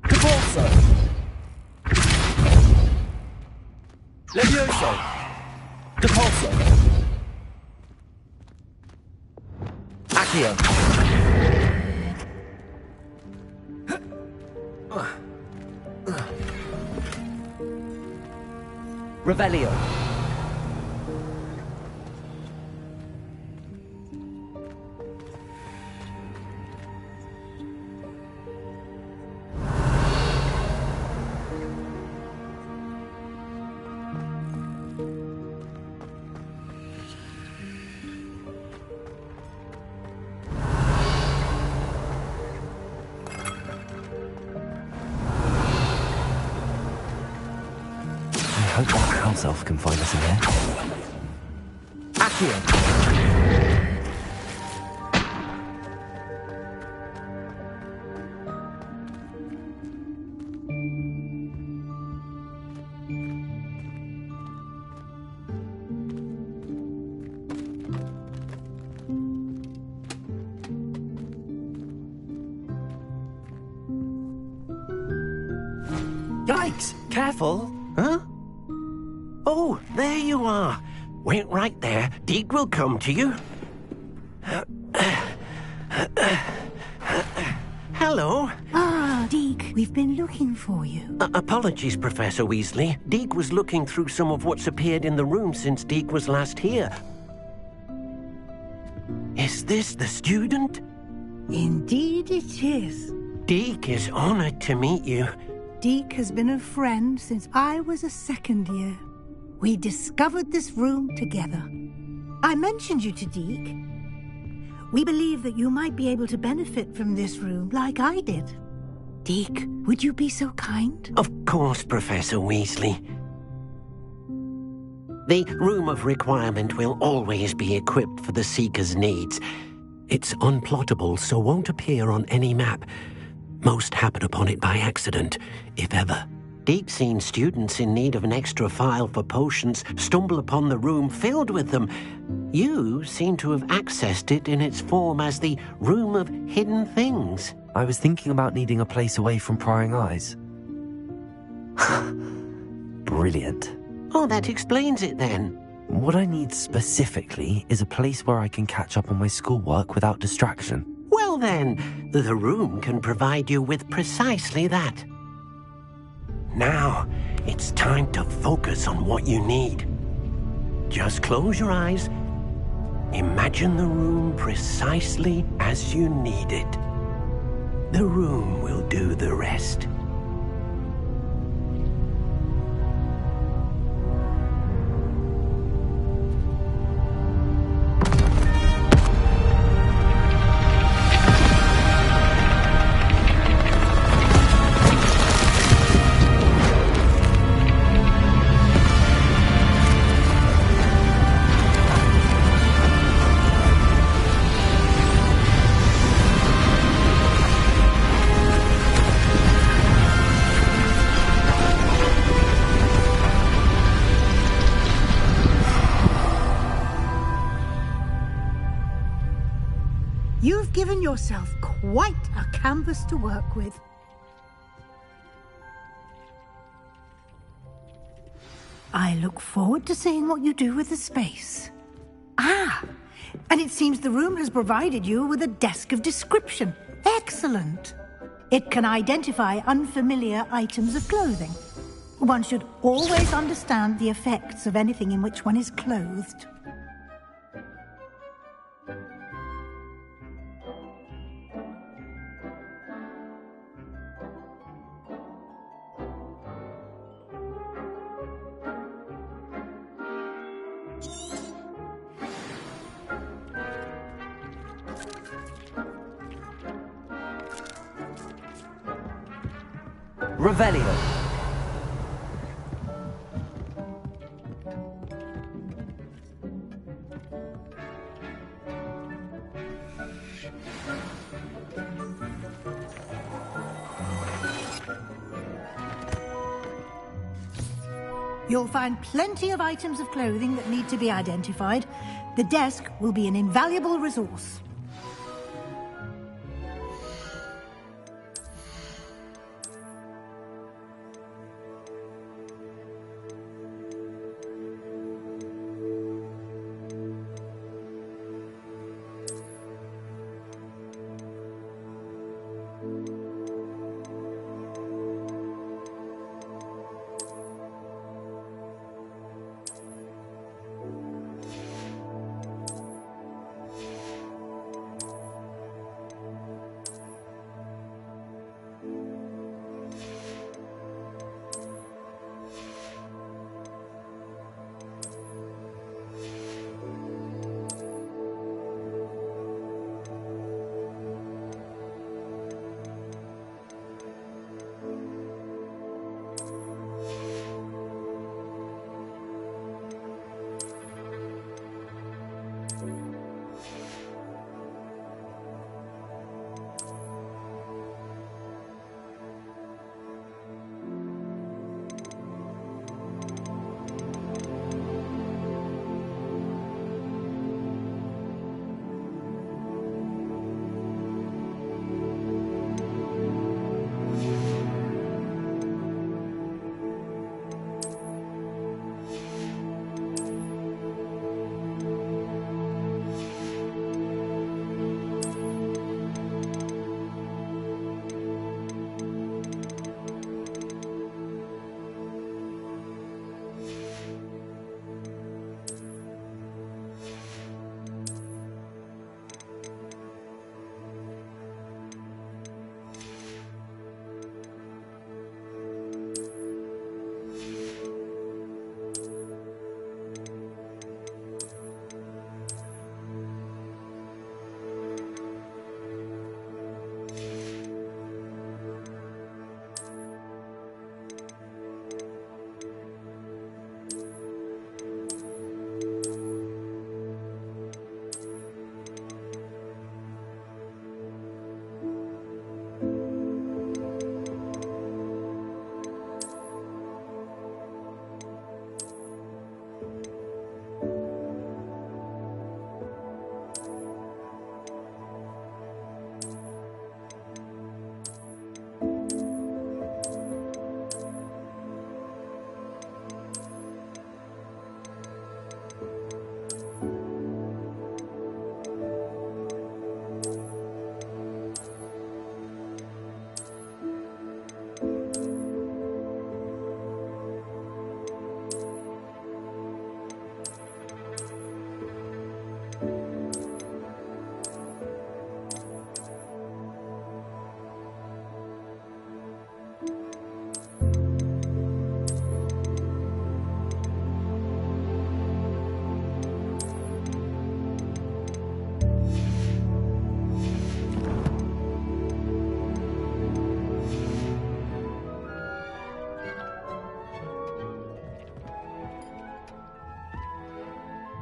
A: Capolso. Levioso. Capolso. Accio. Revelio. I hope that house elf can find us in there. Accio.
T: Yikes! Careful! Huh? Oh, there you are. Wait right there. Deek will come to you. Hello.
N: Ah, Deek, we've been looking for you.
T: Apologies, Professor Weasley. Deek was looking through some of what's appeared in the room since Deek was last here. Is this the student?
N: Indeed it is.
T: Deek is honored to meet you.
N: Deek has been a friend since I was a second year. We discovered this room together. I mentioned you to Deek. We believe that you might be able to benefit from this room like I did. Deek, would you be so kind?
T: Of course, Professor Weasley. The Room of Requirement will always be equipped for the Seeker's needs. It's unplottable, so won't appear on any map. Most happen upon it by accident, if ever. Deep's seen students in need of an extra file for potions stumble upon the room filled with them. You seem to have accessed it in its form as the Room of Hidden Things.
A: I was thinking about needing a place away from prying eyes. Brilliant.
T: Oh, that explains it then.
A: What I need specifically is a place where I can catch up on my schoolwork without distraction.
T: Well then, the room can provide you with precisely that. Now, it's time to focus on what you need. Just close your eyes. Imagine the room precisely as you need it. The room will do the rest.
N: You've given yourself quite a canvas to work with. I look forward to seeing what you do with the space. Ah, and it seems the room has provided you with a desk of description. Excellent. It can identify unfamiliar items of clothing. One should always understand the effects of anything in which one is clothed.
B: Revelio.
N: You'll find plenty of items of clothing that need to be identified. The desk will be an invaluable resource.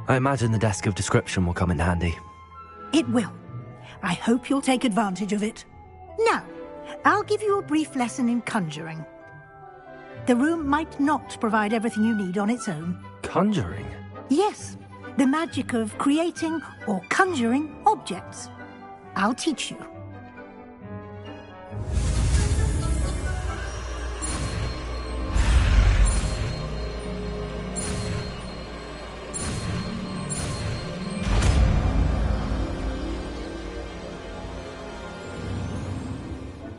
A: I imagine the desk of description will come in handy.
N: It will. I hope you'll take advantage of it. Now, I'll give you a brief lesson in conjuring. The room might not provide everything you need on its own.
A: Conjuring?
N: Yes, the magic of creating or conjuring objects. I'll teach you.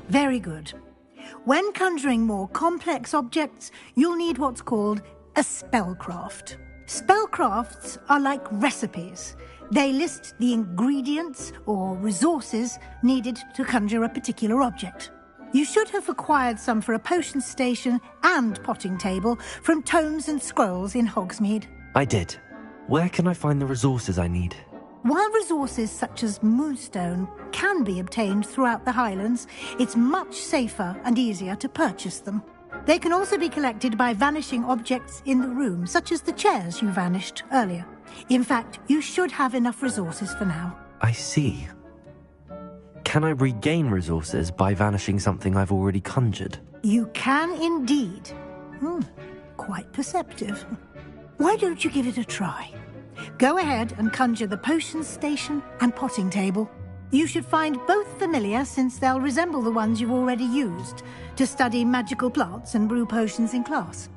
N: Very good. When conjuring more complex objects, you'll need what's called a spellcraft. Spellcrafts are like recipes. They list the ingredients or resources needed to conjure a particular object. You should have acquired some for a potion station and potting table from tomes and scrolls in Hogsmeade.
A: I did. Where can I find the resources I need?
N: While resources such as moonstone can be obtained throughout the Highlands, it's much safer and easier to purchase them. They can also be collected by vanishing objects in the room, such as the chairs you vanished earlier. In fact, you should have enough resources for now.
A: I see. Can I regain resources by vanishing something I've already conjured?
N: You can indeed. Quite perceptive. Why don't you give it a try? Go ahead and conjure the potion station and potting table. You should find both familiar, since they'll resemble the ones you've already used to study magical plants and brew potions in class.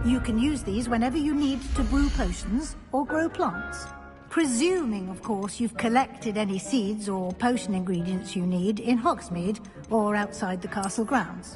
N: You can use these whenever you need to brew potions or grow plants. Presuming, of course, you've collected any seeds or potion ingredients you need in Hogsmeade or outside the castle grounds.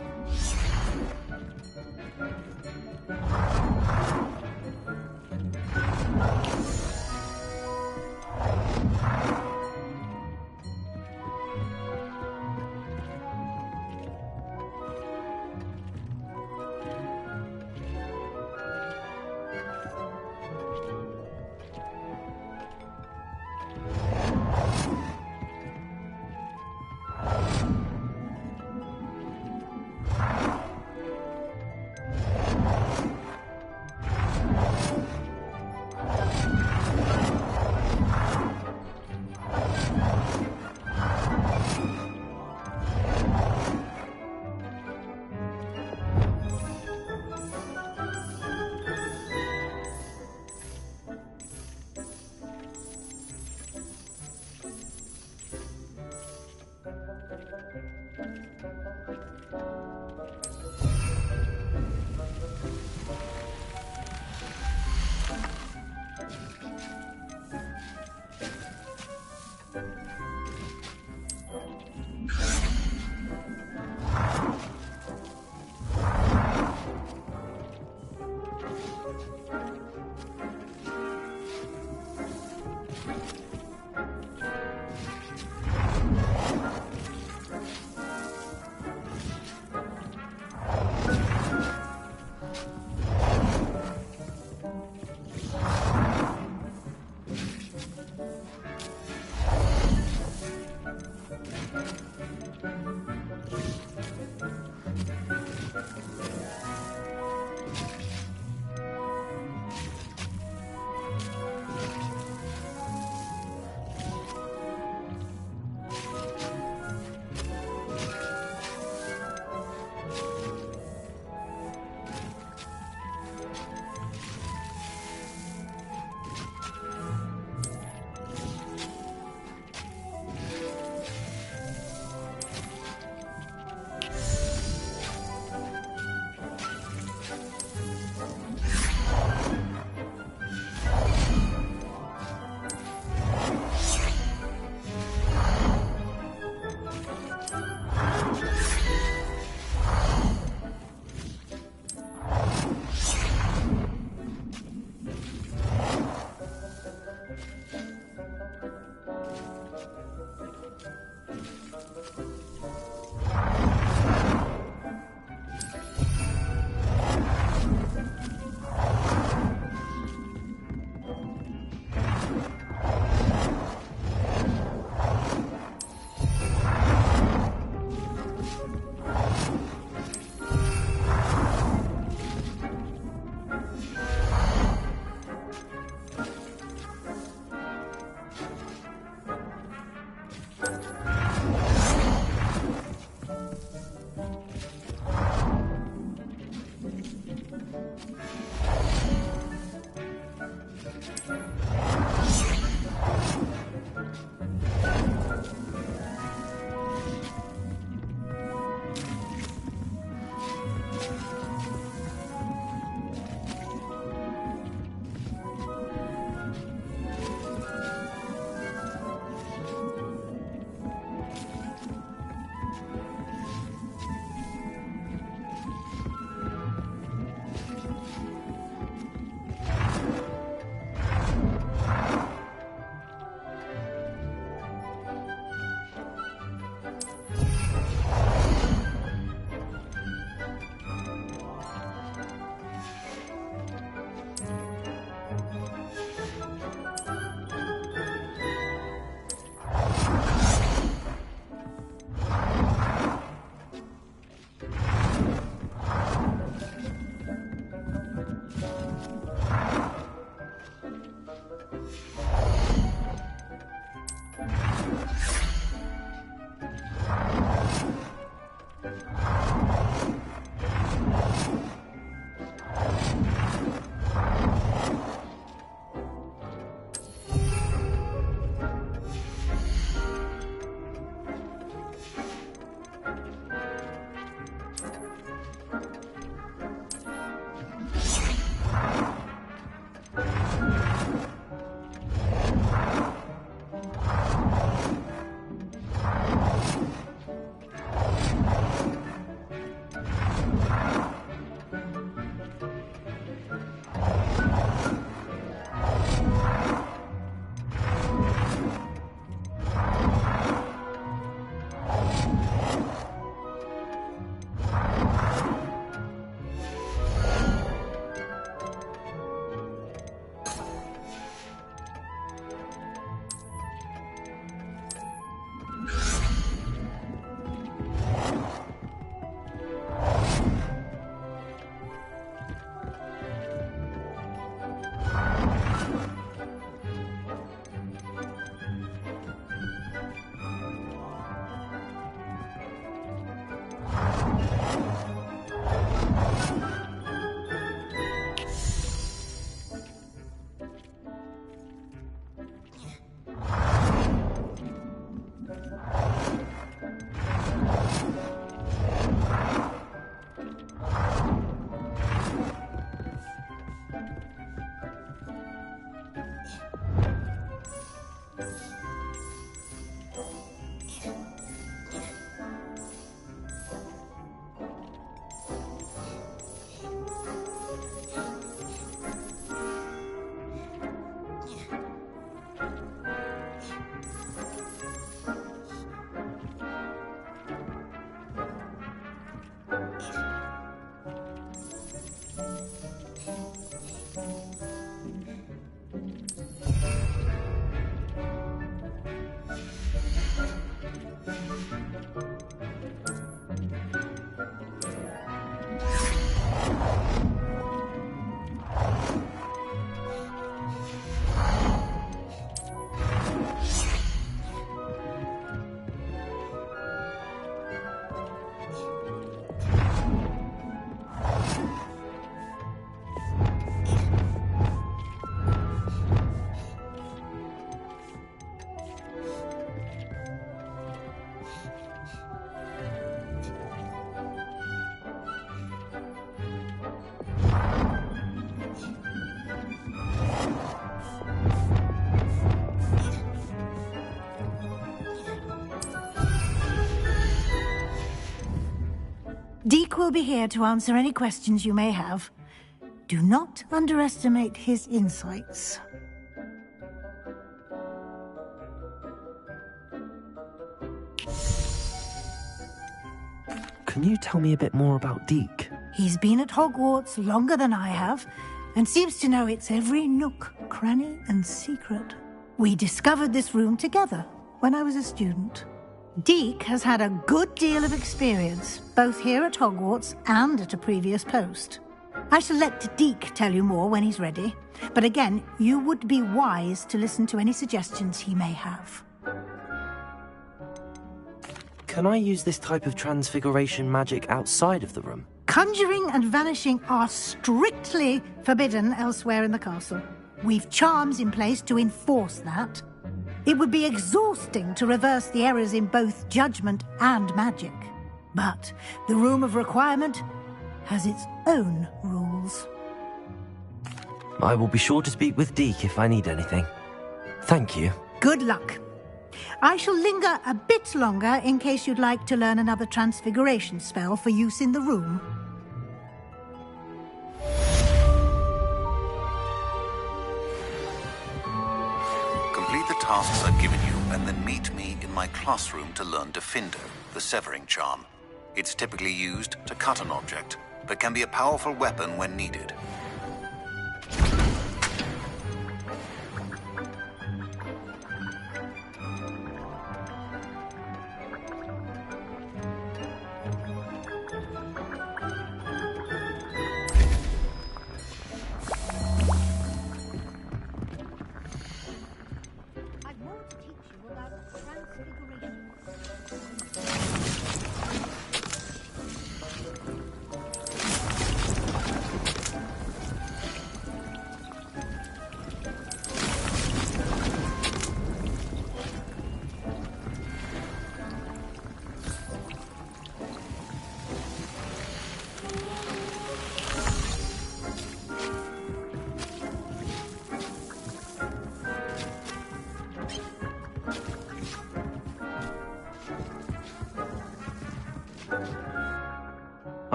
N: Deek will be here to answer any questions you may have. Do not underestimate his insights.
A: Can you tell me a bit more about Deek?
N: He's been at Hogwarts longer than I have, and seems to know its every nook, cranny, and secret. We discovered this room together when I was a student. Deek has had a good deal of experience, both here at Hogwarts and at a previous post. I shall let Deek tell you more when he's ready, but again, you would be wise to listen to any suggestions he may have.
A: Can I use this type of transfiguration magic outside of the room?
N: Conjuring and vanishing are strictly forbidden elsewhere in the castle. We've charms in place to enforce that. It would be exhausting to reverse the errors in both judgment and magic. But the Room of Requirement has its own rules.
A: I will be sure to speak with Deek if I need anything. Thank you.
N: Good luck. I shall linger a bit longer in case you'd like to learn another transfiguration spell for use in the room.
J: Complete the tasks I've given you, and then meet me in my classroom to learn Diffindo, the Severing Charm. It's typically used to cut an object, but can be a powerful weapon when needed.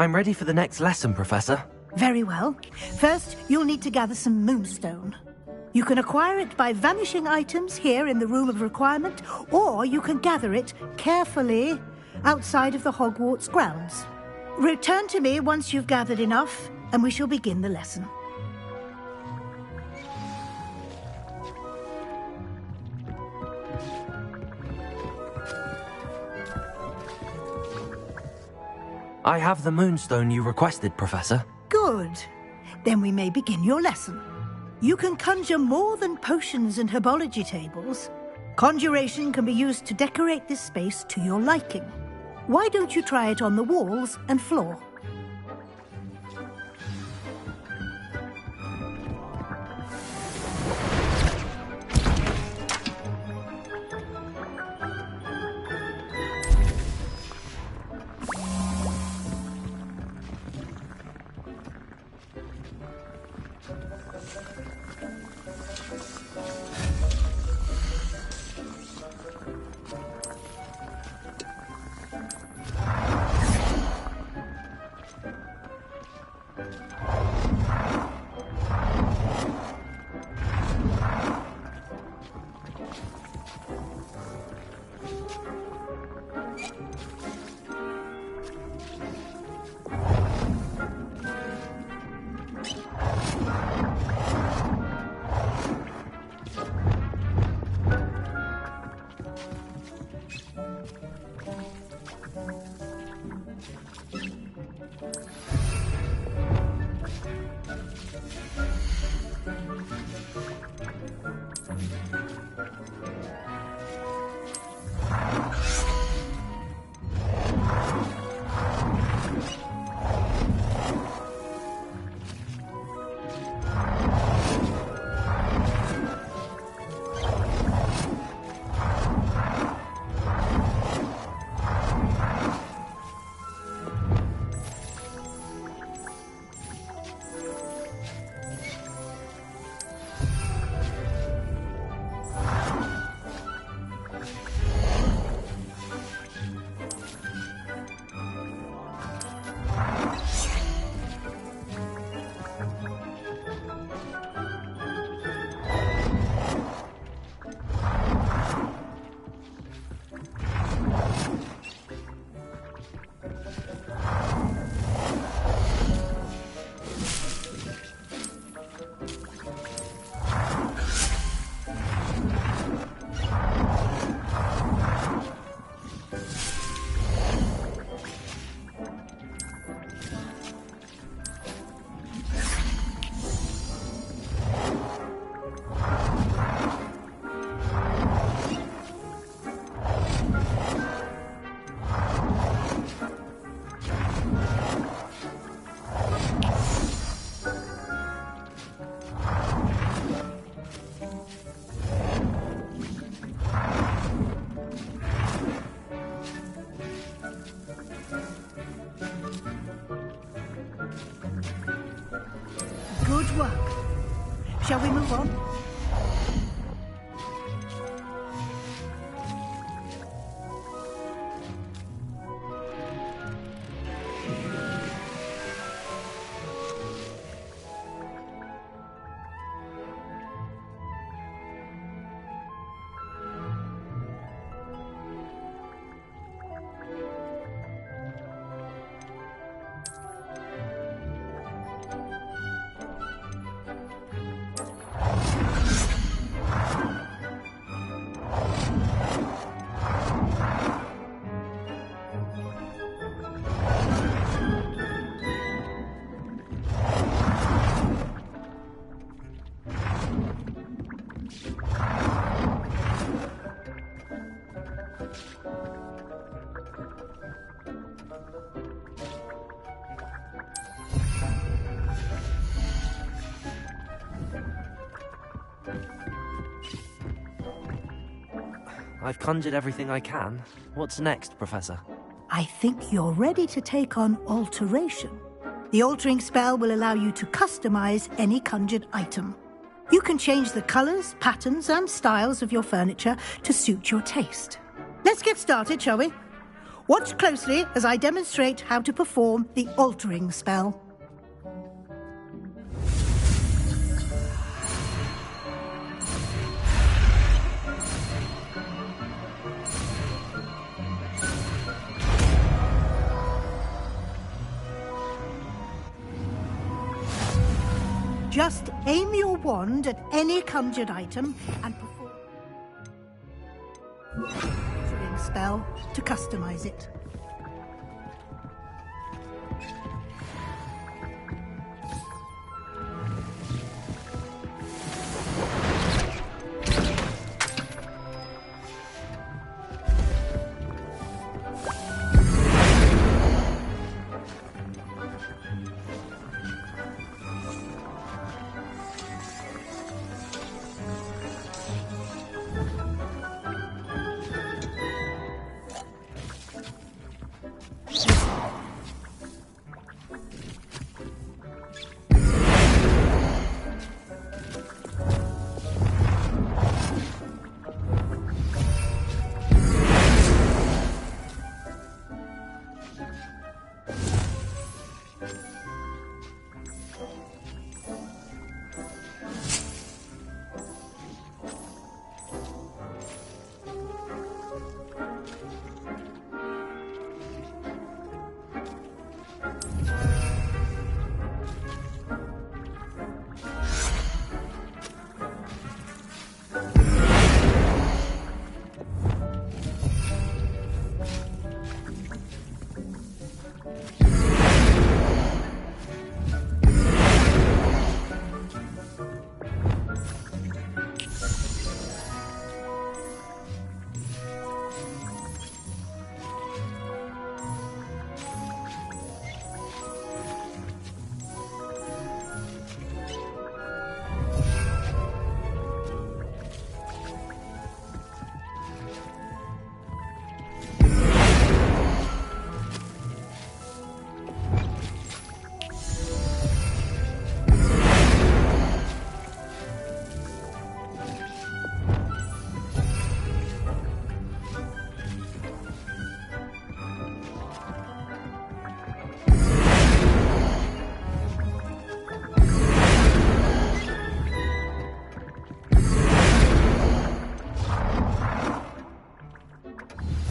A: I'm ready for the next lesson, Professor.
N: Very well. First, you'll need to gather some moonstone. You can acquire it by vanishing items here in the Room of Requirement, or you can gather it carefully outside of the Hogwarts grounds. Return to me once you've gathered enough, and we shall begin the lesson.
A: I have the moonstone you requested, Professor.
N: Good. Then we may begin your lesson. You can conjure more than potions and herbology tables. Conjuration can be used to decorate this space to your liking. Why don't you try it on the walls and floor? shall we move on?
A: I've conjured everything I can. What's next, Professor?
N: I think you're ready to take on alteration. The altering spell will allow you to customize any conjured item. You can change the colors, patterns, and styles of your furniture to suit your taste. Let's get started, shall we? Watch closely as I demonstrate how to perform the altering spell. Just aim your wand at any conjured item and perform the altering spell to customize it.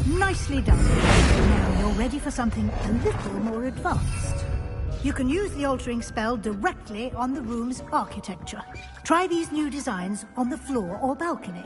N: Nicely done. Now you're ready for something a little more advanced. You can use the altering spell directly on the room's architecture. Try these new designs on the floor or balcony.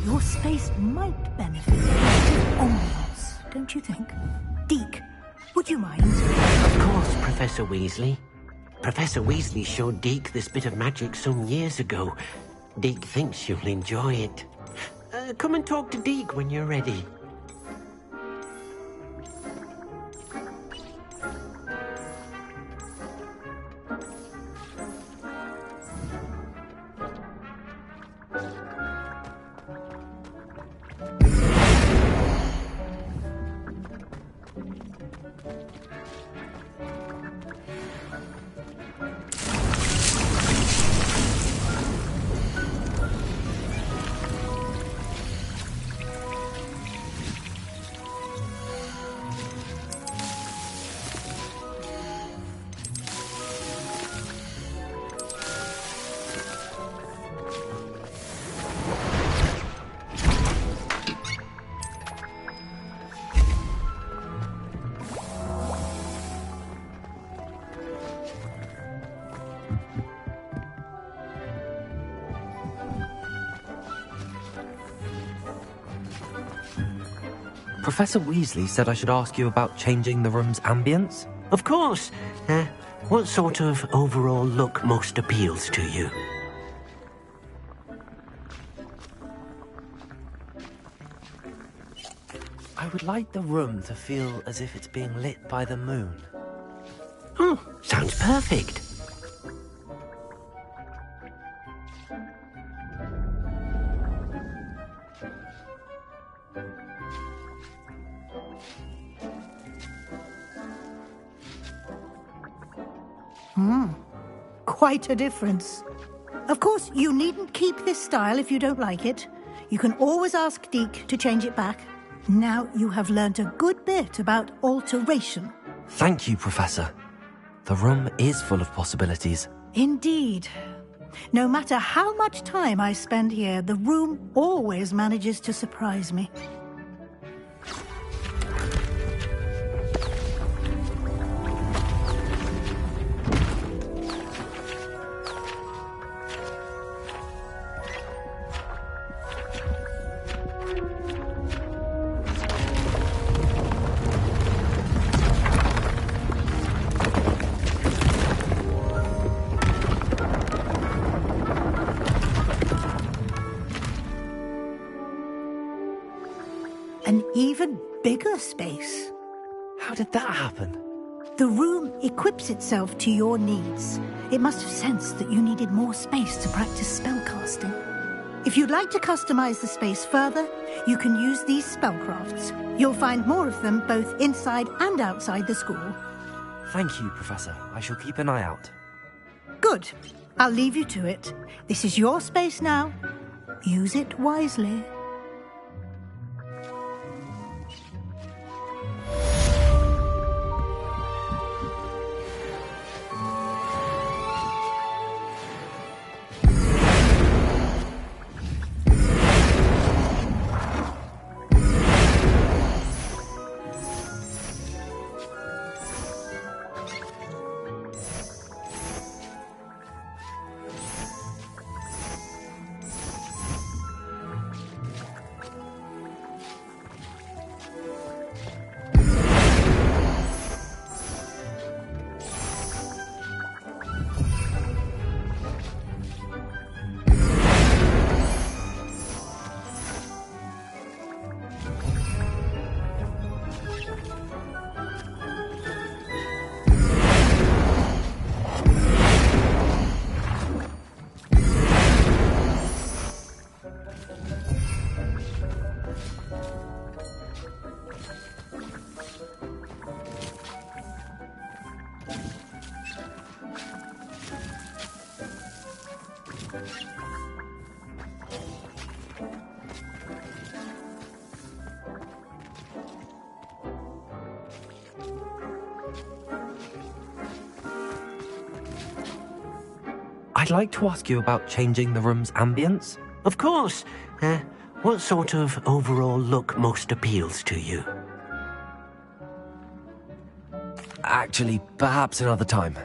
N: Your space might benefit from a ambiance, don't you think? Deke, would you mind?
T: Of course, Professor Weasley. Professor Weasley showed Deke this bit of magic some years ago. Deke thinks you'll enjoy it. Come and talk to Deke when you're ready.
A: Professor Weasley said I should ask you about changing the room's ambience?
T: Of course. What sort of overall look most appeals to you?
A: I would like the room to feel as if it's being lit by the moon.
T: Oh, sounds perfect.
N: Quite a difference. Of course, you needn't keep this style if you don't like it. You can always ask Deke to change it back. Now you have learnt a good bit about alteration.
A: Thank you, Professor. The room is full of possibilities.
N: Indeed. No matter how much time I spend here, the room always manages to surprise me. An even bigger space.
A: How did that happen?
N: The room equips itself to your needs. It must have sensed that you needed more space to practice spellcasting. If you'd like to customize the space further, you can use these spellcrafts. You'll find more of them both inside and outside the school.
A: Thank you, Professor. I shall keep an eye out.
N: Good. I'll leave you to it. This is your space now. Use it wisely.
A: I'd like to ask you about changing the room's ambience.
T: Of course. What sort of overall look most appeals to you?
A: Actually, perhaps another time.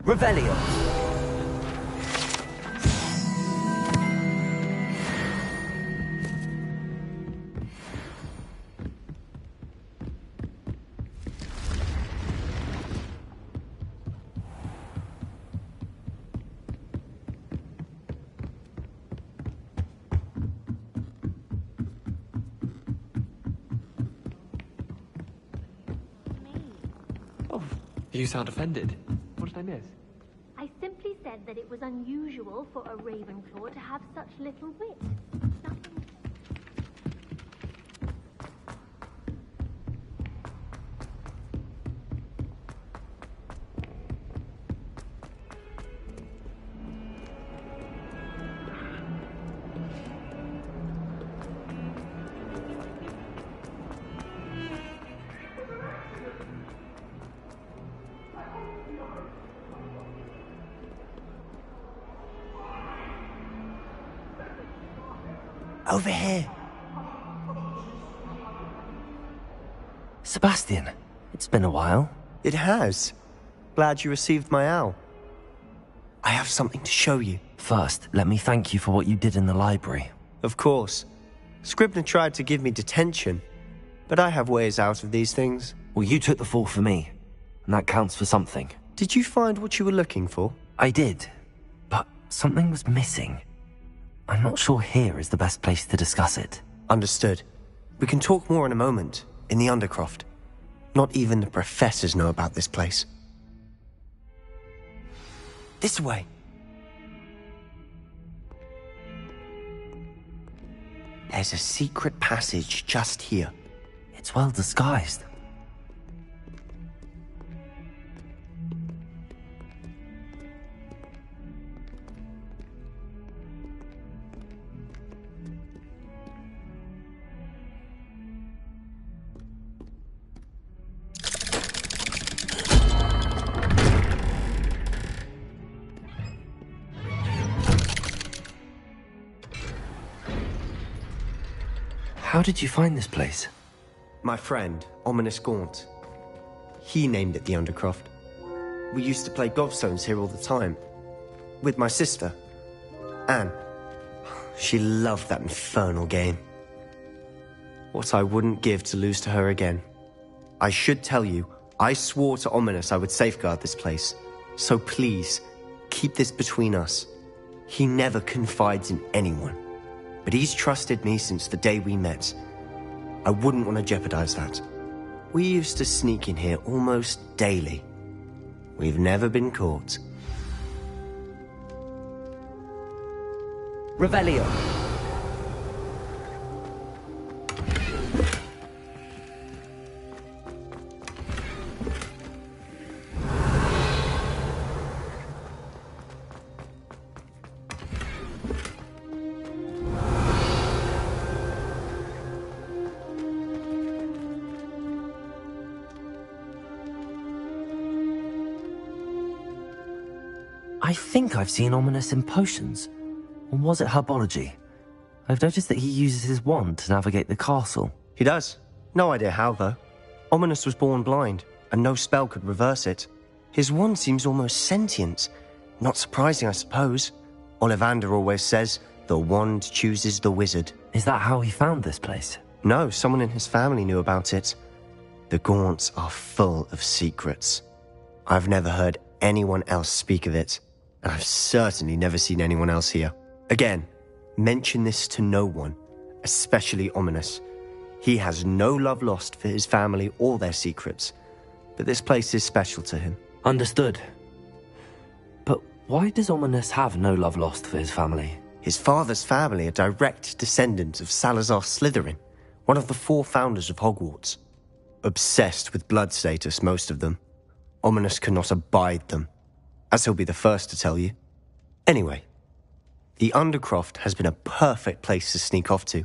B: Revelio.
H: You sound offended. What did I miss?
K: I simply said that it was unusual for a Ravenclaw to have such little wit. Nothing.
B: Over here.
A: Sebastian, it's been a while.
V: It has. Glad you received my owl. I have something to show you.
A: First, let me thank you for what you did in the library.
V: Of course. Scribner tried to give me detention, but I have ways out of these things.
A: Well, you took the fall for me, and that counts for something.
V: Did you find what you were looking for?
A: I did, but something was missing. I'm not sure here is the best place to discuss it.
V: Understood. We can talk more in a moment, in the Undercroft. Not even the professors know about this place. This way. There's a secret passage just here.
A: It's well disguised. How did you find this place?
V: My friend, Ominous Gaunt. He named it the Undercroft. We used to play gobstones here all the time. With my sister, Anne. She loved that infernal game. What I wouldn't give to lose to her again. I should tell you, I swore to Ominous I would safeguard this place. So please, keep this between us. He never confides in anyone. But he's trusted me since the day we met. I wouldn't want to jeopardize that. We used to sneak in here almost daily. We've never been caught.
B: Revelio.
A: I think I've seen Ominous in potions. Or was it herbology? I've noticed that he uses his wand to navigate the castle.
V: He does. No idea how, though. Ominous was born blind, and no spell could reverse it. His wand seems almost sentient. Not surprising, I suppose. Ollivander always says, the wand chooses the wizard.
A: Is that how he found this place?
V: No, someone in his family knew about it. The Gaunts are full of secrets. I've never heard anyone else speak of it. And I've certainly never seen anyone else here. Again, mention this to no one, especially Ominous. He has no love lost for his family or their secrets, but this place is special to him.
A: Understood. But why does Ominous have no love lost for his family?
V: His father's family are direct descendants of Salazar Slytherin, one of the 4 founders of Hogwarts. Obsessed with blood status, most of them. Ominous cannot abide them, as he'll be the first to tell you. Anyway, the Undercroft has been a perfect place to sneak off to,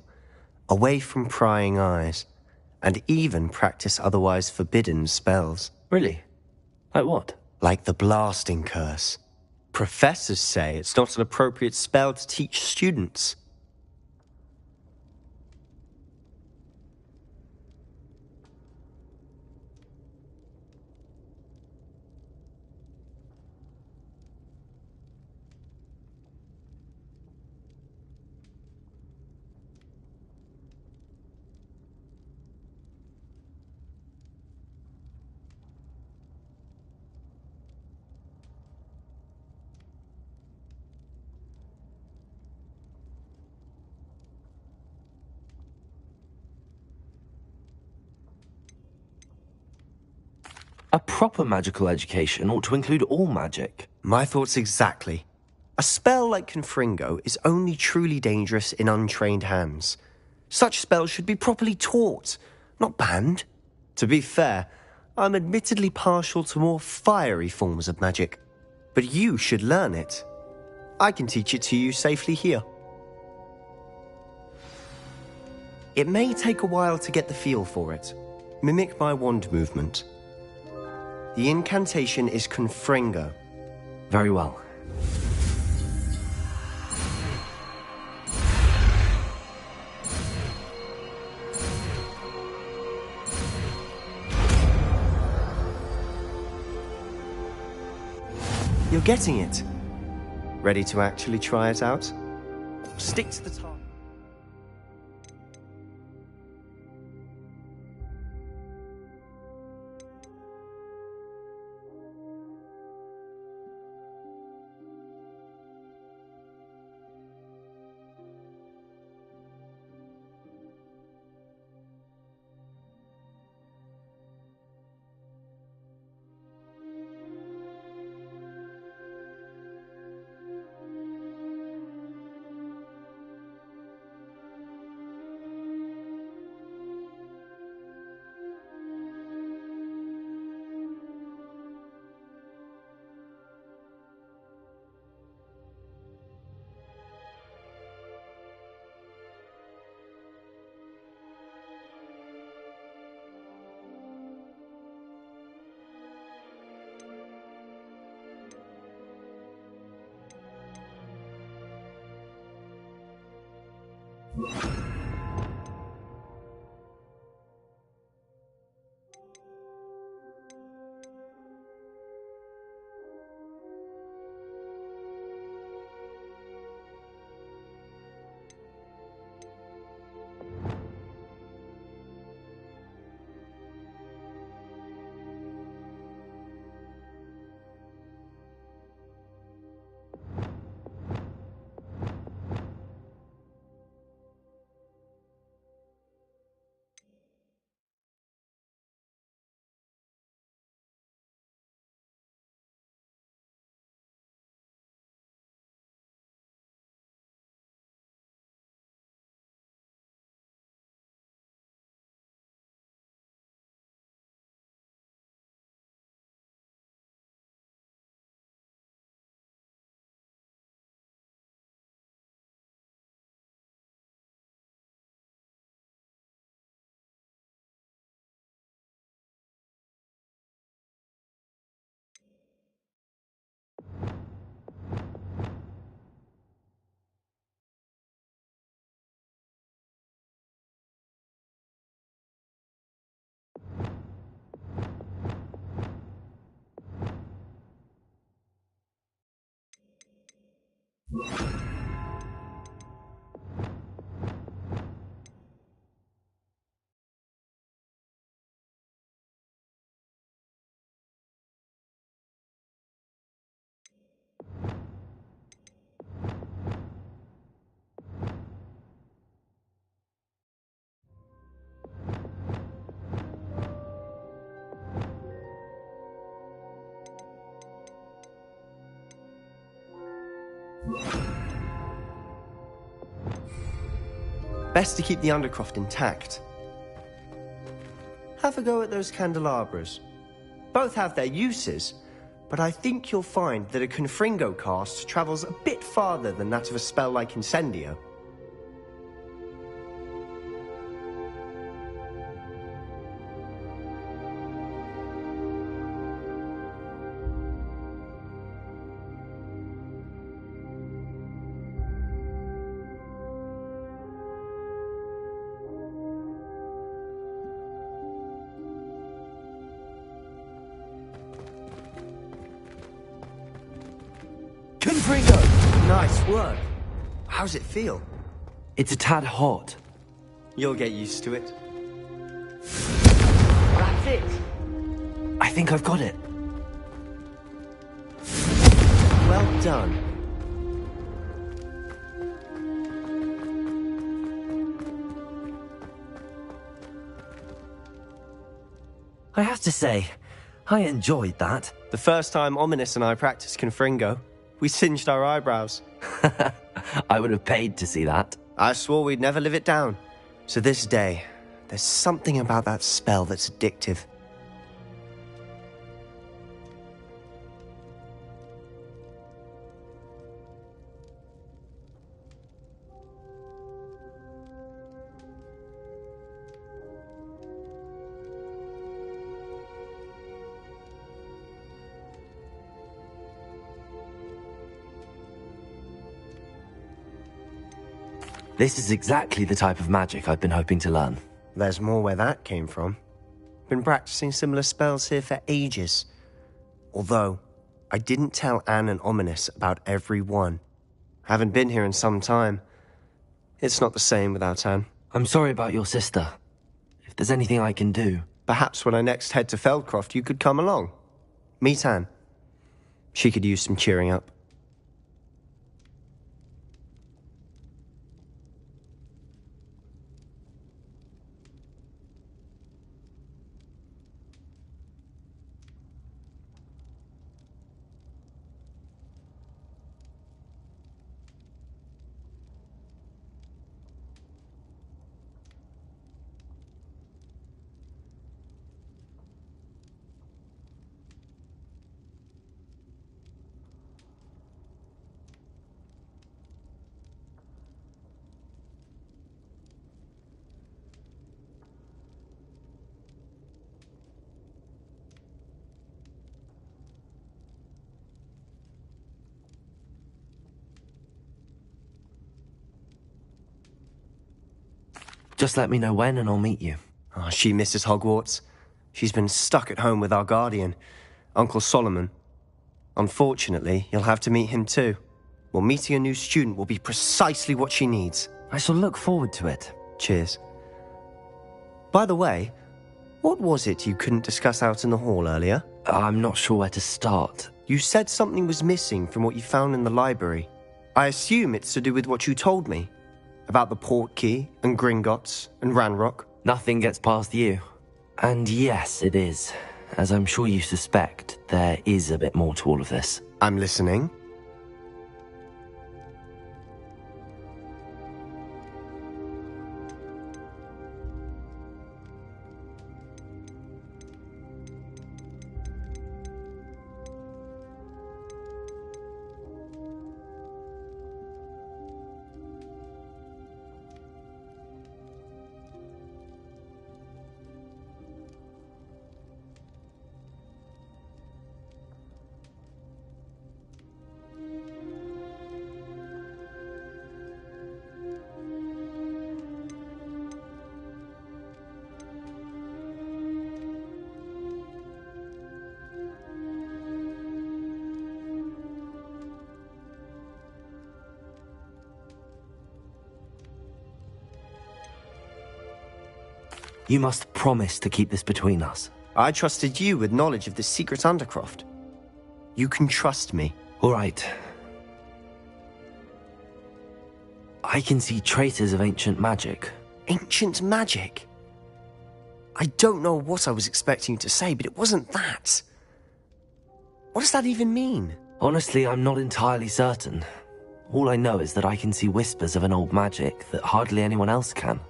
V: away from prying eyes, and even practice otherwise forbidden spells.
A: Really? Like what?
V: Like the Blasting Curse. Professors say it's not an appropriate spell to teach students.
A: A proper magical education ought to include all magic.
V: My thoughts exactly. A spell like Confringo is only truly dangerous in untrained hands. Such spells should be properly taught, not banned. To be fair, I'm admittedly partial to more fiery forms of magic, but you should learn it. I can teach it to you safely here. It may take a while to get the feel for it. Mimic my wand movement. The incantation is Confringo.
A: Very well.
V: You're getting it. Ready to actually try it out? Stick to the target. Best to keep the Undercroft intact. Have a go at those candelabras. Both have their uses, but I think you'll find that a Confringo cast travels a bit farther than that of a spell like Incendio. Confringo! Nice work. How's it feel?
A: It's a tad hot.
V: You'll get used to it.
I: That's it.
A: I think I've got it.
V: Well done.
A: I have to say, I enjoyed that.
V: The first time Ominous and I practiced Confringo, we singed our eyebrows.
A: I would have paid to see that.
V: I swore we'd never live it down. So this day, there's something about that spell that's addictive.
A: This is exactly the type of magic I've been hoping to learn.
V: There's more where that came from. Been practicing similar spells here for ages. Although, I didn't tell Anne and Ominous about every one. Haven't been here in some time. It's not the same without Anne.
A: I'm sorry about your sister. If there's anything I can do...
V: Perhaps when I next head to Feldcroft, you could come along. Meet Anne. She could use some cheering up.
A: Just let me know when and I'll meet you.
V: Oh, she misses Hogwarts. She's been stuck at home with our guardian, Uncle Solomon. Unfortunately, you'll have to meet him too. Well, meeting a new student will be precisely what she needs.
A: I shall look forward to it.
V: Cheers. By the way, what was it you couldn't discuss out in the hall earlier?
A: I'm not sure where to start.
V: You said something was missing from what you found in the library. I assume it's to do with what you told me. About the Portkey, and Gringotts, and Ranrock.
A: Nothing gets past you. And yes, it is. As I'm sure you suspect, there is a bit more to all of this.
V: I'm listening.
A: You must promise to keep this between us.
V: I trusted you with knowledge of the secret Undercroft. You can trust me.
A: All right. I can see traces of ancient magic.
V: Ancient magic? I don't know what I was expecting you to say, but it wasn't that. What does that even mean?
A: Honestly, I'm not entirely certain. All I know is that I can see whispers of an old magic that hardly anyone else can.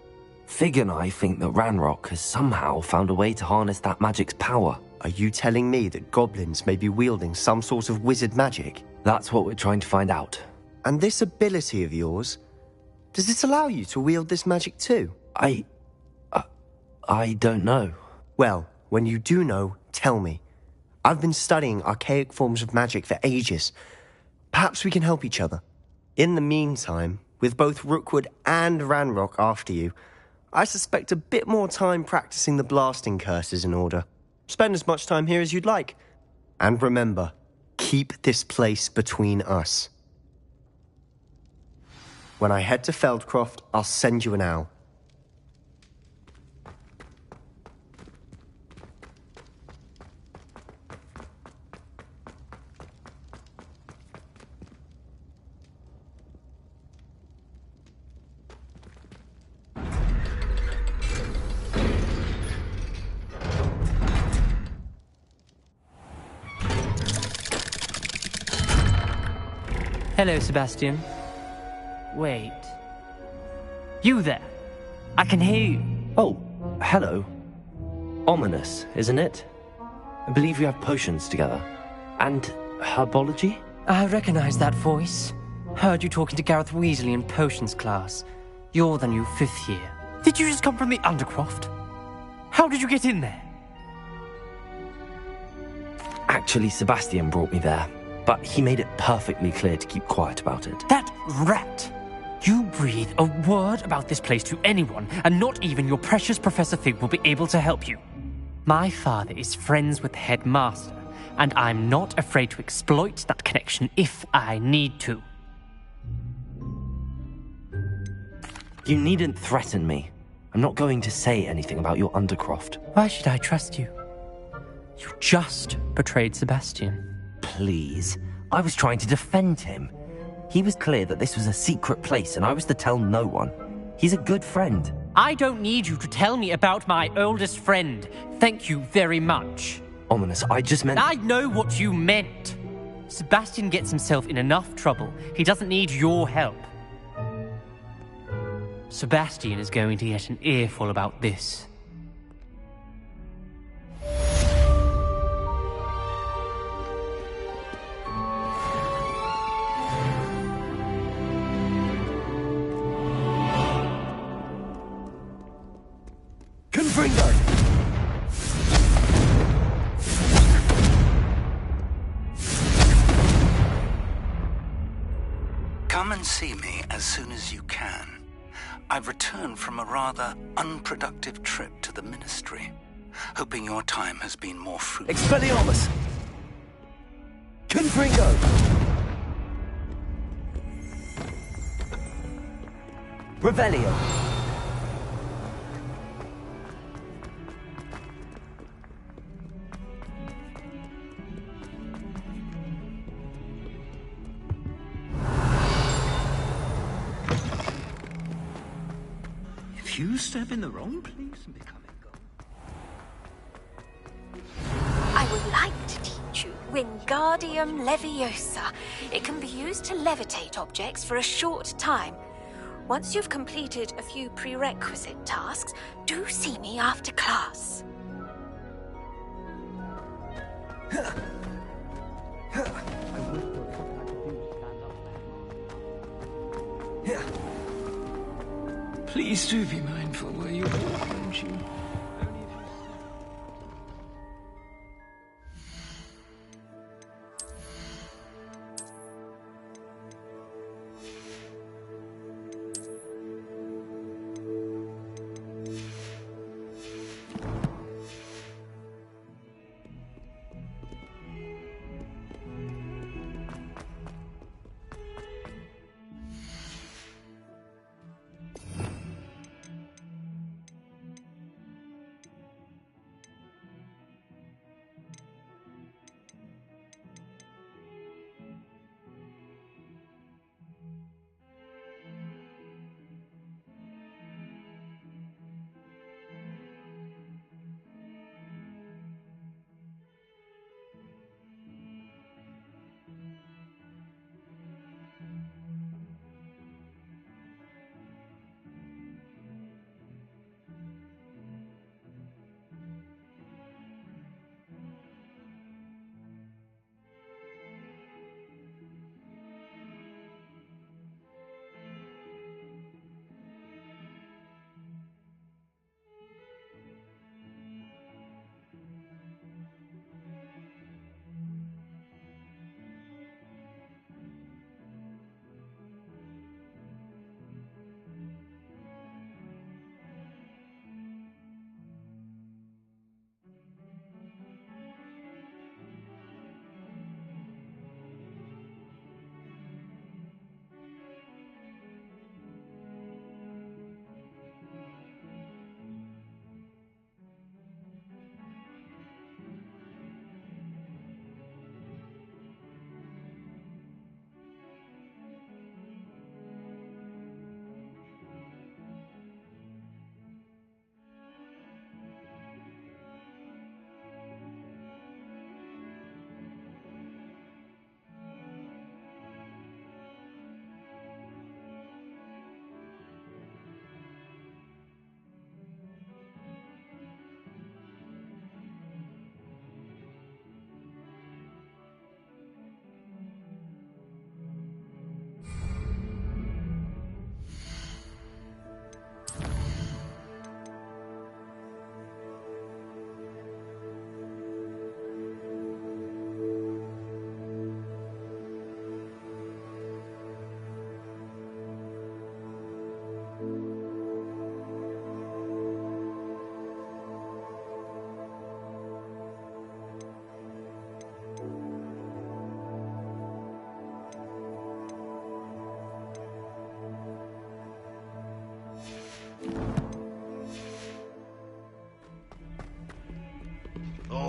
A: Fig and I think that Ranrock has somehow found a way to harness that magic's power.
V: Are you telling me that goblins may be wielding some sort of wizard magic?
A: That's what we're trying to find out.
V: And this ability of yours, does it allow you to wield this magic too?
A: I don't know.
V: Well, when you do know, tell me. I've been studying archaic forms of magic for ages. Perhaps we can help each other. In the meantime, with both Rookwood and Ranrock after you, I suspect a bit more time practicing the blasting curse is in order. Spend as much time here as you'd like. And remember, keep this place between us. When I head to Feldcroft, I'll send you an owl.
D: Hello, Sebastian. Wait. You there? I can hear you.
A: Oh, hello. Ominous, isn't it? I believe we have potions together. And herbology?
D: I recognize that voice. Heard you talking to Gareth Weasley in potions class. You're the new 5th year. Did you just come from the Undercroft? How did you get in there?
A: Actually, Sebastian brought me there, but he made it perfectly clear to keep quiet about it.
D: That rat! You breathe a word about this place to anyone, and not even your precious Professor Fig will be able to help you. My father is friends with the headmaster, and I'm not afraid to exploit that connection if I need to.
A: You needn't threaten me. I'm not going to say anything about your Undercroft.
D: Why should I trust you? You just betrayed Sebastian.
A: Please. I was trying to defend him. He was clear that this was a secret place and I was to tell no one. He's a good friend.
D: I don't need you to tell me about my oldest friend. Thank you very much.
A: Ominous, I just meant...
D: I know what you meant. Sebastian gets himself in enough trouble. He doesn't need your help. Sebastian is going to get an earful about this.
A: Confringo!
Q: Come and see me as soon as you can. I've returned from a rather unproductive trip to the Ministry, hoping your time has been more fruitful.
A: Expelliarmus! Confringo! Revelio!
Q: If you step in the wrong place and become
F: I would like to teach you Wingardium Leviosa. It can be used to levitate objects for a short time. Once you've completed a few prerequisite tasks, do see me after class.
S: Please do be mindful where you walk, won't you?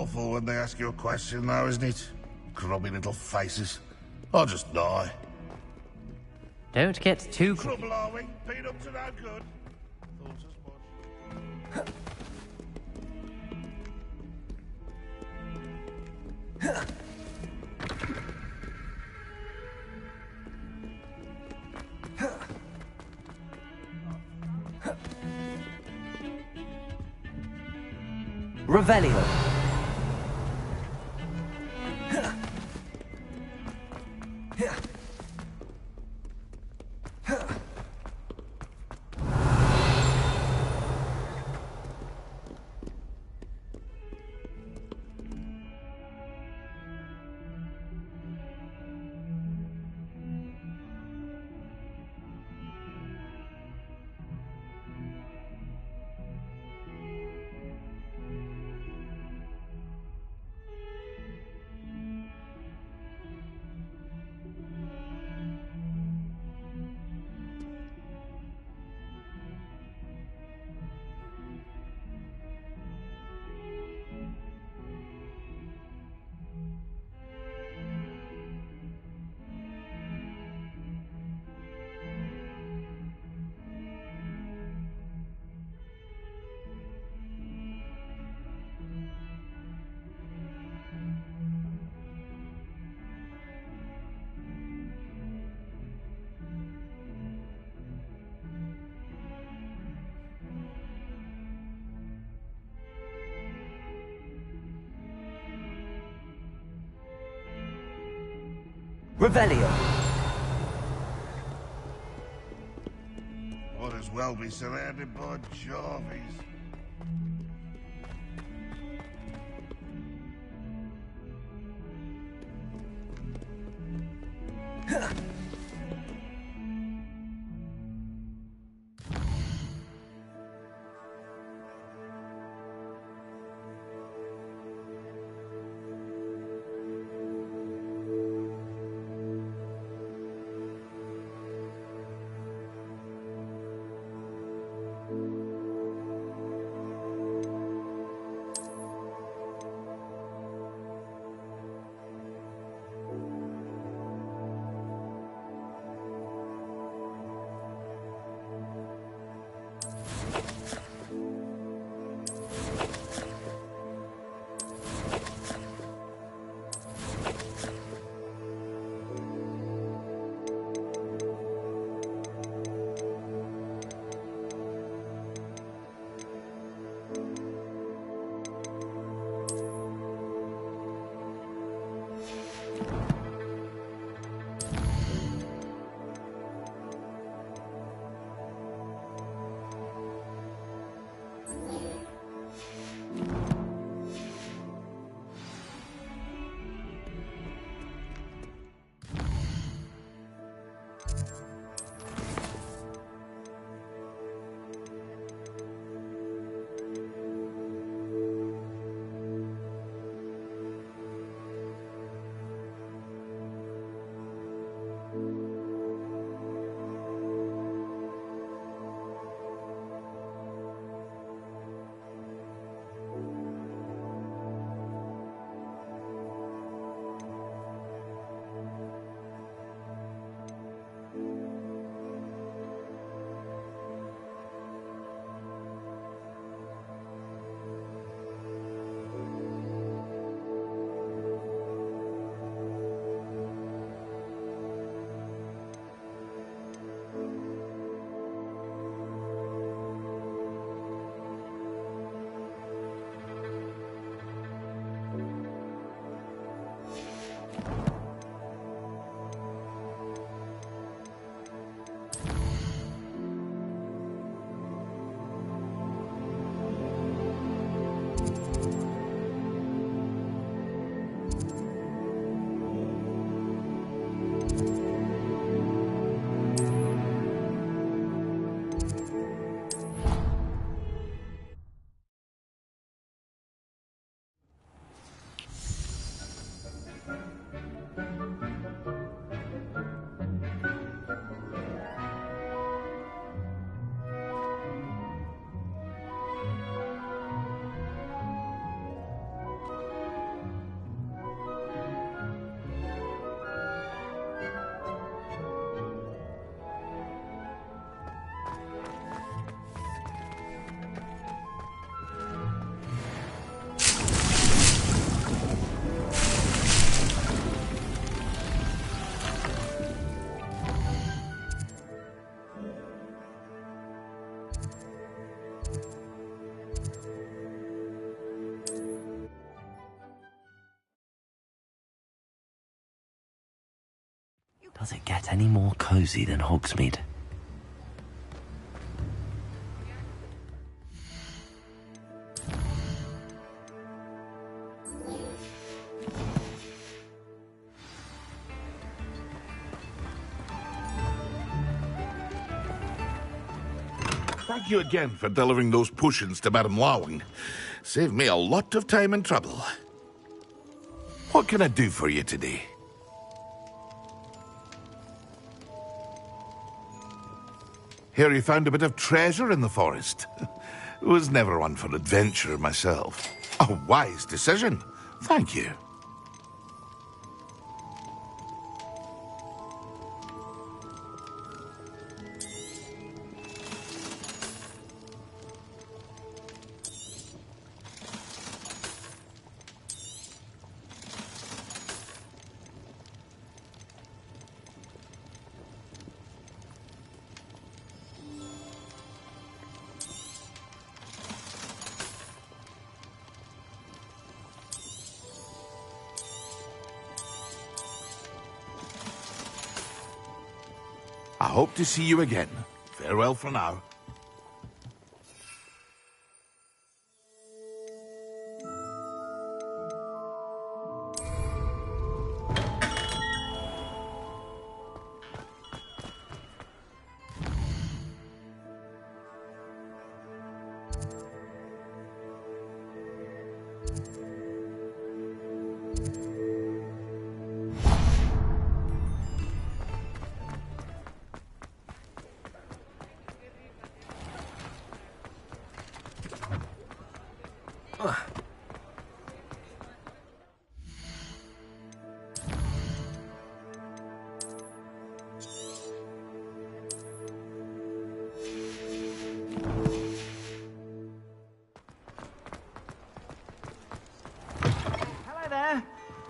M: awful when they ask you a question, though, isn't it? Grubby little faces. I'll just die.
D: Don't get too
M: Trouble, are we? Been up to no good. Thought as much.
B: Revelio. Revelio.
M: Might as well be surrounded by Jarvies.
A: Does it get any more cozy than Hogsmeade?
M: Thank you again for delivering those potions to Madame Lawing. Saved me a lot of time and trouble. What can I do for you today? Hear you found a bit of treasure in the forest. Was never one for adventure myself. A wise decision. Thank you. I hope to see you again. Farewell for now.
R: Hello there.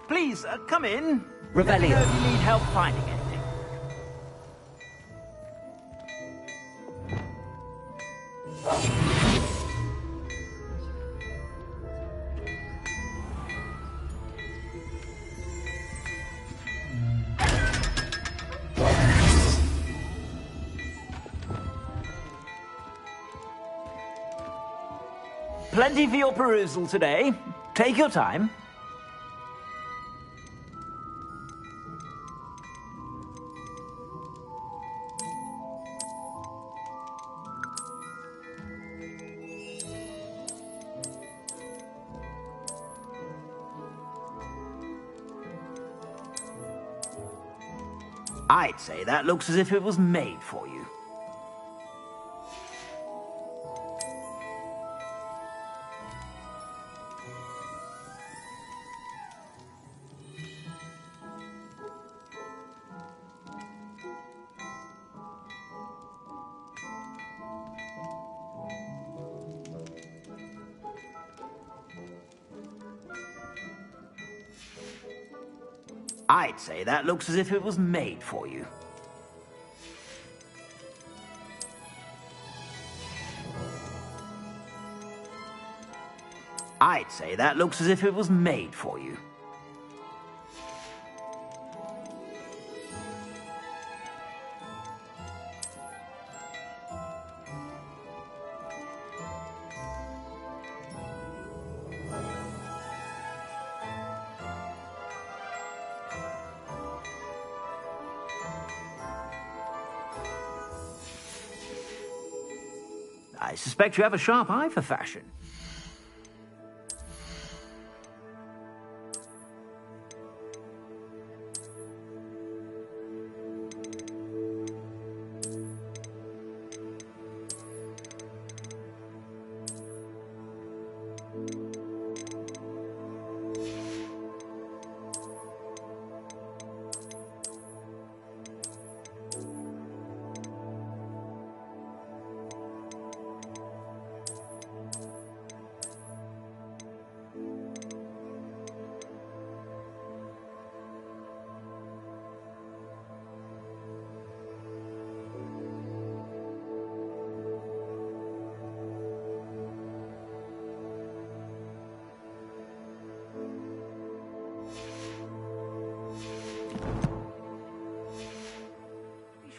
R: Please, come in.
B: Revelio.
R: Let me know if you need help finding anything. Plenty for your perusal today. Take your time. I'd say that looks as if it was made for you. I'd say that looks as if it was made for you. I'd say that looks as if it was made for you. I suspect you have a sharp eye for fashion.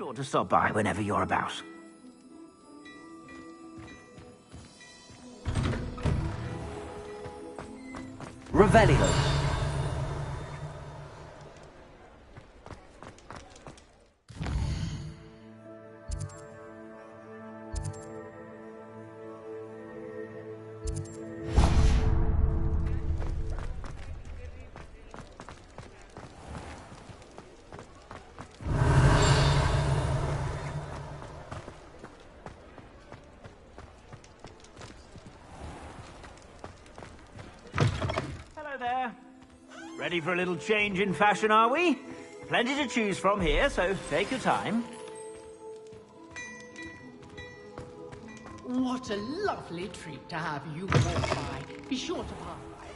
G: sure to stop by whenever you're about.
B: Revelio.
R: Ready for a little change in fashion, are we? Plenty to choose from here, so take your time.
O: What a lovely treat to have you walk by. Be sure to pass by.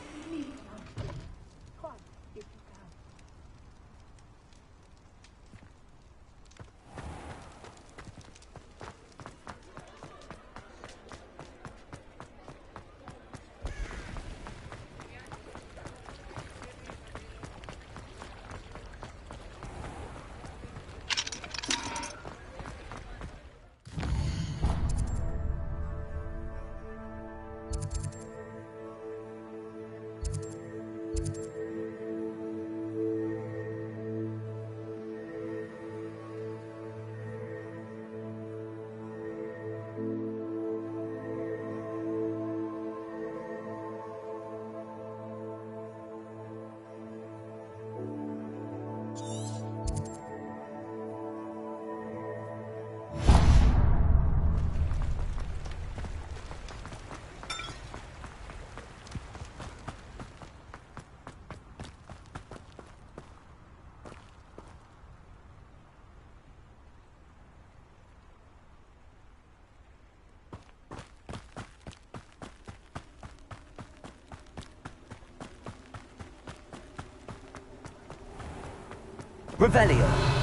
B: Revelio.